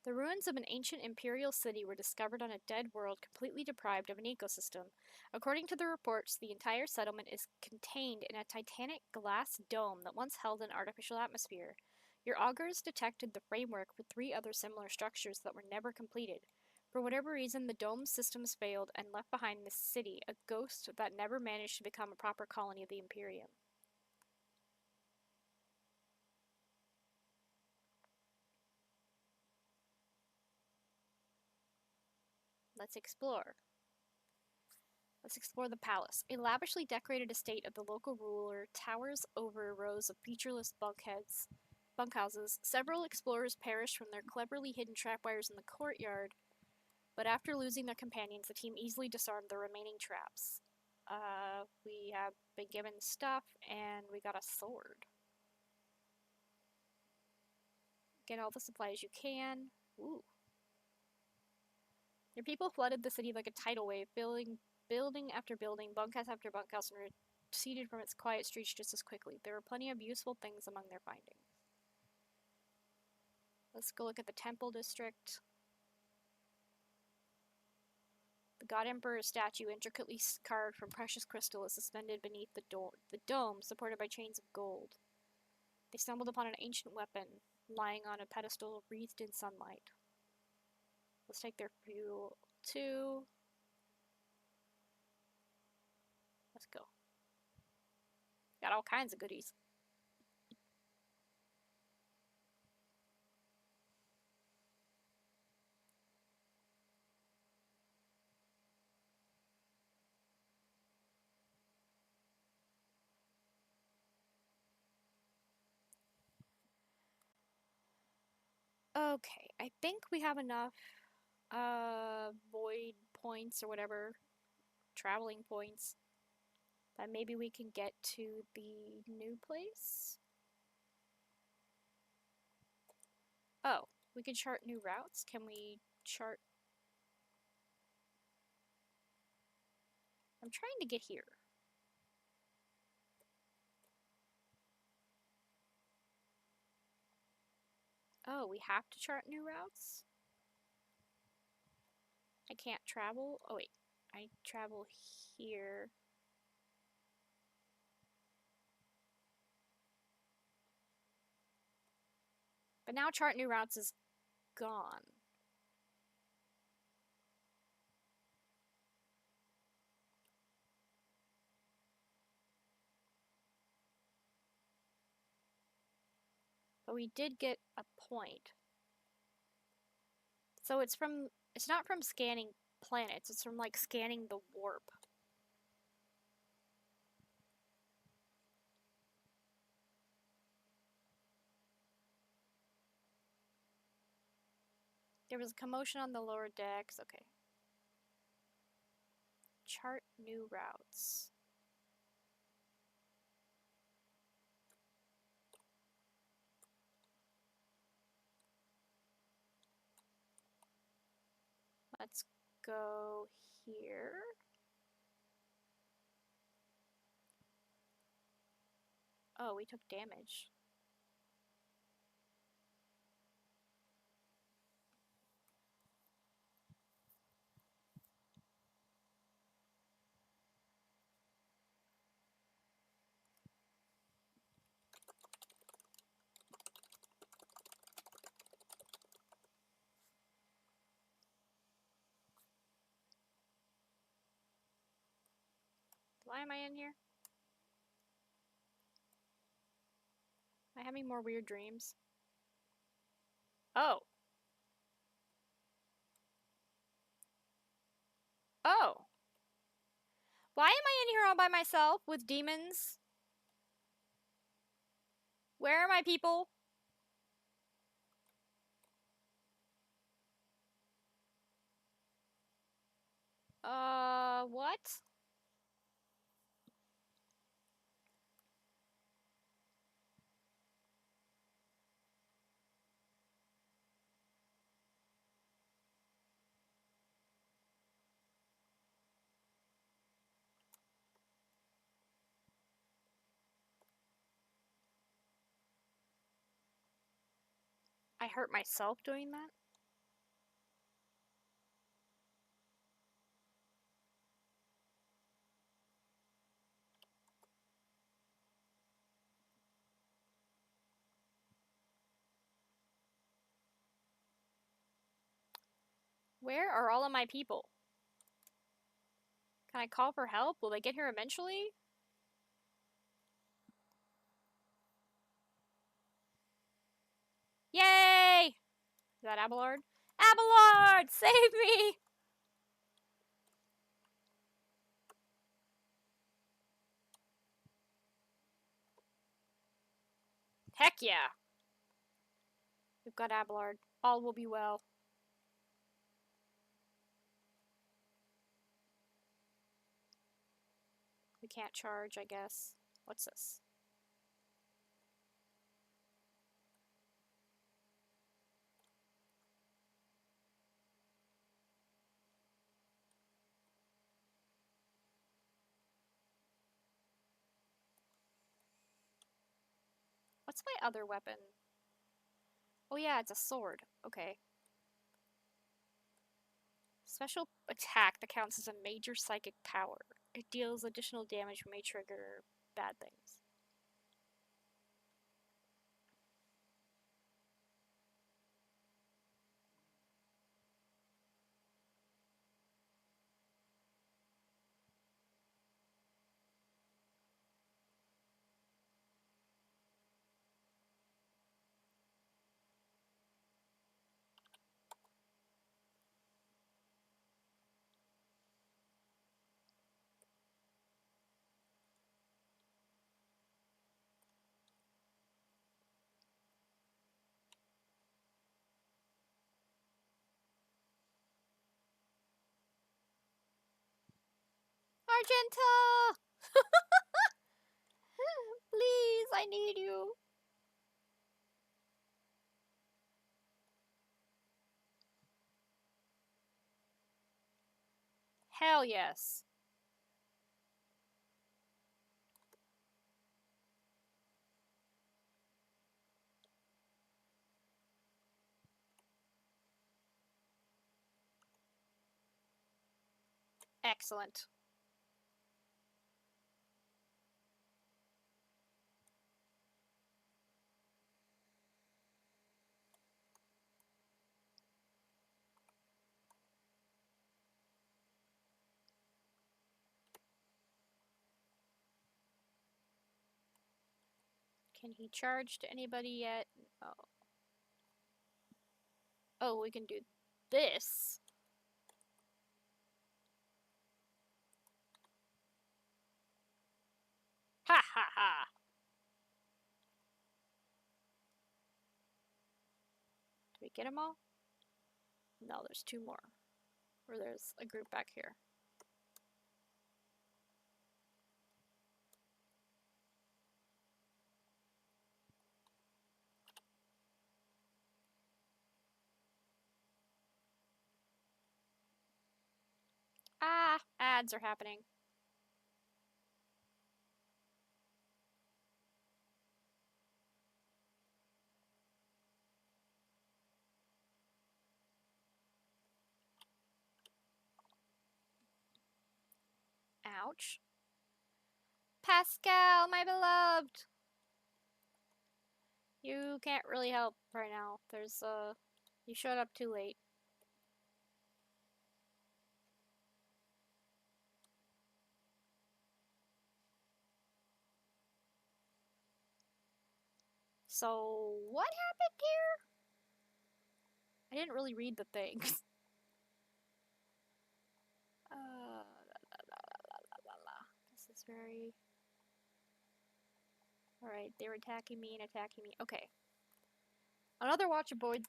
The ruins of an ancient imperial city were discovered on a dead world completely deprived of an ecosystem. According to the reports, the entire settlement is contained in a titanic glass dome that once held an artificial atmosphere. Your augurs detected the framework for 3 other similar structures that were never completed. For whatever reason, the dome's systems failed and left behind this city, a ghost that never managed to become a proper colony of the Imperium. Let's explore. Let's explore the palace. A lavishly decorated estate of the local ruler towers over rows of featureless bunkhouses. Several explorers perished from their cleverly hidden trapwires in the courtyard, but after losing their companions, the team easily disarmed the remaining traps. We have been given stuff, and we got a sword. Get all the supplies you can. Ooh. Your people flooded the city like a tidal wave, building after building, bunkhouse after bunkhouse, and receded from its quiet streets just as quickly. There were plenty of useful things among their findings. Let's go look at the temple district. The God Emperor's statue, intricately carved from precious crystal, is suspended beneath the dome, supported by chains of gold. They stumbled upon an ancient weapon, lying on a pedestal wreathed in sunlight. Let's take their fuel too. Let's go. Got all kinds of goodies. Okay, I think we have enough void points or whatever, traveling points, that maybe we can get to the new place. Oh, we can chart new routes. Can we chart? I'm trying to get here. Oh, we have to chart new routes? I can't travel? Oh wait, I travel here. But now chart new routes is gone. But we did get a point. So it's not from scanning planets, it's from like scanning the warp. There was a commotion on the lower decks. Okay. Chart new routes. Let's go here. Oh, we took damage. Why am I in here? Am I having more weird dreams? Oh. Oh. Why am I in here all by myself with demons? Where are my people? What? I hurt myself doing that? Where are all of my people? Can I call for help? Will they get here eventually? Yay! Is that Abelard? Abelard! Save me! Heck yeah! We've got Abelard. All will be well. We can't charge, I guess. What's this? What's my other weapon? Oh yeah, it's a sword. Okay. Special attack that counts as a major psychic power. It deals additional damage and may trigger bad things. Argenta! Please, I need you. Hell yes. Excellent. Can he charge to anybody yet? Oh. Oh, we can do this. Ha ha ha. Did we get them all? No, there's two more. Or there's a group back here. Ah, ads are happening. Ouch. Pascal, my beloved! You can't really help right now. You showed up too late. So, what happened here? I didn't really read the things. This is very... Alright, they were attacking me and attacking me. Okay. Another watch aboard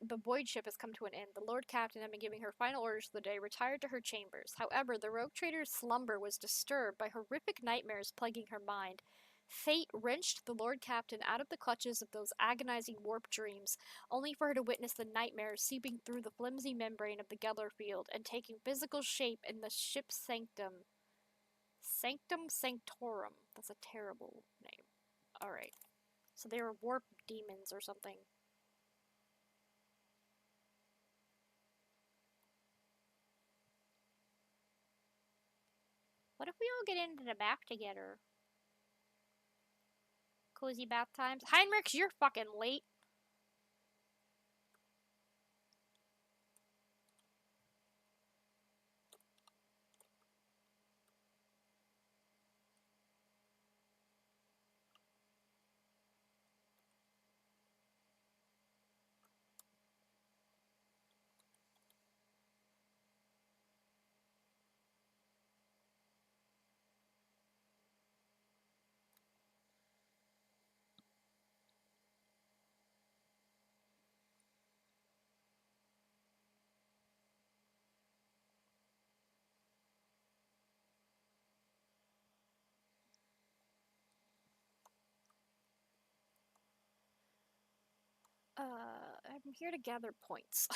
the Boyd ship has come to an end. The Lord Captain, having given her final orders for the day, retired to her chambers. However, the rogue trader's slumber was disturbed by horrific nightmares plaguing her mind. Fate wrenched the Lord Captain out of the clutches of those agonizing warp dreams, only for her to witness the nightmares seeping through the flimsy membrane of the Geller field and taking physical shape in the ship's sanctum. Sanctum Sanctorum. That's a terrible name. Alright. So they were warp demons or something. What if we all get into the bath together? Cozy bath times. Heinrichs, you're fucking late. I'm here to gather points.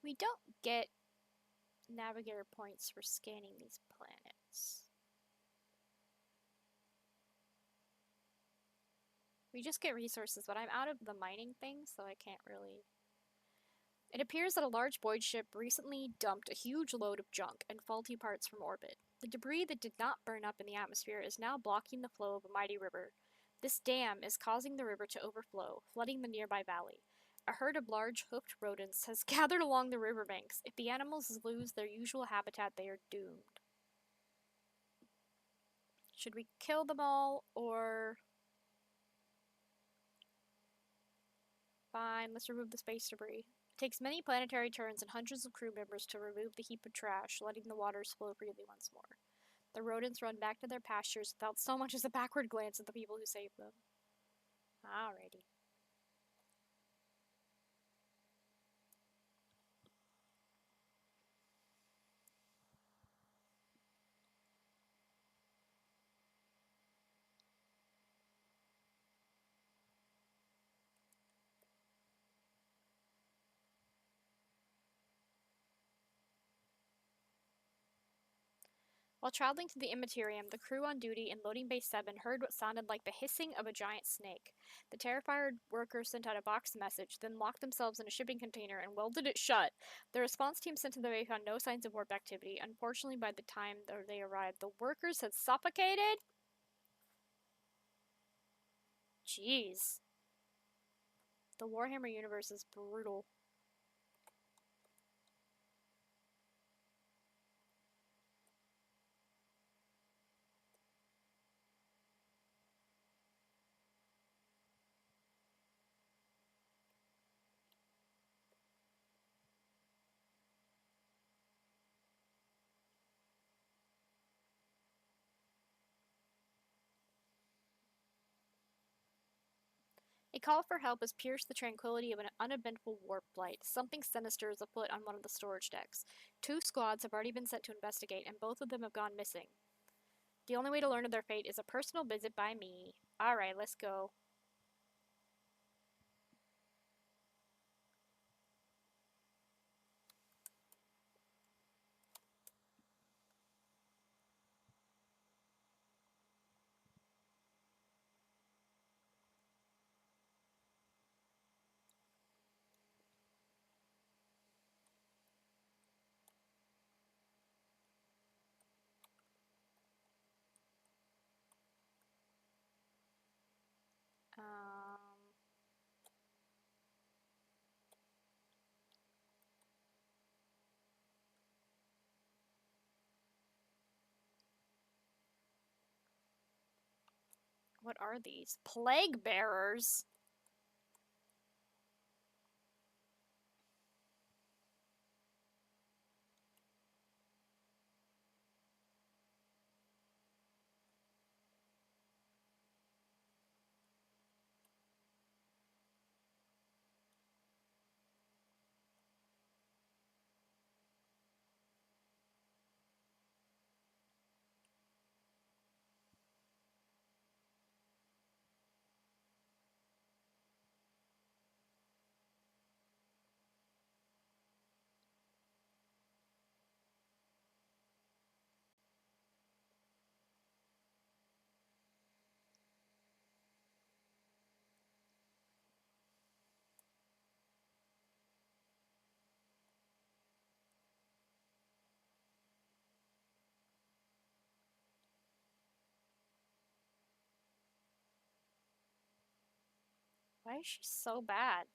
We don't get navigator points for scanning these planets. We just get resources, but I'm out of the mining thing, so I can't really. It appears that a large void ship recently dumped a huge load of junk and faulty parts from orbit. The debris that did not burn up in the atmosphere is now blocking the flow of a mighty river. This dam is causing the river to overflow, flooding the nearby valley. A herd of large hoofed rodents has gathered along the riverbanks. If the animals lose their usual habitat, they are doomed. Should we kill them all, or... Fine, let's remove the space debris. It takes many planetary turns and hundreds of crew members to remove the heap of trash, letting the waters flow freely once more. The rodents run back to their pastures without so much as a backward glance at the people who saved them. Alrighty. While traveling to the Immaterium, the crew on duty in Loading Bay 7 heard what sounded like the hissing of a giant snake. The terrified workers sent out a boxed message, then locked themselves in a shipping container and welded it shut. The response team sent to the bay found no signs of warp activity. Unfortunately, by the time they arrived, the workers had suffocated? Jeez. The Warhammer universe is brutal. A call for help has pierced the tranquility of an uneventful warp flight. Something sinister is afoot on one of the storage decks. 2 squads have already been sent to investigate, and both of them have gone missing. The only way to learn of their fate is a personal visit by me. Alright, let's go. What are these? Plague bearers? Why is she so bad?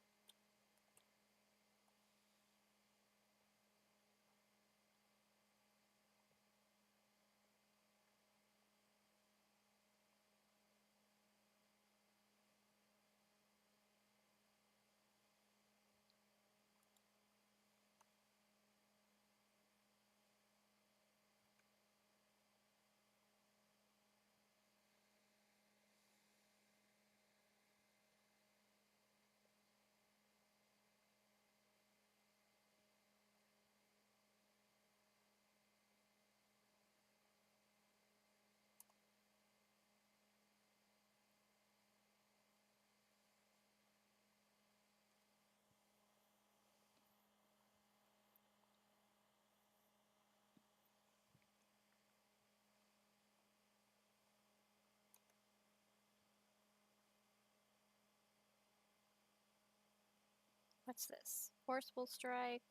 What's this? Forceful strike.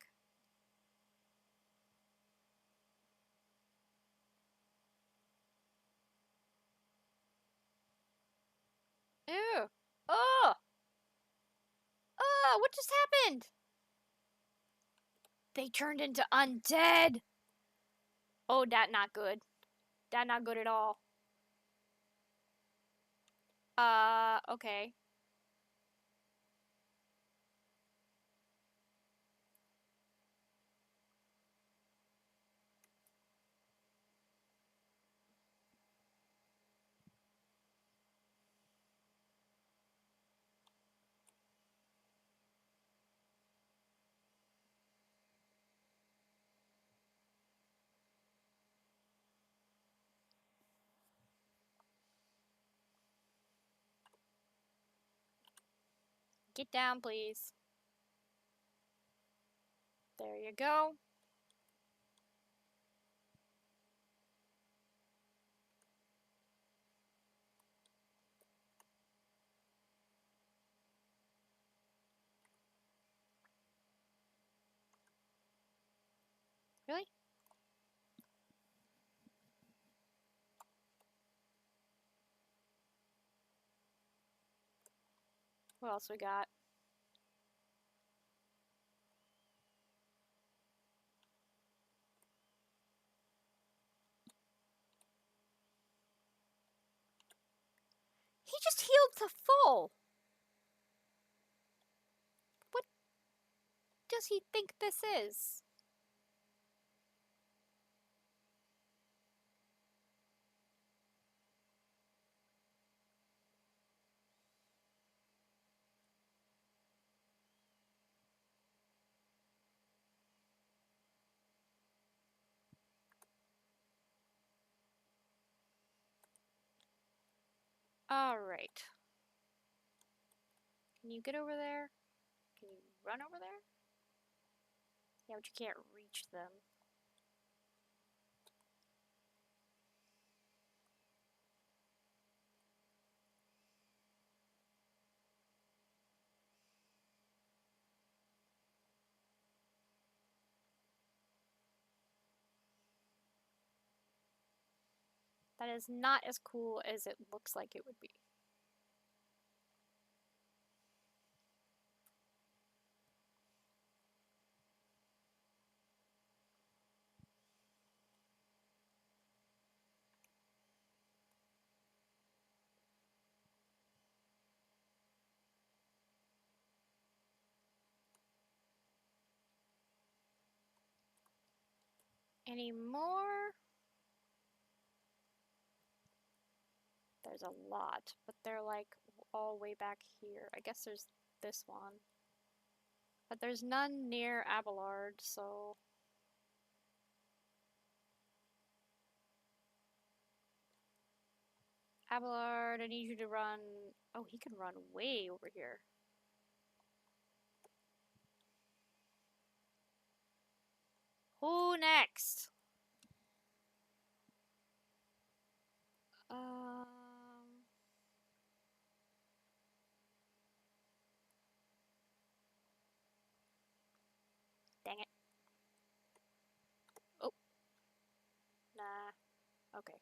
Ew! Oh! Oh! What just happened? They turned into undead! Oh, that not good. That not good at all. Okay. Get down, please. There you go. Really? What else we got? He just healed to full! What does he think this is? Alright. Can you get over there? Can you run over there? Yeah, but you can't reach them. That is not as cool as it looks like it would be. Any more? There's a lot, but they're like all way back here. I guess there's this one. But there's none near Abelard, so... Abelard, I need you to run... Oh, he can run way over here. Who next? Um... Dang it. Oh. Nah. Okay.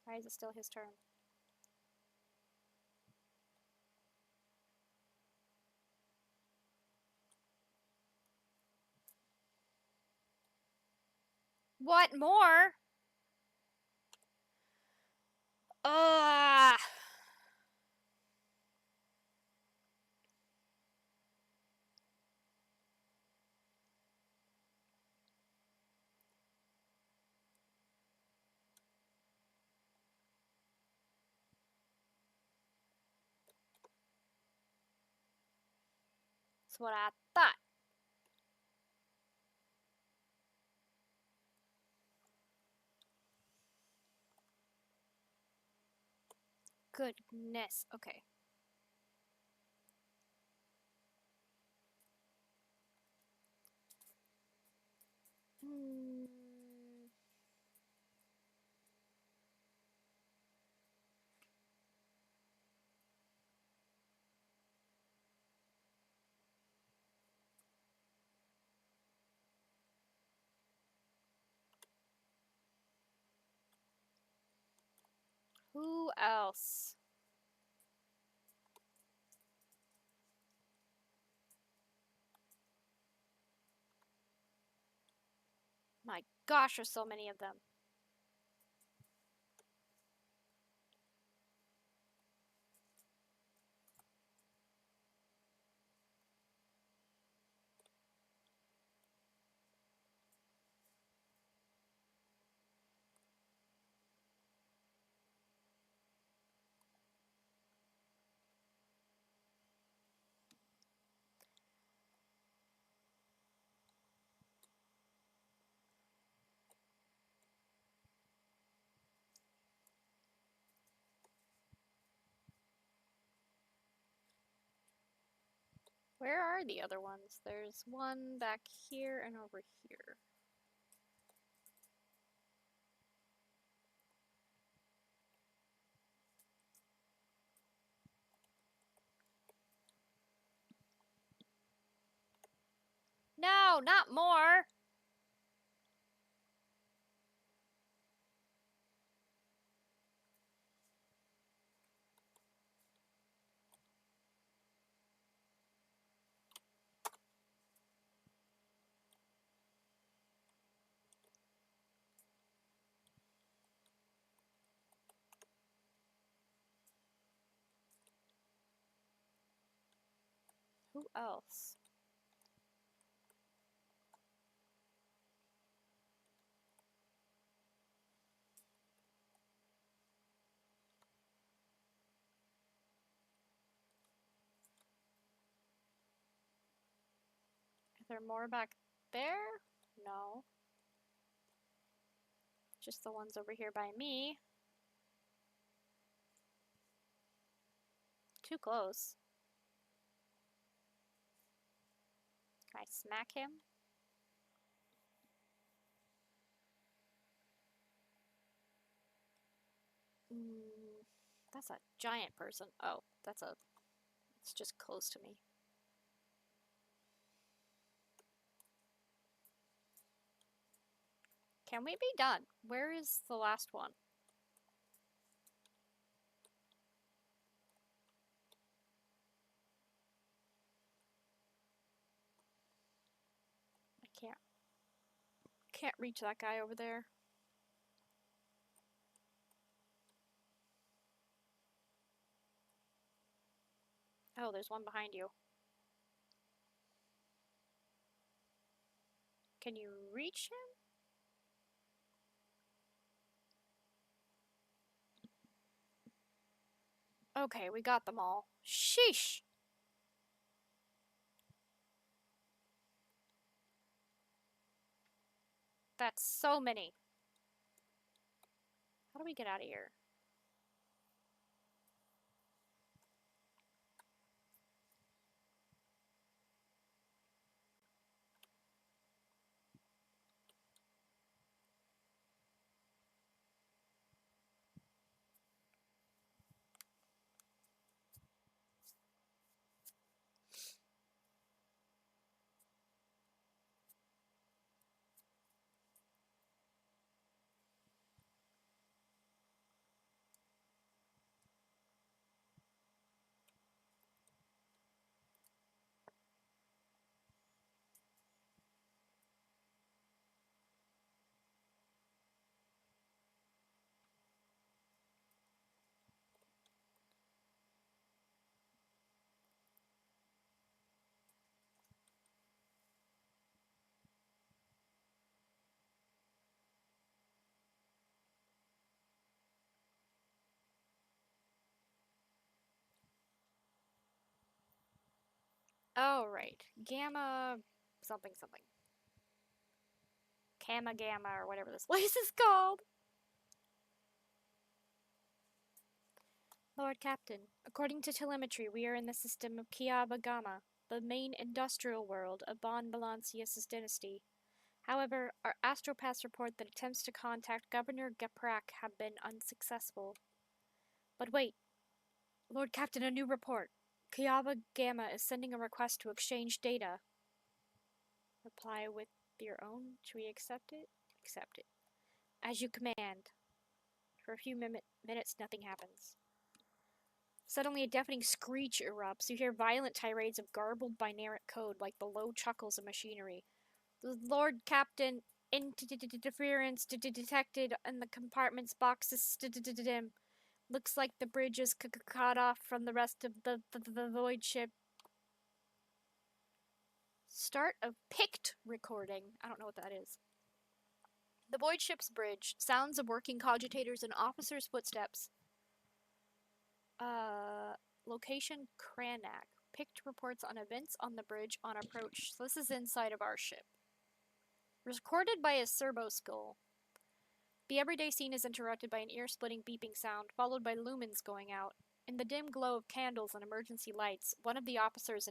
Why is it still his turn? What more? Ugh. That's what I thought. Goodness. Okay. Hmm. Who else? My gosh, there's so many of them. Where are the other ones? There's one back here and over here. No, not more! Who else? Is there more back there? No. Just the ones over here by me. Too close. Can I smack him? That's a giant person. Oh, it's just close to me. Can we be done? Where is the last one? I can't reach that guy over there. Oh, there's one behind you. Can you reach him? Okay, we got them all. Sheesh! That's so many. How do we get out of here? Oh, right. Gamma something something. Kiava Gamma or whatever this place is called. Lord Captain, according to telemetry, we are in the system of Kiava Gamma, the main industrial world of Bon Balancius' dynasty. However, our astropaths report that attempts to contact Governor Geprak have been unsuccessful. But wait, Lord Captain, a new report. Kiava Gamma is sending a request to exchange data. Reply with your own. Should we accept it? Accept it. As you command. For a few minutes, nothing happens. Suddenly, a deafening screech erupts. You hear violent tirades of garbled binary code, like the low chuckles of machinery. Lord Captain, interference detected in the compartment's boxes. Looks like the bridge is cut off from the rest of the void ship. Start of picked recording. I don't know what that is. The void ship's bridge. Sounds of working cogitators and officers' footsteps. Location Cranach. Picked reports on events on the bridge on approach. So this is inside of our ship. Recorded by a servo skull. The everyday scene is interrupted by an ear-splitting beeping sound, followed by lumens going out. In the dim glow of candles and emergency lights, one of the officers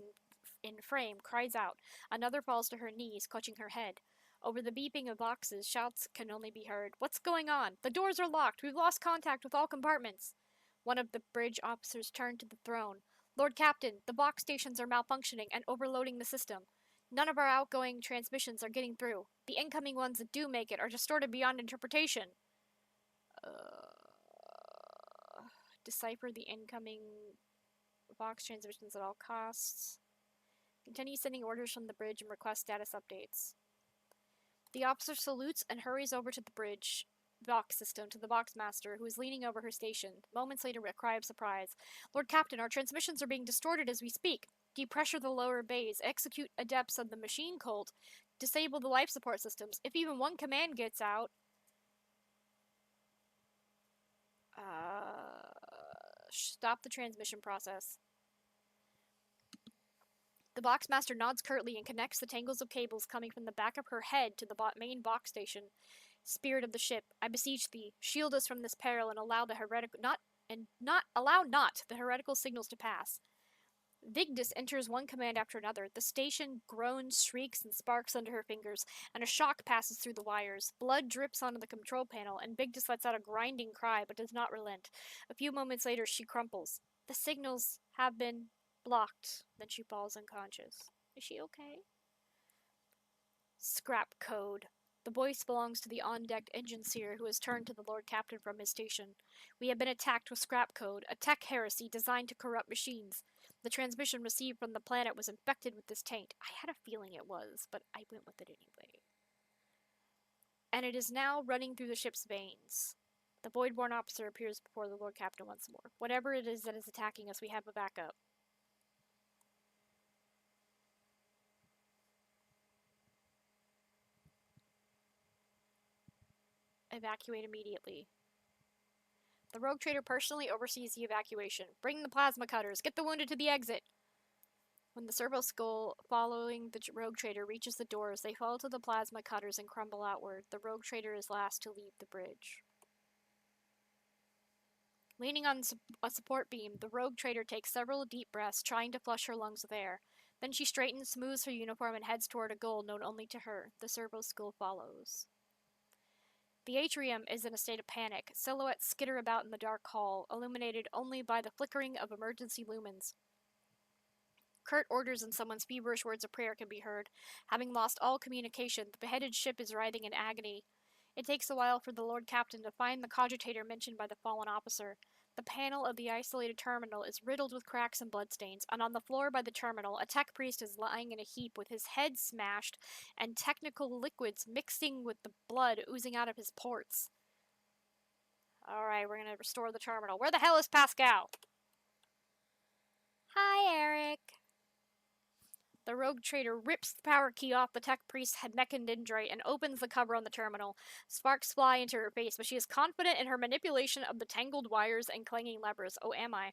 in frame cries out. Another falls to her knees, clutching her head. Over the beeping of boxes, shouts can only be heard. What's going on? The doors are locked. We've lost contact with all compartments. One of the bridge officers turned to the throne. Lord Captain, the box stations are malfunctioning and overloading the system. None of our outgoing transmissions are getting through. The incoming ones that do make it are distorted beyond interpretation. Decipher the incoming box transmissions at all costs. Continue sending orders from the bridge and request status updates. The officer salutes and hurries over to the bridge box system to the box master, who is leaning over her station. Moments later, a cry of surprise. Lord Captain, our transmissions are being distorted as we speak. Depressure the lower bays. Execute adepts of the machine cult. Disable the life support systems. If even one command gets out... Stop the transmission process. The boxmaster nods curtly and connects the tangles of cables coming from the back of her head to the main box station. Spirit of the ship, I beseech thee, shield us from this peril and allow the heretical the heretical signals to pass. Vigdis enters one command after another. The station groans, shrieks, and sparks under her fingers, and a shock passes through the wires. Blood drips onto the control panel, and Vigdis lets out a grinding cry but does not relent. A few moments later, she crumples. The signals have been blocked. Then she falls unconscious. Is she okay? Scrap code. The voice belongs to the on-deck engine seer who has turned to the Lord Captain from his station. We have been attacked with scrap code, a tech heresy designed to corrupt machines. The transmission received from the planet was infected with this taint. I had a feeling it was, but I went with it anyway. And it is now running through the ship's veins. The Voidborn officer appears before the Lord Captain once more. Whatever it is that is attacking us, we have a backup. Evacuate immediately. The rogue trader personally oversees the evacuation. Bring the plasma cutters. Get the wounded to the exit. When the servo skull following the rogue trader reaches the doors, they fall to the plasma cutters and crumble outward. The rogue trader is last to leave the bridge. Leaning on a support beam, the rogue trader takes several deep breaths, trying to flush her lungs with air. Then she straightens, smooths her uniform, and heads toward a goal known only to her. The servo skull follows. The atrium is in a state of panic. Silhouettes skitter about in the dark hall, illuminated only by the flickering of emergency lumens. Curt orders and someone's feverish words of prayer can be heard. Having lost all communication, the beheaded ship is writhing in agony. It takes a while for the Lord Captain to find the cogitator mentioned by the fallen officer. The panel of the isolated terminal is riddled with cracks and bloodstains, and on the floor by the terminal, a tech priest is lying in a heap with his head smashed and technical liquids mixing with the blood oozing out of his ports. Alright, we're gonna restore the terminal. Where the hell is Pascal? Hi, Eric. The rogue trader rips the power key off the tech priest's mechadendrite and opens the cover on the terminal. Sparks fly into her face, but she is confident in her manipulation of the tangled wires and clanging levers. Oh, am I?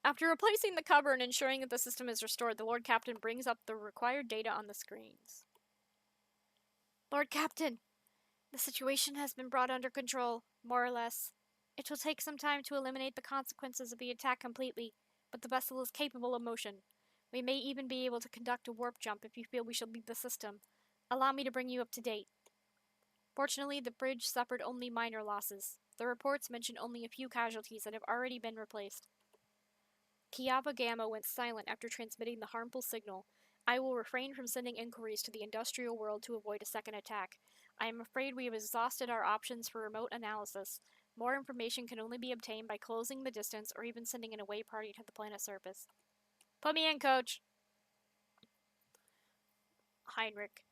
After replacing the cover and ensuring that the system is restored, the Lord Captain brings up the required data on the screens. Lord Captain, the situation has been brought under control, more or less. It will take some time to eliminate the consequences of the attack completely, but the vessel is capable of motion. We may even be able to conduct a warp jump if you feel we should leave the system. Allow me to bring you up to date. Fortunately, the bridge suffered only minor losses. The reports mention only a few casualties that have already been replaced. Kiava Gamma went silent after transmitting the harmful signal. I will refrain from sending inquiries to the industrial world to avoid a second attack. I am afraid we have exhausted our options for remote analysis. More information can only be obtained by closing the distance or even sending an away party to the planet's surface. Put me in, coach! Heinrich.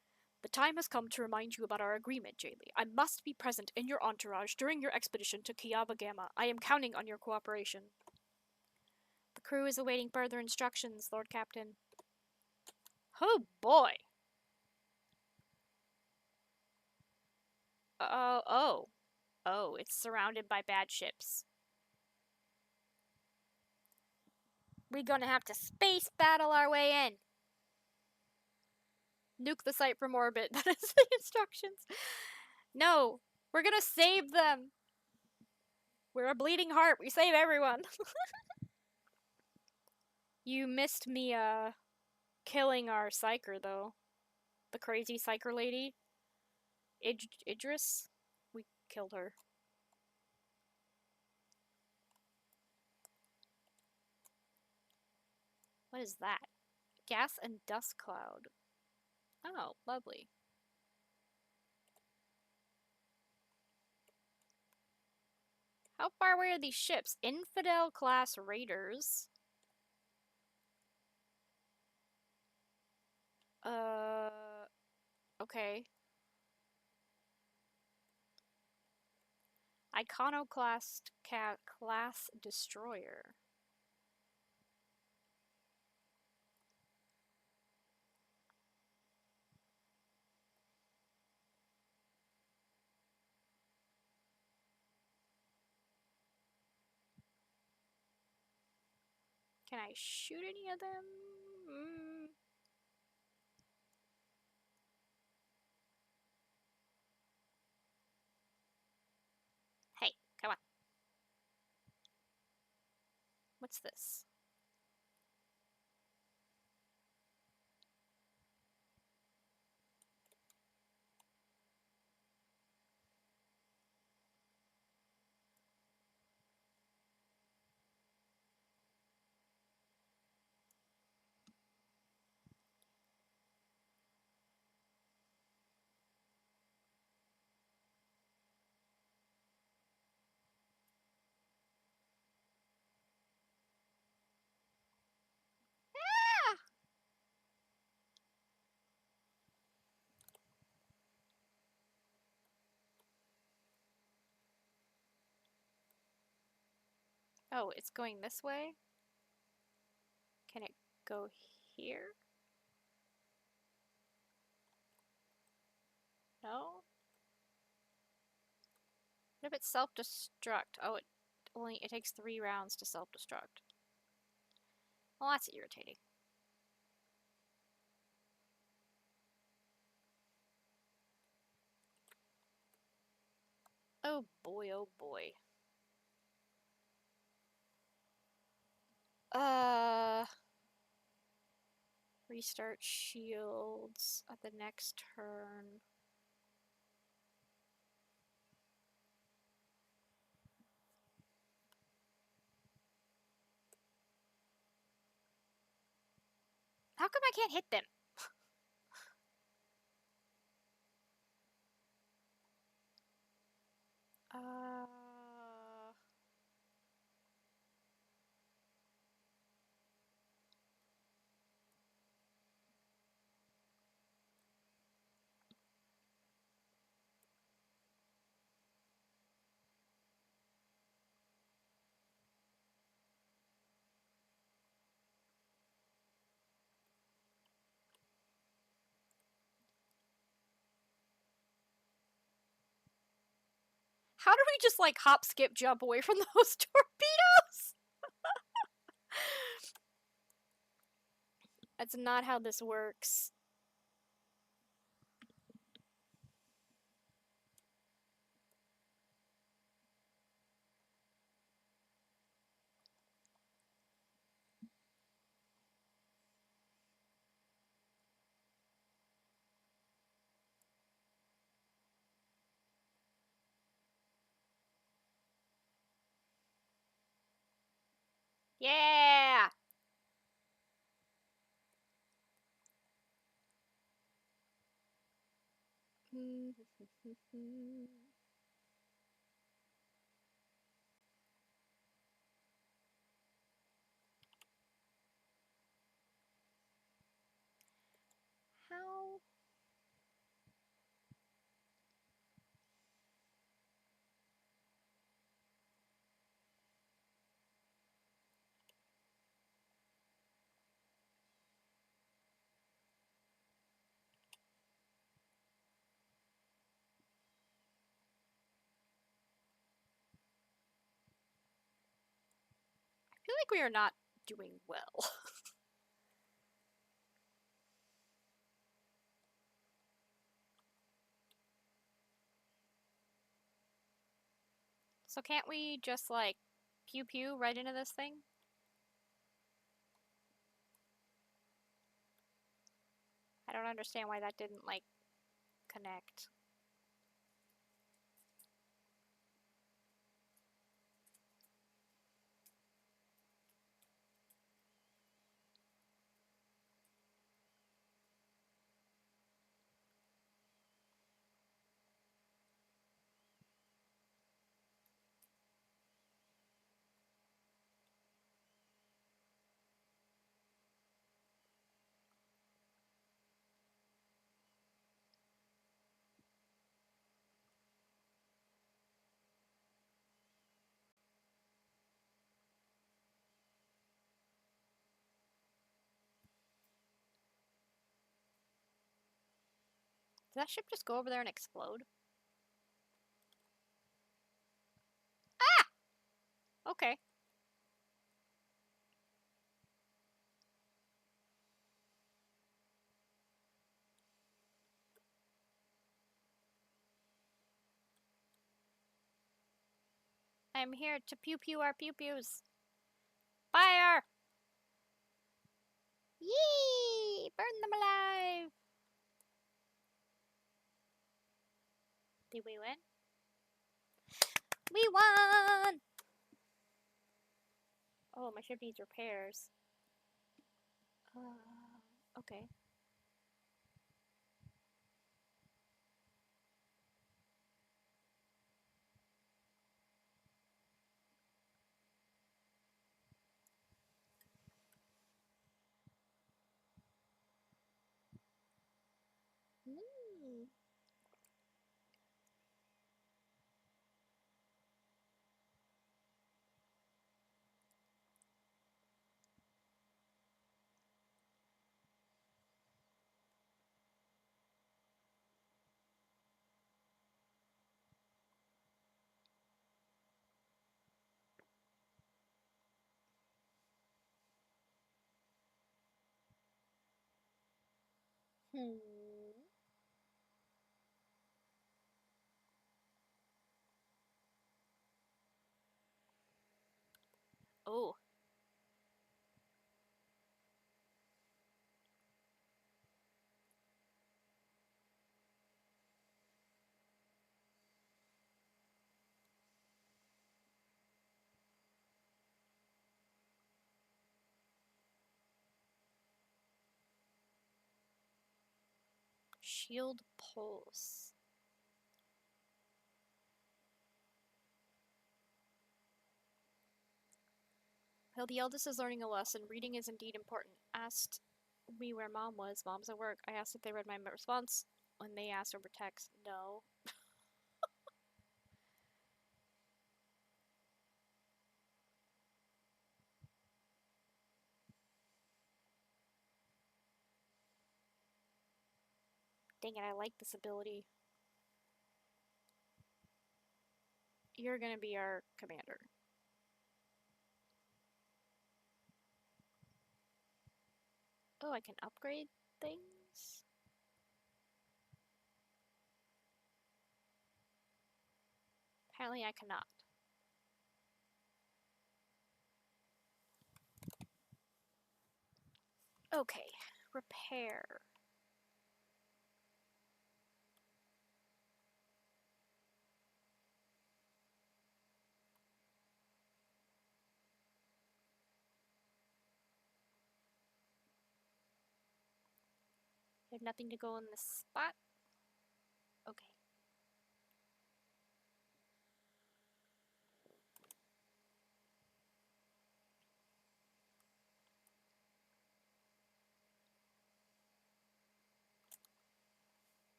The time has come to remind you about our agreement, Jaylee. I must be present in your entourage during your expedition to Kiava Gamma. I am counting on your cooperation. The crew is awaiting further instructions, Lord Captain. Oh boy! Oh, it's surrounded by bad ships. We're gonna have to space battle our way in. Nuke the site from orbit. That is the instructions. No, we're gonna save them. We're a bleeding heart. We save everyone. You missed me, killing our psyker, though. The crazy psyker lady. Idris? We killed her. What is that? Gas and dust cloud. Oh, lovely. How far away are these ships? Infidel class raiders. Okay. Iconoclast class destroyer. Can I shoot any of them? Hey, come on. What's this? Ah! Oh, it's going this way? Can it go here? No? What if it's self-destruct? Oh, it takes 3 rounds to self-destruct. Well, that's irritating. Oh boy, oh boy. Restart shields at the next turn. How come I can't hit them? uh... How do we just like hop, skip, jump away from those torpedoes? That's not how this works. Yeah! How? I feel like we are not doing well. So can't we just, like, pew pew right into this thing? I don't understand why that didn't, like, connect. Did that ship just go over there and explode? Ah! Okay. I'm here to pew pew our pew pews. Fire! Yee! Burn them alive! Did we win? We won! Oh, my ship needs repairs. Okay. Mm. Hmm. Oh. Shield pulse. While the eldest is learning a lesson, reading is indeed important. Asked me where mom was. Mom's at work. I asked if they read my response. When they asked over text, no. Dang it, I like this ability. You're gonna be our commander. Oh, I can upgrade things? Apparently I cannot. Okay, repair. You have nothing to go in this spot? Okay.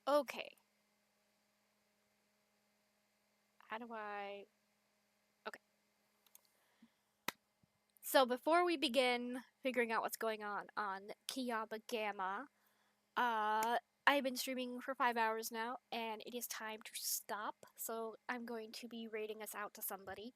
Okay. How do I... Okay. So before we begin figuring out what's going on Kiava Gamma, I've been streaming for 5 hours now, and it is time to stop. So I'm going to be raiding us out to somebody.